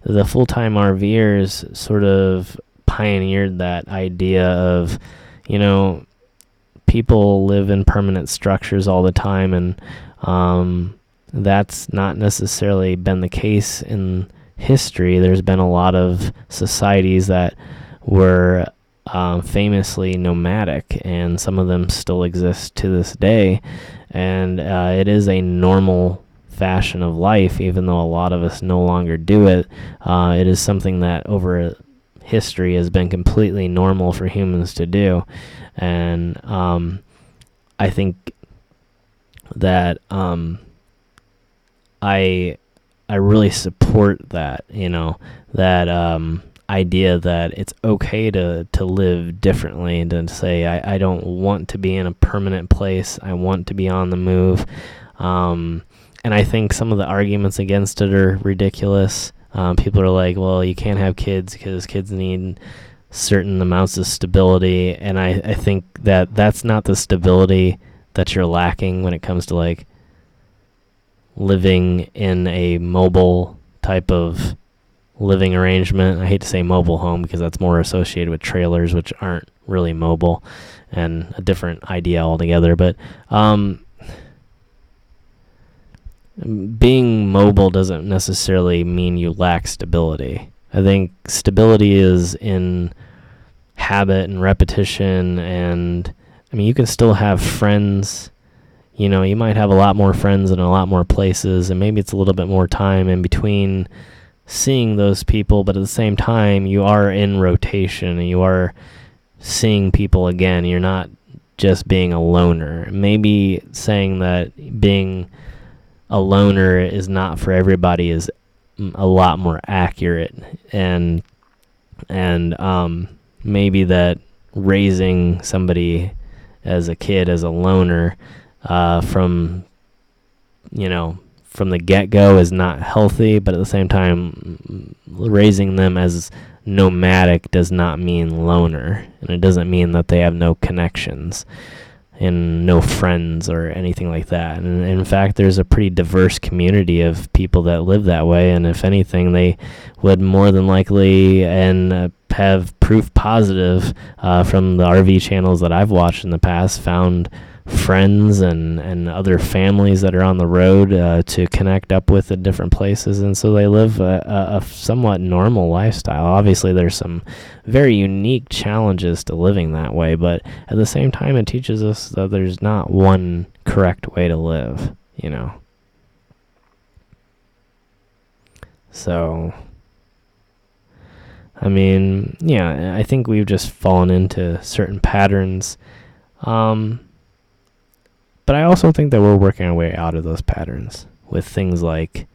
the full-time RVers sort of pioneered that idea of, people live in permanent structures all the time, and that's not necessarily been the case in history. There's been a lot of societies that were famously nomadic, and some of them still exist to this day, and it is a normal fashion of life, even though a lot of us no longer do it. It is something that over history has been completely normal for humans to do, and I think that I really support that, that idea that it's okay to live differently, and to say, I don't want to be in a permanent place. I want to be on the move. And I think some of the arguments against it are ridiculous. People are like, well, you can't have kids because kids need certain amounts of stability. And I think that that's not the stability that you're lacking when it comes to, like, living in a mobile type of living arrangement. I hate to say mobile home because that's more associated with trailers, which aren't really mobile, and a different idea altogether. But being mobile doesn't necessarily mean you lack stability. I think stability is in habit and repetition, and I mean, you can still have friends. You know, you might have a lot more friends in a lot more places, and maybe it's a little bit more time in between seeing those people, but at the same time, you are in rotation, and you are seeing people again. You're not just being a loner. Maybe saying that being a loner is not for everybody is a lot more accurate, and maybe that raising somebody as a kid as a loner from the get-go is not healthy, but at the same time, raising them as nomadic does not mean loner, and it doesn't mean that they have no connections and no friends or anything like that. And in fact, there's a pretty diverse community of people that live that way, and if anything, they would more than likely and have proof positive from the RV channels that I've watched in the past, found friends and other families that are on the road to connect up with at different places, and so they live a somewhat normal lifestyle. Obviously, there's some very unique challenges to living that way, but at the same time, it teaches us that there's not one correct way to live, you know. So, I mean, yeah, I think we've just fallen into certain patterns. But I also think that we're working our way out of those patterns with things like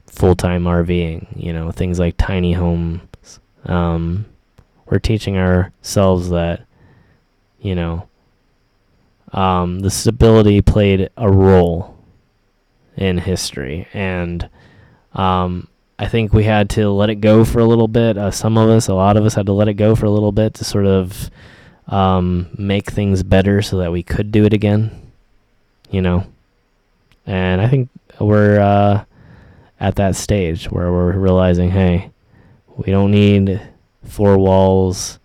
full-time RVing, you know, things like tiny homes. We're teaching ourselves that, you know, the stability played a role in history, and I think we had to let it go for a little bit. A lot of us had to let it go for a little bit to sort of make things better so that we could do it again, you know. And I think we're at that stage where we're realizing, hey, we don't need 4 walls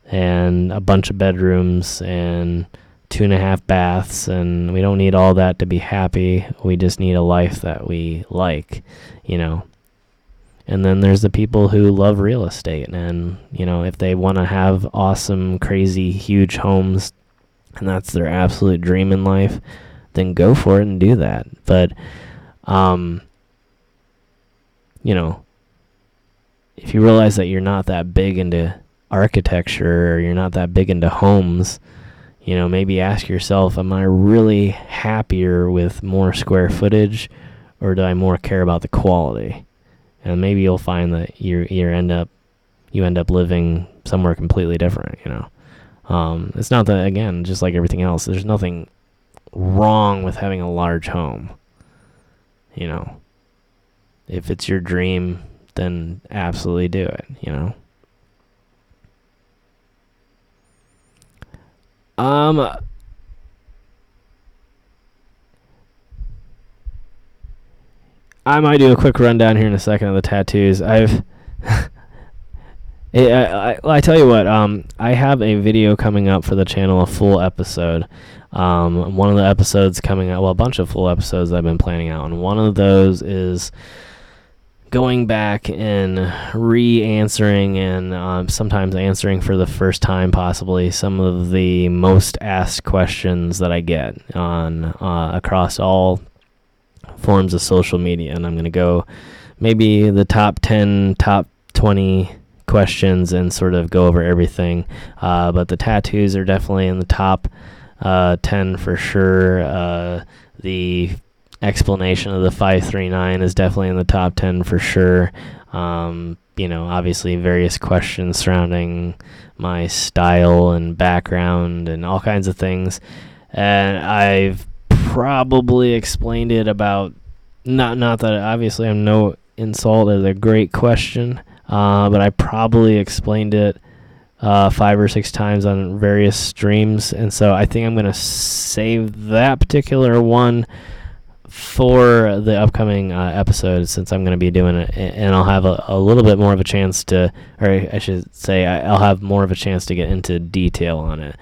and a bunch of bedrooms and 2.5 baths, and we don't need all that to be happy. We just need a life that we like, you know. And then there's the people who love real estate, and, you know, if they want to have awesome, crazy, huge homes, and that's their absolute dream in life, then go for it and do that. But, you know, if you realize that you're not that big into architecture, or you're not that big into homes, you know, maybe ask yourself, am I really happier with more square footage, or do I more care about the quality? And maybe you'll find that you end up living somewhere completely different, you know. It's not that, again, just like everything else, there's nothing wrong with having a large home, you know. If it's your dream, then absolutely do it, you know. I might do a quick rundown here in a second of the tattoos. I tell you what, I have a video coming up for the channel, a full episode. One of the episodes coming out, well, a bunch of full episodes I've been planning out, and one of those is going back and re-answering and sometimes answering for the first time possibly some of the most asked questions that I get on across all forms of social media. And I'm going to go maybe the top 10, top 20 questions and sort of go over everything. But the tattoos are definitely in the top 10 for sure. The explanation of the 539 is definitely in the top 10 for sure. You know, obviously various questions surrounding my style and background and all kinds of things. And I've probably explained it about, not that obviously I'm no insult as a great question, but I probably explained it 5 or 6 times on various streams, and so I think I'm going to save that particular one for the upcoming episode, since I'm going to be doing it, and I'll have a little bit more of a chance to, or I should say, I'll have more of a chance to get into detail on it,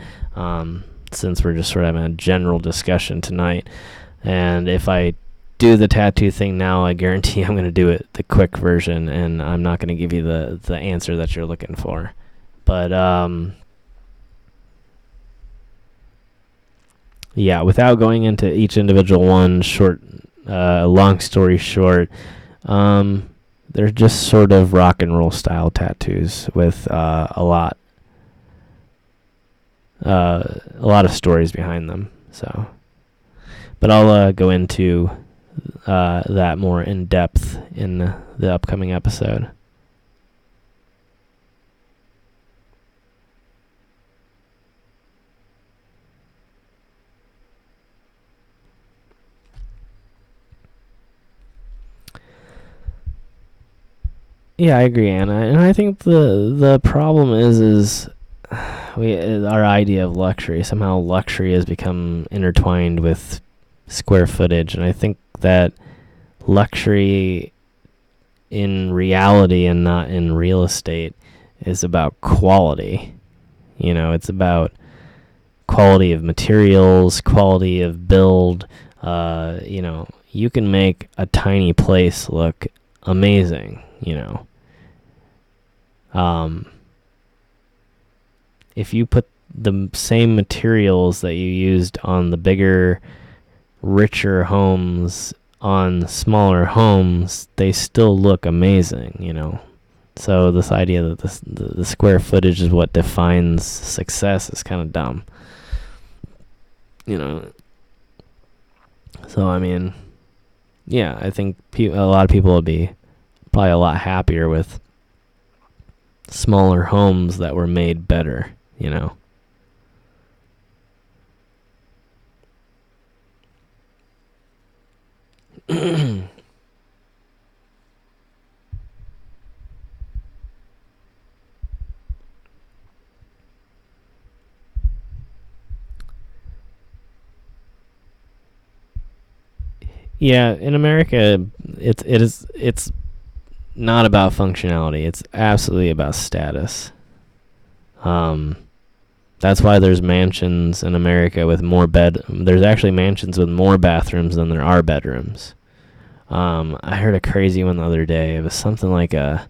since we're just sort of having a general discussion tonight. And if I do the tattoo thing now, I guarantee I'm going to do it the quick version, and I'm not going to give you the answer that you're looking for. But yeah, without going into each individual one, long story short, they're just sort of rock and roll style tattoos with a lot of stories behind them. So, but I'll go into that more in depth in the upcoming episode. Yeah, I agree, Anna. And I think the problem is our idea of luxury. Somehow luxury has become intertwined with square footage, and I think that luxury in reality and not in real estate is about quality. It's about quality of materials, quality of build. You can make a tiny place look amazing, if you put the same materials that you used on the bigger, richer homes on smaller homes, they still look amazing, So this idea that the square footage is what defines success is kind of dumb. So, I mean, yeah, I think a lot of people would be probably a lot happier with smaller homes that were made better, Yeah, in America, it's not about functionality. It's absolutely about status. That's why there's mansions in America with there's actually mansions with more bathrooms than there are bedrooms. I heard a crazy one the other day. It was something like I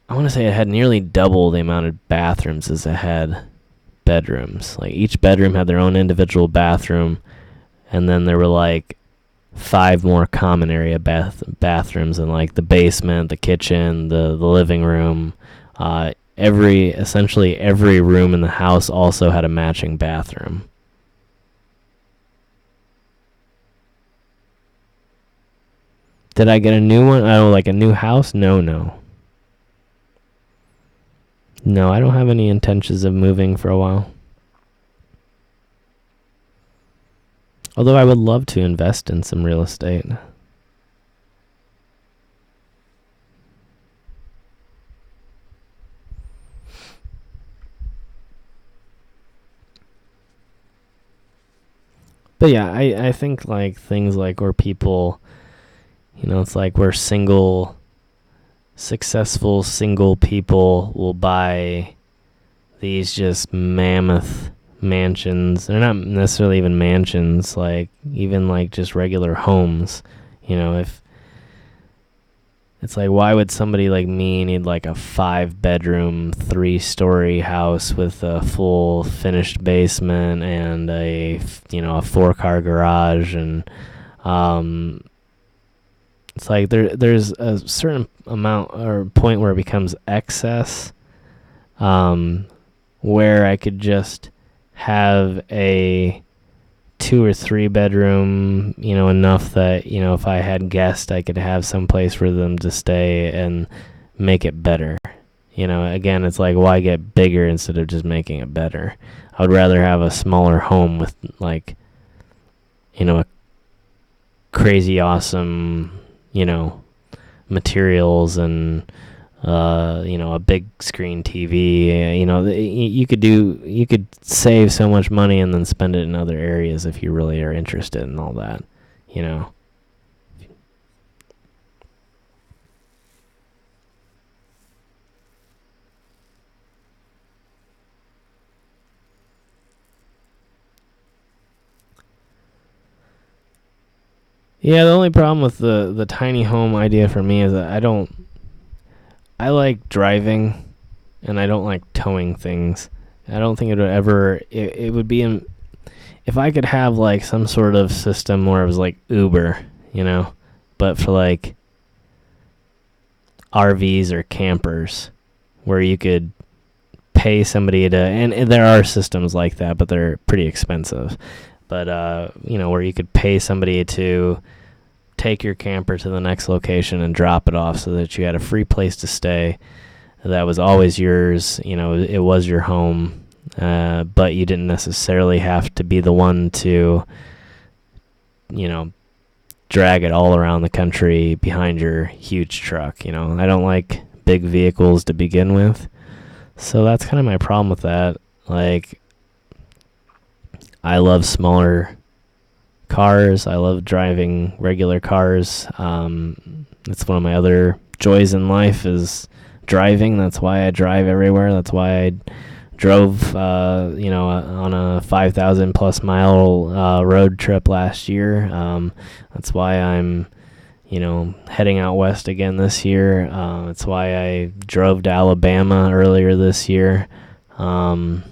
want to say it had nearly double the amount of bathrooms as it had bedrooms. Like each bedroom had their own individual bathroom, and then there were like 5 more common area bathrooms in like the basement, the kitchen, the living room. Essentially every room in the house also had a matching bathroom. Did I get a new one? Oh, like a new house? No. No, I don't have any intentions of moving for a while. Although I would love to invest in some real estate. But yeah, I think like things like where people, it's like where successful single people will buy these just mammoth mansions. They're not necessarily even mansions, like even like just regular homes. If it's like, why would somebody like me need like a 5-bedroom 3-story house with a full finished basement and a 4-car garage? And it's like there's a certain amount or point where it becomes excess, where I could just have a 2 or 3 bedroom, enough that, if I had guests, I could have some place for them to stay and make it better. Again, it's like, why get bigger instead of just making it better? I would rather have a smaller home with like, a crazy awesome, materials and a big screen TV. You could save so much money and then spend it in other areas if you really are interested in all that. Yeah, the only problem with the tiny home idea for me is that I like driving, and I don't like towing things. I don't think it would be if I could have like some sort of system where it was like Uber, but for like RVs or campers, where you could pay somebody and there are systems like that, but they're pretty expensive. But where you could pay somebody to take your camper to the next location and drop it off so that you had a free place to stay that was always yours. It was your home, but you didn't necessarily have to be the one to drag it all around the country behind your huge truck. I don't like big vehicles to begin with, so that's kind of my problem with that. Like, I love smaller cars. I love driving regular cars. It's one of my other joys in life is driving. That's why I drive everywhere. That's why I drove, on a 5,000 plus mile road trip last year. That's why I'm, heading out west again this year. That's why I drove to Alabama earlier this year. So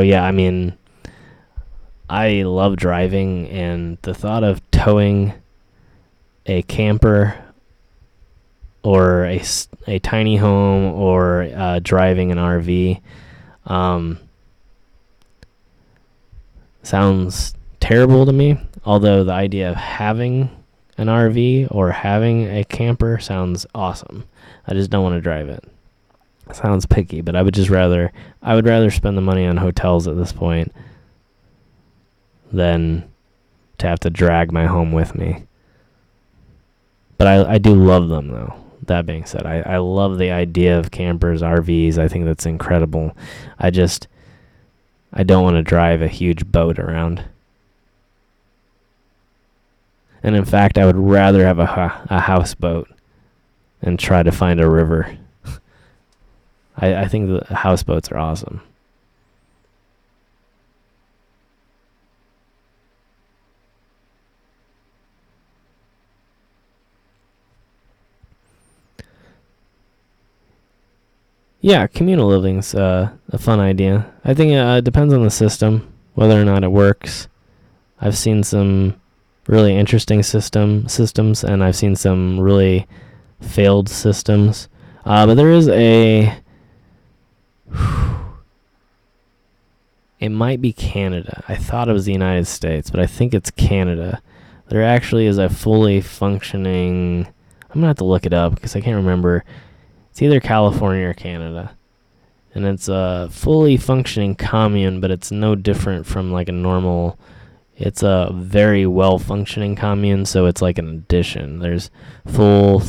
yeah, I mean, I love driving, and the thought of towing a camper or a tiny home or driving an RV sounds terrible to me. Although the idea of having an RV or having a camper sounds awesome. I just don't want to drive it. Sounds picky, but I would rather spend the money on hotels at this point than to have to drag my home with me. But I do love them, though. That being said, I love the idea of campers, RVs. I think that's incredible. I don't want to drive a huge boat around. And in fact, I would rather have a houseboat and try to find a river. I think the houseboats are awesome. Yeah, communal living's a fun idea. I think it depends on the system, whether or not it works. I've seen some really interesting systems, and I've seen some really failed systems. But there is it might be Canada. I thought it was the United States, but I think it's Canada. There actually is a fully functioning... I'm going to have to look it up because I can't remember. It's either California or Canada. And it's a fully functioning commune, but it's no different from like a normal... It's a very well-functioning commune, so it's like an addition. There's full...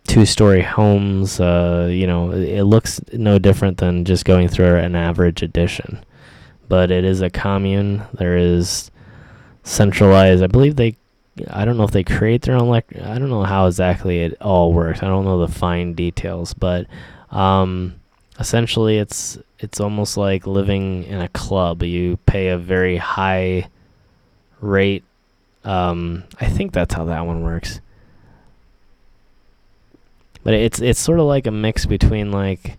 2-story homes. It looks no different than just going through an average addition, but it is a commune. There is centralized, I don't know if they create their own I don't know how exactly it all works. I don't know the fine details, but essentially it's almost like living in a club. You pay a very high rate. I think that's how that one works. But it's sort of like a mix between like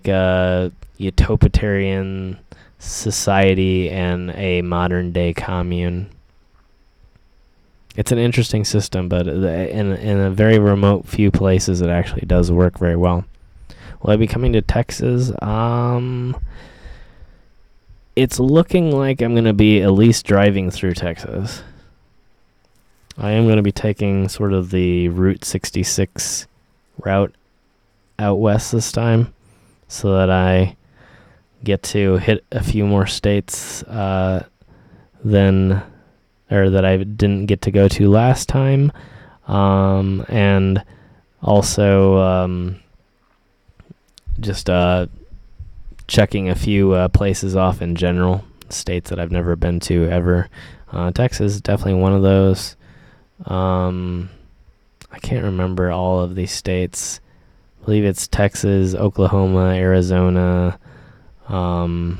a utopian society and a modern day commune. It's an interesting system, but in a very remote few places, it actually does work very well. Will I be coming to Texas? It's looking like I'm going to be at least driving through Texas. I am going to be taking sort of the Route 66 route out west this time, so that I get to hit a few more states that I didn't get to go to last time. And also just checking a few places off in general, states that I've never been to ever. Texas is definitely one of those. I can't remember all of these states. I believe it's Texas, Oklahoma, Arizona. I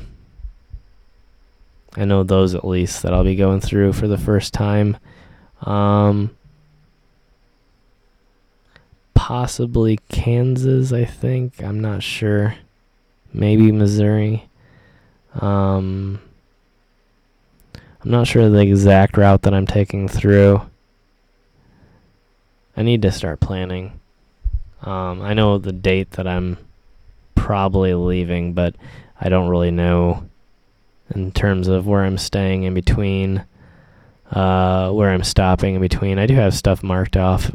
know those at least that I'll be going through for the first time. Possibly Kansas, I think. I'm not sure. Maybe Missouri. I'm not sure the exact route that I'm taking through. I need to start planning. I know the date that I'm probably leaving, but I don't really know in terms of where I'm staying in between, where I'm stopping in between. I do have stuff marked off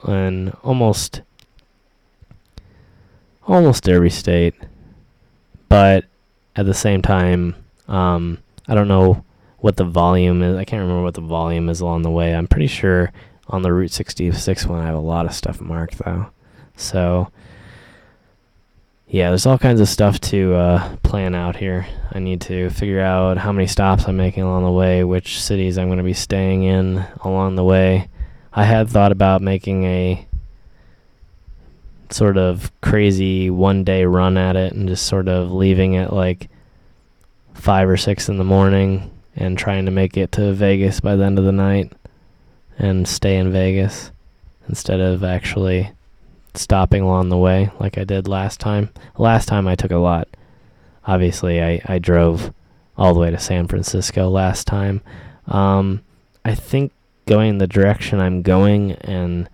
in almost every state, but at the same time, I don't know what the volume is. I can't remember what the volume is along the way. I'm pretty sure on the Route 66 one I have a lot of stuff marked though. So yeah, there's all kinds of stuff to plan out here. I need to figure out how many stops I'm making along the way, which cities I'm going to be staying in along the way. I had thought about making a sort of crazy one-day run at it and just sort of leaving at like 5 or 6 in the morning and trying to make it to Vegas by the end of the night and stay in Vegas instead of actually stopping along the way like I did last time. Last time I took a lot. Obviously, I drove all the way to San Francisco last time. I think going the direction I'm going and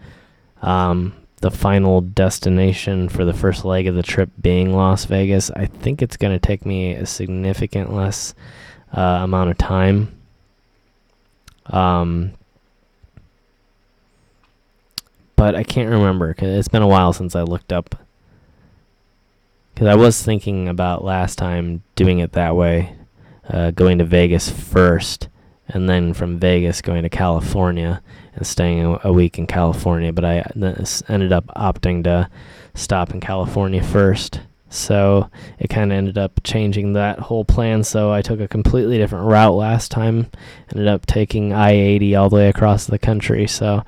the final destination for the first leg of the trip being Las Vegas, I think it's going to take me a significant less amount of time. But I can't remember because it's been a while since I looked up. Because I was thinking about last time doing it that way, going to Vegas first, and then from Vegas going to California and staying a week in California. But I ended up opting to stop in California first. So it kind of ended up changing that whole plan. So I took a completely different route last time. Ended up taking I-80 all the way across the country. So,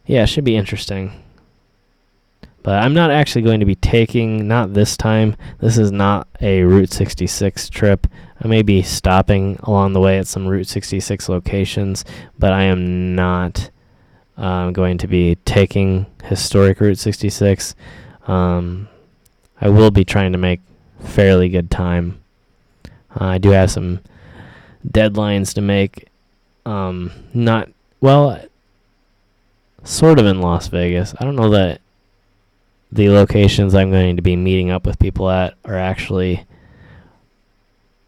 yeah, it should be interesting. But I'm not actually going to be taking, not this time, this is not a Route 66 trip. I may be stopping along the way at some Route 66 locations, but I am not going to be taking historic Route 66. I will be trying to make fairly good time. I do have some deadlines to make. Sort of in Las Vegas. I don't know that the locations I'm going to be meeting up with people at are actually,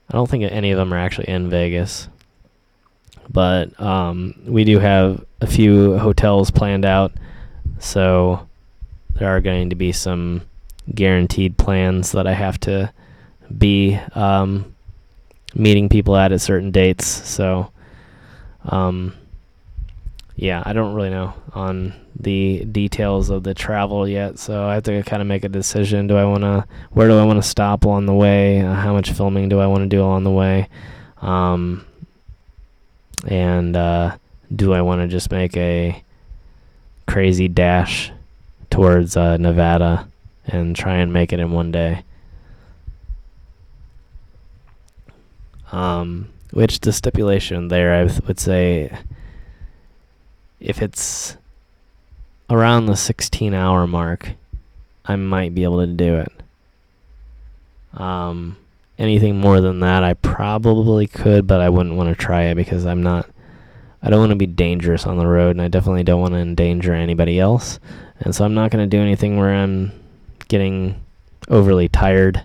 I don't think any of them are actually in Vegas. But we do have a few hotels planned out, so there are going to be some guaranteed plans that I have to be meeting people at certain dates. So, yeah, I don't really know on the details of the travel yet, so I have to kind of make a decision. Where do I want to stop along the way? How much filming do I want to do along the way? And do I want to just make a crazy dash towards Nevada and try and make it in one day? Which the stipulation there, I would say, if it's around the 16-hour mark, I might be able to do it. Anything more than that, I probably could, but I wouldn't want to try it because I don't want to be dangerous on the road, and I definitely don't want to endanger anybody else. And so I'm not going to do anything where I'm getting overly tired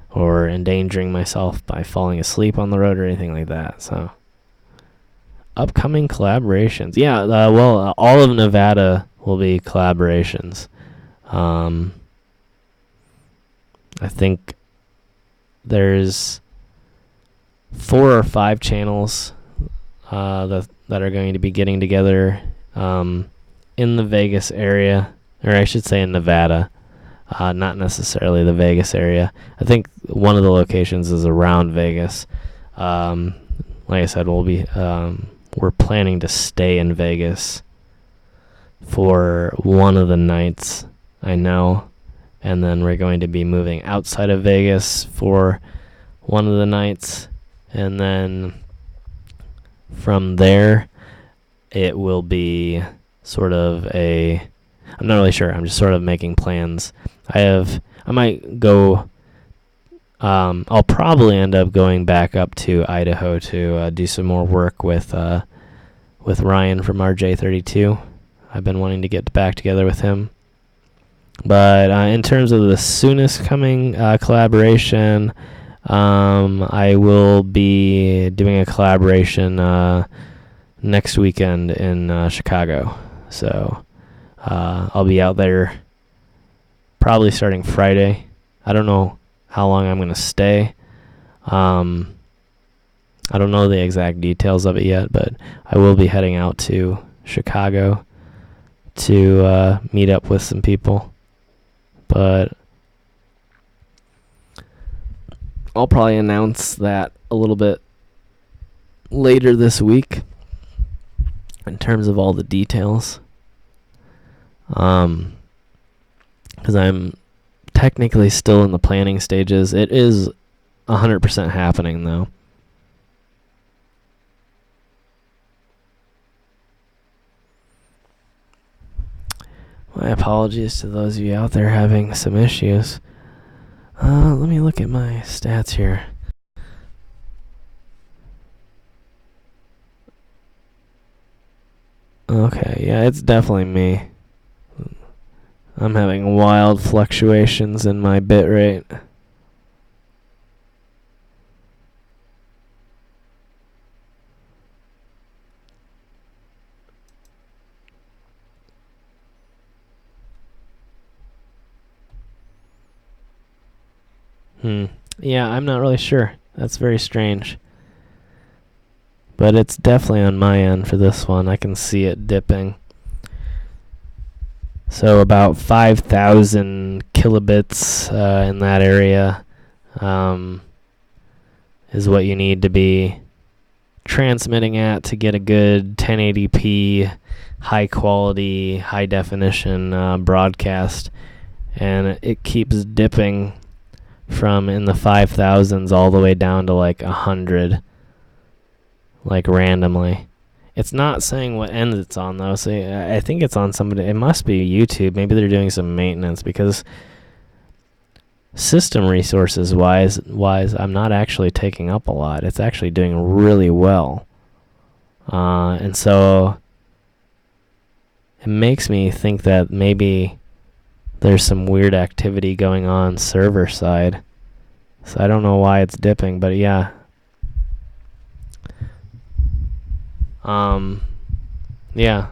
or endangering myself by falling asleep on the road or anything like that. So, upcoming collaborations. Yeah, all of Nevada will be collaborations. I think there's 4 or 5 channels that that are going to be getting together in the Vegas area, or I should say in Nevada, not necessarily the Vegas area. I think one of the locations is around Vegas. Like I said, we're planning to stay in Vegas for one of the nights, I know, and then we're going to be moving outside of Vegas for one of the nights, and then from there it will be sort of I'm not really sure, I'm just sort of making plans. I might go, I'll probably end up going back up to Idaho to do some more work with Ryan from RJ32. I've been wanting to get back together with him. But in terms of the soonest coming collaboration, I will be doing a collaboration next weekend in Chicago. So I'll be out there probably starting Friday. I don't know how long I'm going to stay. I don't know the exact details of it yet, but I will be heading out to Chicago to meet up with some people. But I'll probably announce that a little bit later this week in terms of all the details. Because I'm technically still in the planning stages. It is 100% happening, though. My apologies to those of you out there having some issues. Let me look at my stats here. Okay, yeah, it's definitely me. I'm having wild fluctuations in my bit rate. Yeah, I'm not really sure. That's very strange. But it's definitely on my end for this one. I can see it dipping. So about 5,000 kilobits in that area is what you need to be transmitting at to get a good 1080p, high quality, high definition broadcast. And it keeps dipping from in the 5,000s all the way down to like 100, like randomly. It's not saying what end it's on though, so I think it's on somebody. It must be YouTube. Maybe they're doing some maintenance, because system resources wise, I'm not actually taking up a lot. It's actually doing really well, and so it makes me think that maybe there's some weird activity going on server side. So I don't know why it's dipping, but yeah. Yeah.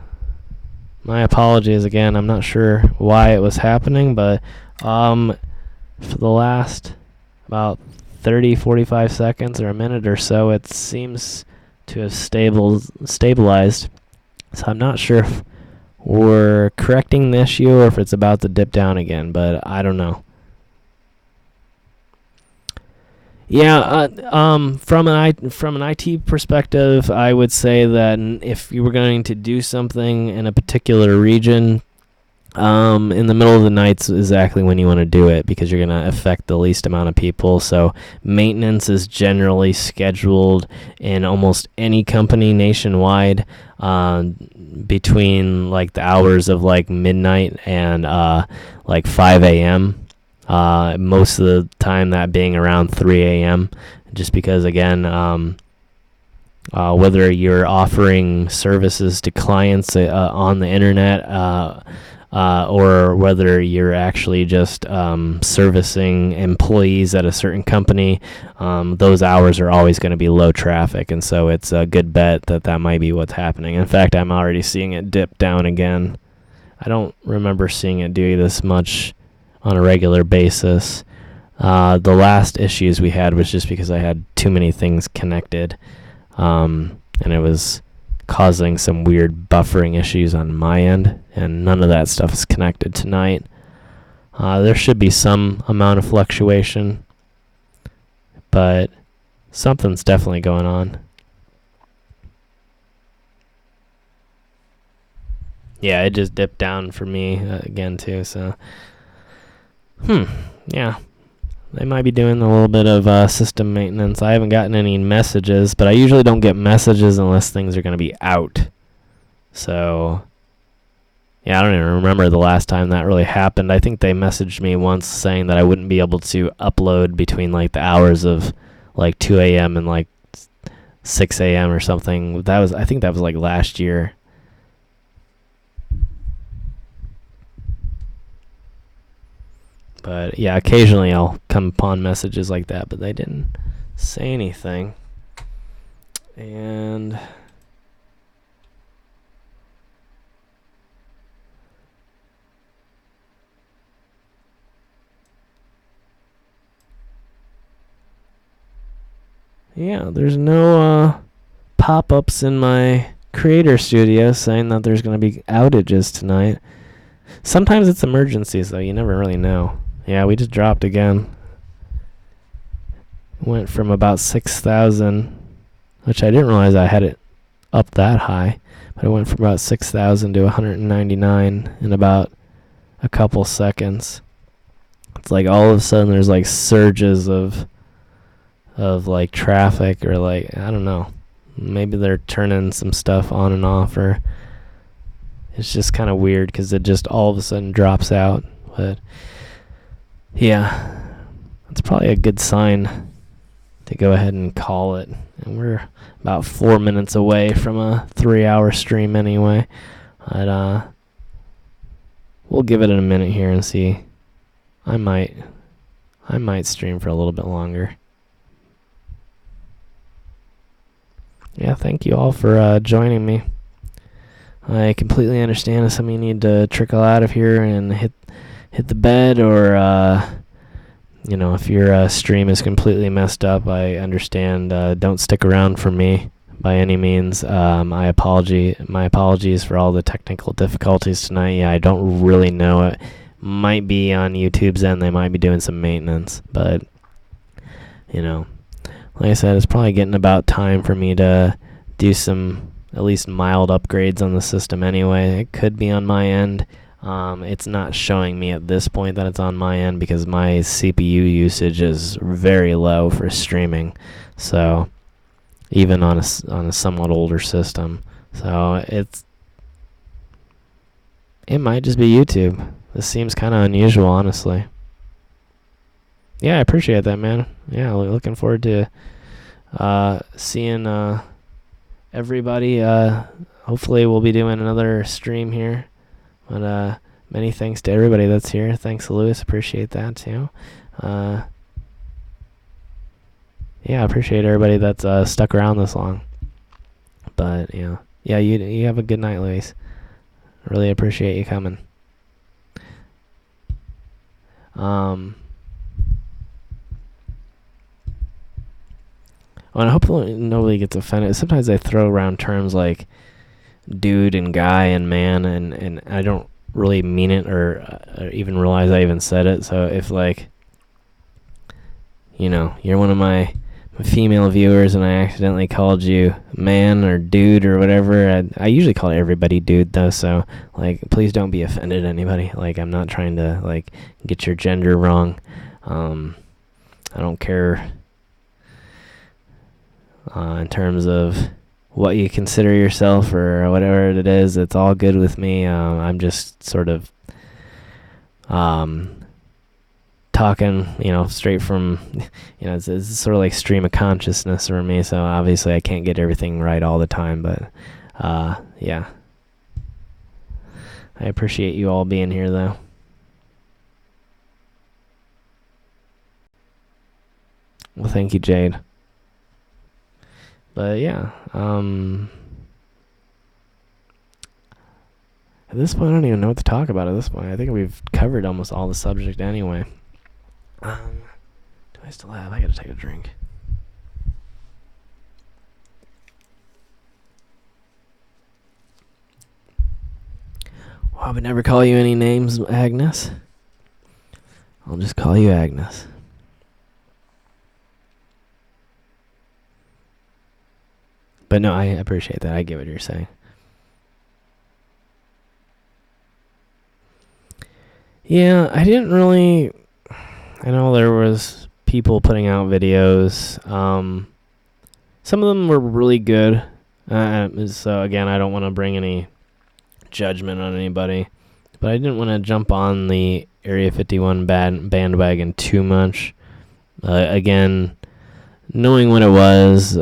My apologies again. I'm not sure why it was happening, but for the last about 30-45 seconds or a minute or so, it seems to have stabilized. So I'm not sure if we're correcting the issue or if it's about to dip down again, but I don't know. Yeah, from an IT perspective, I would say that if you were going to do something in a particular region, in the middle of the night's exactly when you want to do it, because you're going to affect the least amount of people. So maintenance is generally scheduled in almost any company nationwide between like the hours of like midnight and like 5 a.m. Most of the time that being around 3 a.m. just because, again, whether you're offering services to clients on the internet or whether you're actually just servicing employees at a certain company, those hours are always going to be low traffic, and so it's a good bet that might be what's happening. In fact, I'm already seeing it dip down again. I don't remember seeing it do this much on a regular basis. The last issues we had was just because I had too many things connected, and it was causing some weird buffering issues on my end, and none of that stuff is connected tonight. There should be some amount of fluctuation, but something's definitely going on. Yeah, it just dipped down for me again too, so yeah, they might be doing a little bit of system maintenance. I haven't gotten any messages, but I usually don't get messages unless things are going to be out. So yeah, I don't even remember the last time that really happened. I think they messaged me once saying that I wouldn't be able to upload between like the hours of like 2 a.m. and like 6 a.m. or something. I think that was like last year. But yeah, occasionally I'll come upon messages like that, but they didn't say anything. And yeah, there's no pop-ups in my creator studio saying that there's going to be outages tonight. Sometimes it's emergencies, though. You never really know. Yeah, we just dropped again. Went from about 6,000, which I didn't realize I had it up that high, but it went from about 6,000 to 199 in about a couple seconds. It's like all of a sudden there's like surges of like traffic, or like, I don't know. Maybe they're turning some stuff on and off, or it's just kind of weird because it just all of a sudden drops out. But yeah, it's probably a good sign to go ahead and call it. And we're about 4 minutes away from a 3-hour stream anyway. But we'll give it a minute here and see. I might stream for a little bit longer. Yeah, thank you all for joining me. I completely understand if some of you need to trickle out of here and hit the bed, or if your stream is completely messed up, I understand. Don't stick around for me by any means. My apologies for all the technical difficulties tonight. Yeah, I don't really know. It might be on YouTube's end. They might be doing some maintenance, but like I said, it's probably getting about time for me to do some at least mild upgrades on the system anyway. It could be on my end. It's not showing me at this point that it's on my end because my CPU usage is very low for streaming. So even on a somewhat older system. So it might just be YouTube. This seems kind of unusual, honestly. Yeah, I appreciate that, man. Yeah, looking forward to seeing everybody. Hopefully we'll be doing another stream here. But many thanks to everybody that's here. Thanks, Lewis. Appreciate that, too. Yeah, I appreciate everybody that's stuck around this long. But, yeah, you have a good night, Luis. Really appreciate you coming. And hopefully nobody gets offended. Sometimes I throw around terms like dude and guy and man, and I don't really mean it or even realize I even said it. So if, like, you're one of my female viewers and I accidentally called you man or dude or whatever, I usually call everybody dude, though, so, like, please don't be offended, anybody. Like, I'm not trying to, like, get your gender wrong. I don't care in terms of what you consider yourself or whatever it is. It's all good with me. I'm just sort of talking, straight from, it's sort of like stream of consciousness for me. So obviously I can't get everything right all the time, but yeah. I appreciate you all being here, though. Well, thank you, Jade. But yeah, at this point, I don't even know what to talk about at this point. I think we've covered almost all the subject anyway. Do I still have? I gotta take a drink. Well, I would never call you any names, Agnes. I'll just call you Agnes. But no, I appreciate that. I get what you're saying. Yeah, I didn't really... I know there was people putting out videos. Some of them were really good. So again, I don't want to bring any judgment on anybody. But I didn't want to jump on the Area 51 bandwagon too much. Again, knowing what it was,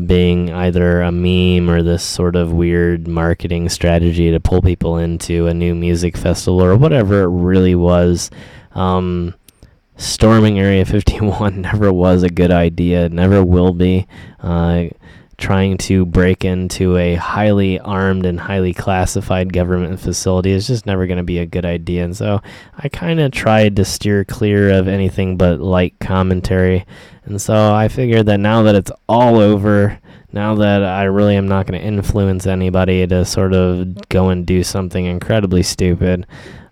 being either a meme or this sort of weird marketing strategy to pull people into a new music festival or whatever it really was, storming Area 51 never was a good idea, never will be. Trying to break into a highly armed and highly classified government facility is just never going to be a good idea. And so I kind of tried to steer clear of anything but light commentary. And so I figured that now that it's all over, now that I really am not going to influence anybody to sort of go and do something incredibly stupid,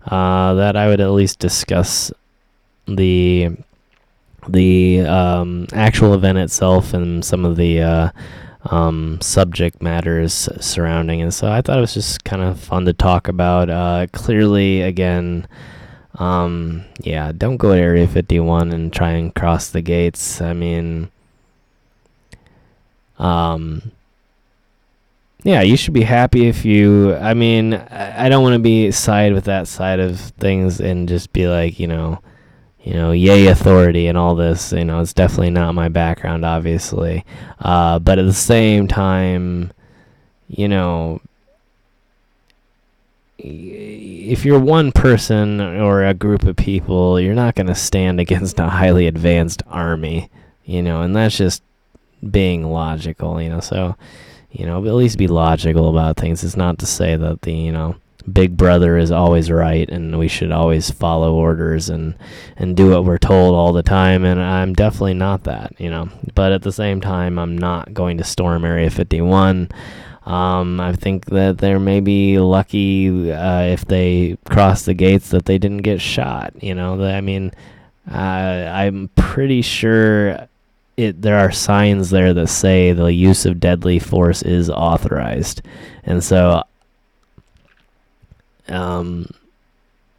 that I would at least discuss the actual event itself and some of the subject matters surrounding it. So I thought it was just kind of fun to talk about. Clearly, again, don't go to Area 51 and try and cross the gates. I mean, you should be happy if you... I mean, I don't want to be side with that side of things and just be like, yay authority and all this. It's definitely not my background, obviously. But at the same time, if you're one person or a group of people, you're not going to stand against a highly advanced army, and that's just being logical, so, at least be logical about things. It's not to say that the, Big Brother is always right and we should always follow orders and do what we're told all the time, and I'm definitely not that, but at the same time, I'm not going to storm Area 51. I think that they're maybe lucky if they cross the gates that they didn't get shot, I'm pretty sure there are signs there that say the use of deadly force is authorized, and so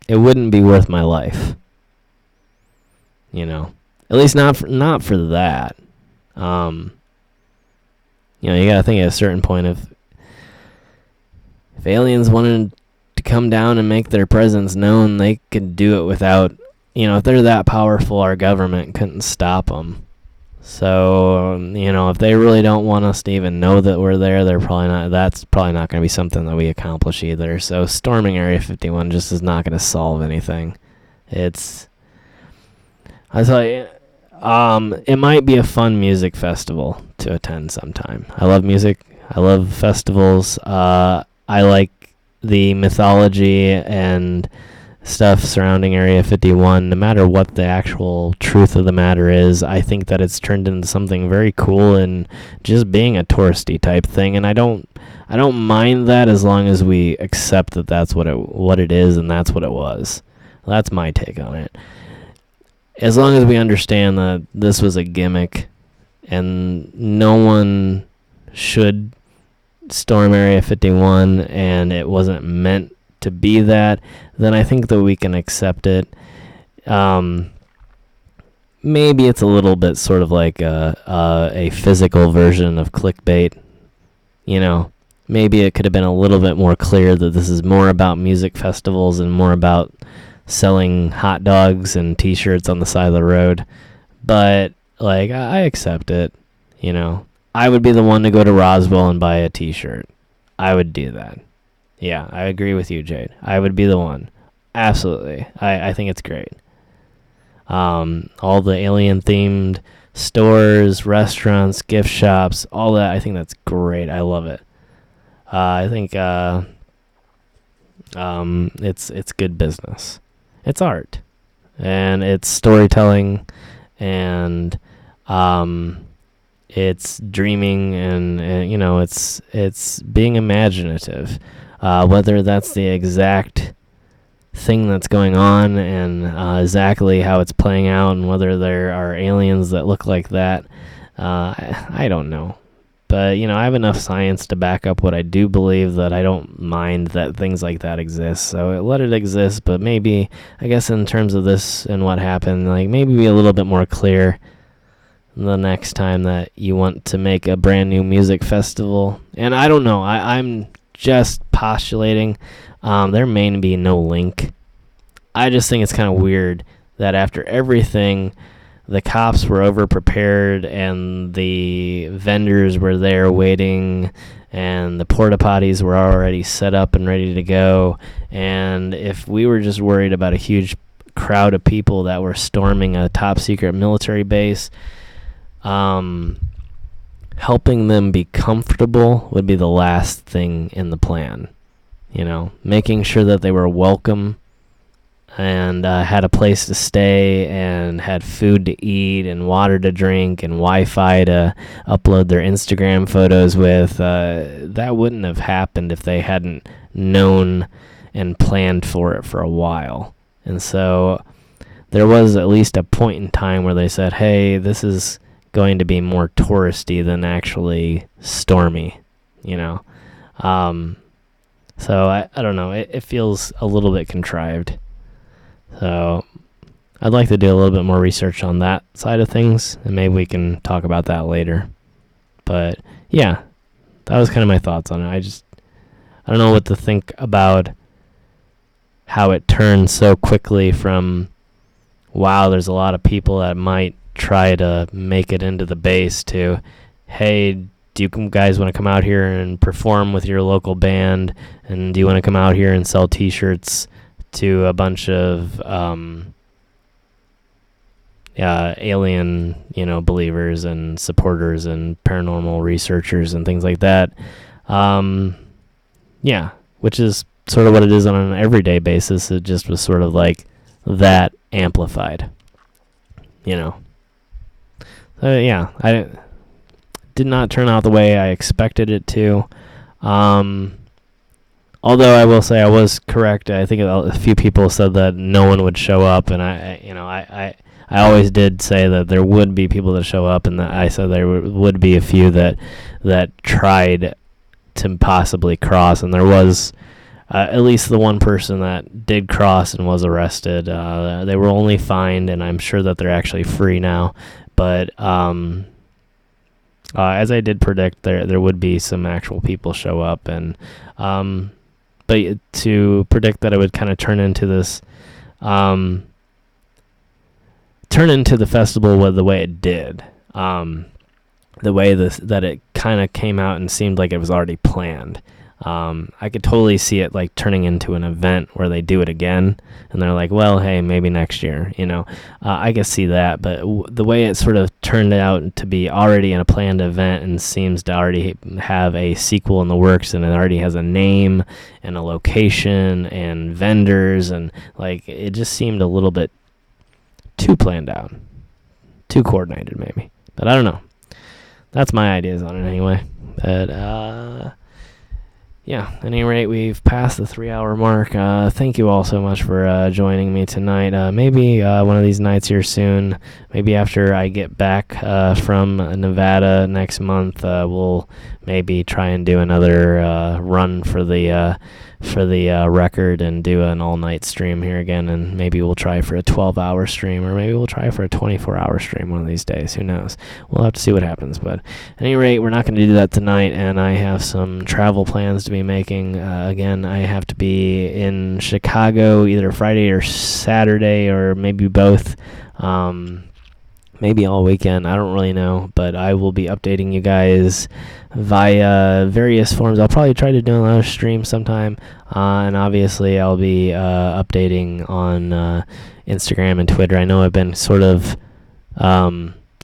it wouldn't be worth my life, at least not for that. You gotta think at a certain point, if aliens wanted to come down and make their presence known, they could do it without, if they're that powerful, our government couldn't stop them. So, if they really don't want us to even know that we're there, that's probably not going to be something that we accomplish either. So storming Area 51 just is not going to solve anything. I tell you, it might be a fun music festival to attend sometime. I love music. I love festivals. I like the mythology and stuff surrounding Area 51. No matter what the actual truth of the matter is, I think that it's turned into something very cool and just being a touristy type thing. And I don't mind that as long as we accept that that's what it is and that's what it was. That's my take on it. As long as we understand that this was a gimmick and no one should storm Area 51 and it wasn't meant to be that, then I think that we can accept it. Maybe it's a little bit sort of like a physical version of clickbait. Maybe it could have been a little bit more clear that this is more about music festivals and more about selling hot dogs and t-shirts on the side of the road. But I accept it. I would be the one to go to Roswell and buy a t-shirt. I would do that. Yeah, I agree with you, Jade. I would be the one. Absolutely. I think it's great. All the alien-themed stores, restaurants, gift shops, all that, I think that's great. I love it. I think it's good business. It's art. And it's storytelling. And it's dreaming. And it's being imaginative. Whether that's the exact thing that's going on and exactly how it's playing out, and whether there are aliens that look like that, I don't know. But, I have enough science to back up what I do believe, that I don't mind that things like that exist. So let it exist, but maybe, I guess in terms of this and what happened, like maybe be a little bit more clear the next time that you want to make a brand new music festival. And I don't know, I'm just postulating. There may be no link. I just think it's kind of weird that after everything, the cops were over-prepared and the vendors were there waiting and the porta potties were already set up and ready to go. And if we were just worried about a huge crowd of people that were storming a top-secret military base, helping them be comfortable would be the last thing in the plan. Making sure that they were welcome and had a place to stay and had food to eat and water to drink and Wi-Fi to upload their Instagram photos with, that wouldn't have happened if they hadn't known and planned for it for a while. And so there was at least a point in time where they said, hey, this is going to be more touristy than actually stormy, So I don't know. It feels a little bit contrived. So I'd like to do a little bit more research on that side of things, and maybe we can talk about that later. But yeah, that was kind of my thoughts on it. I don't know what to think about how it turned so quickly from, wow, there's a lot of people that might try to make it into the base, to, hey, do you guys want to come out here and perform with your local band? And do you want to come out here and sell T-shirts to a bunch of alien, believers and supporters and paranormal researchers and things like that? Which is sort of what it is on an everyday basis. It just was sort of like that amplified, I did not turn out the way I expected it to. Although I will say I was correct. I think a few people said that no one would show up, and I always did say that there would be people that show up, and that I said there would be a few that tried to possibly cross, and there was at least the one person that did cross and was arrested. They were only fined, and I'm sure that they're actually free now. But as I did predict, there would be some actual people show up, and but to predict that it would kind of turn into this, turn into the festival with the way it did, the way that it kind of came out and seemed like it was already planned. I could totally see it like turning into an event where they do it again, and they're like, well, hey, maybe next year, I could see that. But the way it sort of turned out to be already in a planned event and seems to already have a sequel in the works, and it already has a name and a location and vendors, and like it just seemed a little bit too planned out, too coordinated maybe. But I don't know. That's my ideas on it anyway. But yeah, at any rate, we've passed the 3-hour mark. Thank you all so much for joining me tonight. Maybe one of these nights here soon, maybe after I get back from Nevada next month, we'll maybe try and do another run for the record and do an all-night stream here again, and maybe we'll try for a 12-hour stream, or maybe we'll try for a 24-hour stream one of these days. Who knows? We'll have to see what happens. But at any rate, we're not going to do that tonight, and I have some travel plans to be making. Again, I have to be in Chicago either Friday or Saturday, or maybe both. Maybe all weekend. I don't really know, but I will be updating you guys via various forms. I'll probably try to do another stream sometime, and obviously I'll be updating on Instagram and Twitter. I know I've been sort of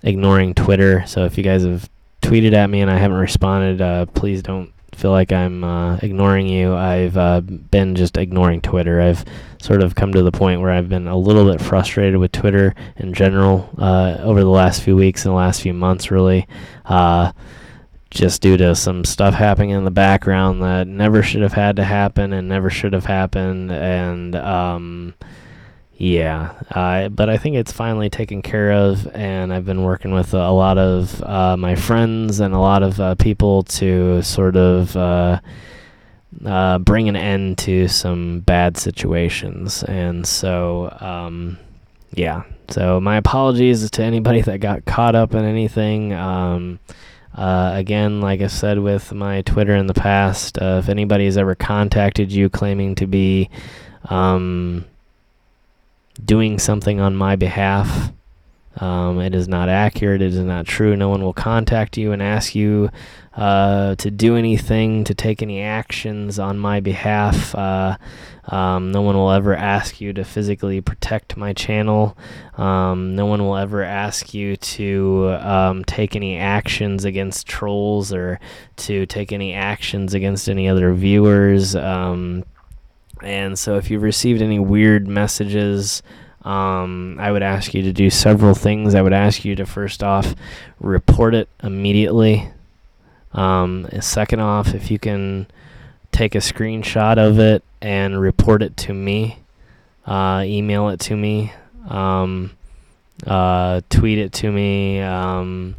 ignoring Twitter, so if you guys have tweeted at me and I haven't responded, please don't feel like I'm ignoring you. I've been just ignoring Twitter. I've sort of come to the point where I've been a little bit frustrated with Twitter in general over the last few weeks and the last few months, really. just due to some stuff happening in the background that never should have had to happen and never should have happened. And but I think it's finally taken care of, and I've been working with a lot of my friends and a lot of people to sort of bring an end to some bad situations. And so, so my apologies to anybody that got caught up in anything. Again, like I said with my Twitter in the past, if anybody's ever contacted you claiming to be doing something on my behalf, it is not accurate. It is not true. No one will contact you and ask you to do anything, to take any actions on my behalf. No one will ever ask you to physically protect my channel. No one will ever ask you to take any actions against trolls or to take any actions against any other viewers. And so if you've received any weird messages, I would ask you to do several things. I would ask you to, first off, report it immediately. Second off, if you can take a screenshot of it and report it to me, email it to me, tweet it to me,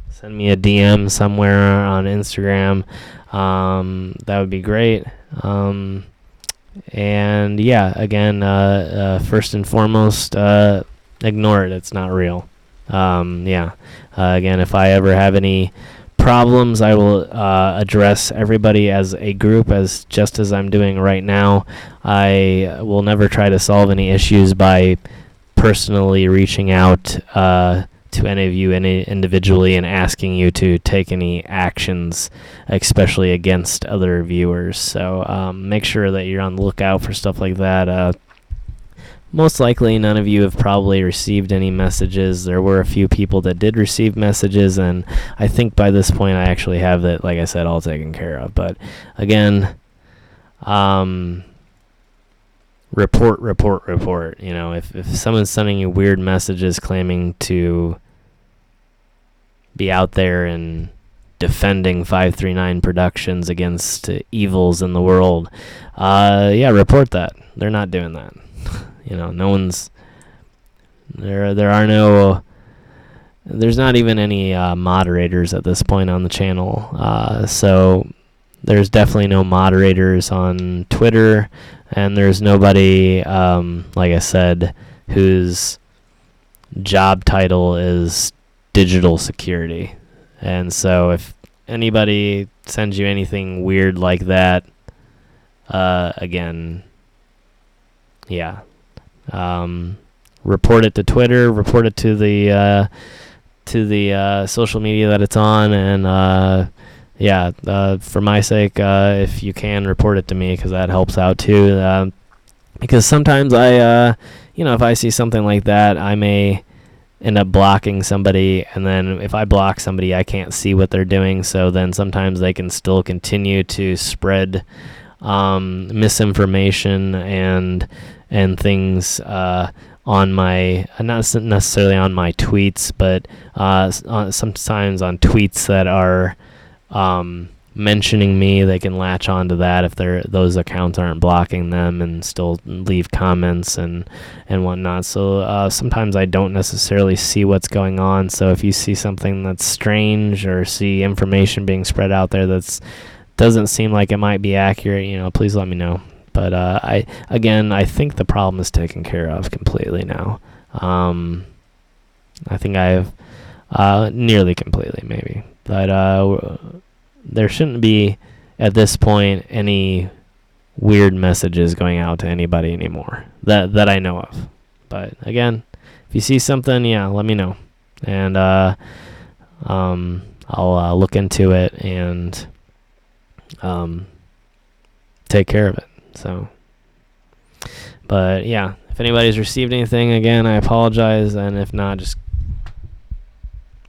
send me a DM somewhere on Instagram, that would be great. And again, first and foremost, ignore it. It's not real. Again, if I ever have any problems, I will address everybody as a group, just as I'm doing right now. I will never try to solve any issues by personally reaching out to any of you individually and asking you to take any actions, especially against other viewers. So make sure that you're on the lookout for stuff like that. Most likely none of you have probably received any messages. There were a few people that did receive messages, and I think by this point I actually have that, like I said, all taken care of. But again, report. You know, if someone's sending you weird messages claiming to be out there and defending 539 Productions against evils in the world, report that. They're not doing that. You know, no one's there's not even any moderators at this point on the channel. So there's definitely no moderators on Twitter, and there's nobody, like I said, whose job title is digital security. And so if anybody sends you anything weird like that, again, report it to Twitter, report it to the social media that it's on, and for my sake, if you can, report it to me, because that helps out too. Because sometimes if I see something like that, I may end up blocking somebody, and then if I block somebody, I can't see what they're doing, so then sometimes they can still continue to spread misinformation and things on my, not necessarily on my tweets, but sometimes on tweets that are mentioning me. They can latch onto that if those accounts aren't blocking them, and still leave comments and whatnot. So sometimes I don't necessarily see what's going on. So if you see something that's strange, or see information being spread out there that's doesn't seem like it might be accurate, please let me know. But I think the problem is taken care of completely now. I think I've nearly completely, maybe. But there shouldn't be, at this point, any weird messages going out to anybody anymore that I know of. But again, if you see something, let me know, and I'll look into it and take care of it. So, but if anybody's received anything, again, I apologize, and if not, just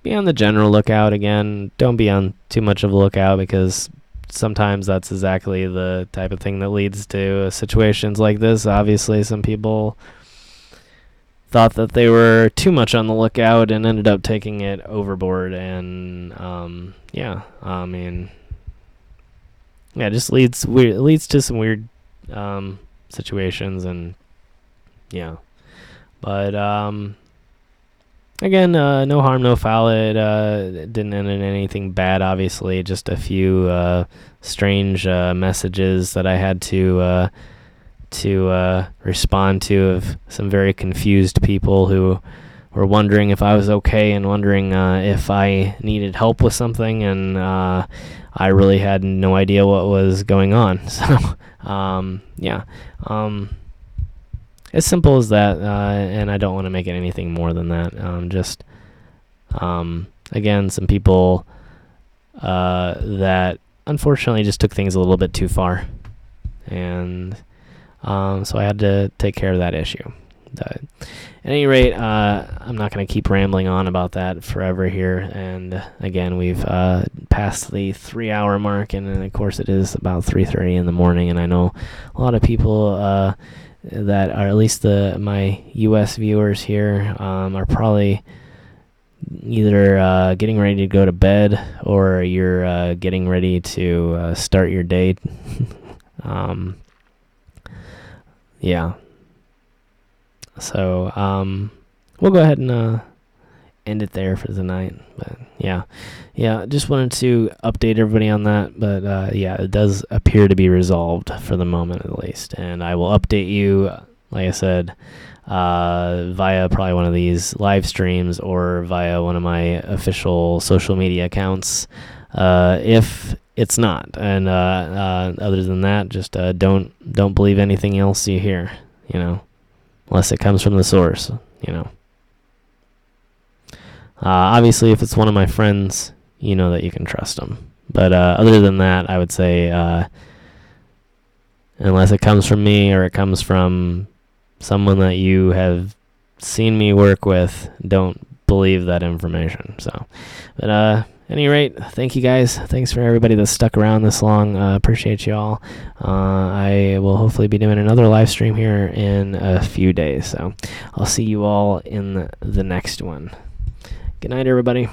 be on the general lookout. Again, don't be on too much of a lookout, because sometimes that's exactly the type of thing that leads to situations like this. Obviously, some people thought that they were too much on the lookout and ended up taking it overboard, and yeah, just leads to some weird situations, and yeah. But again, no harm, no foul. It didn't end in anything bad, obviously. Just a few strange messages that I had to respond to, of some very confused people who were wondering if I was okay, and wondering if I needed help with something, and I really had no idea what was going on. So, yeah. As simple as that, and I don't want to make it anything more than that. Just, again, some people that unfortunately just took things a little bit too far, and so I had to take care of that issue. At any rate, I'm not going to keep rambling on about that forever here. And again, we've passed the 3-hour mark, and of course it is about 3:30 in the morning. And I know a lot of people that are, at least my U.S. viewers here, are probably either getting ready to go to bed, or you're getting ready to start your day. Yeah. So we'll go ahead and end it there for the night. But yeah, just wanted to update everybody on that. But yeah, it does appear to be resolved for the moment, at least. And I will update you, like I said, via probably one of these live streams, or via one of my official social media accounts, if it's not. And other than that, just don't believe anything else you hear, unless it comes from the source, Obviously, if it's one of my friends, you know that you can trust them. But other than that, I would say, unless it comes from me, or it comes from someone that you have seen me work with, don't believe that information. So, but at any rate, thank you guys. Thanks for everybody that stuck around this long. Appreciate you all. I will hopefully be doing another live stream here in a few days. So I'll see you all in the next one. Good night, everybody.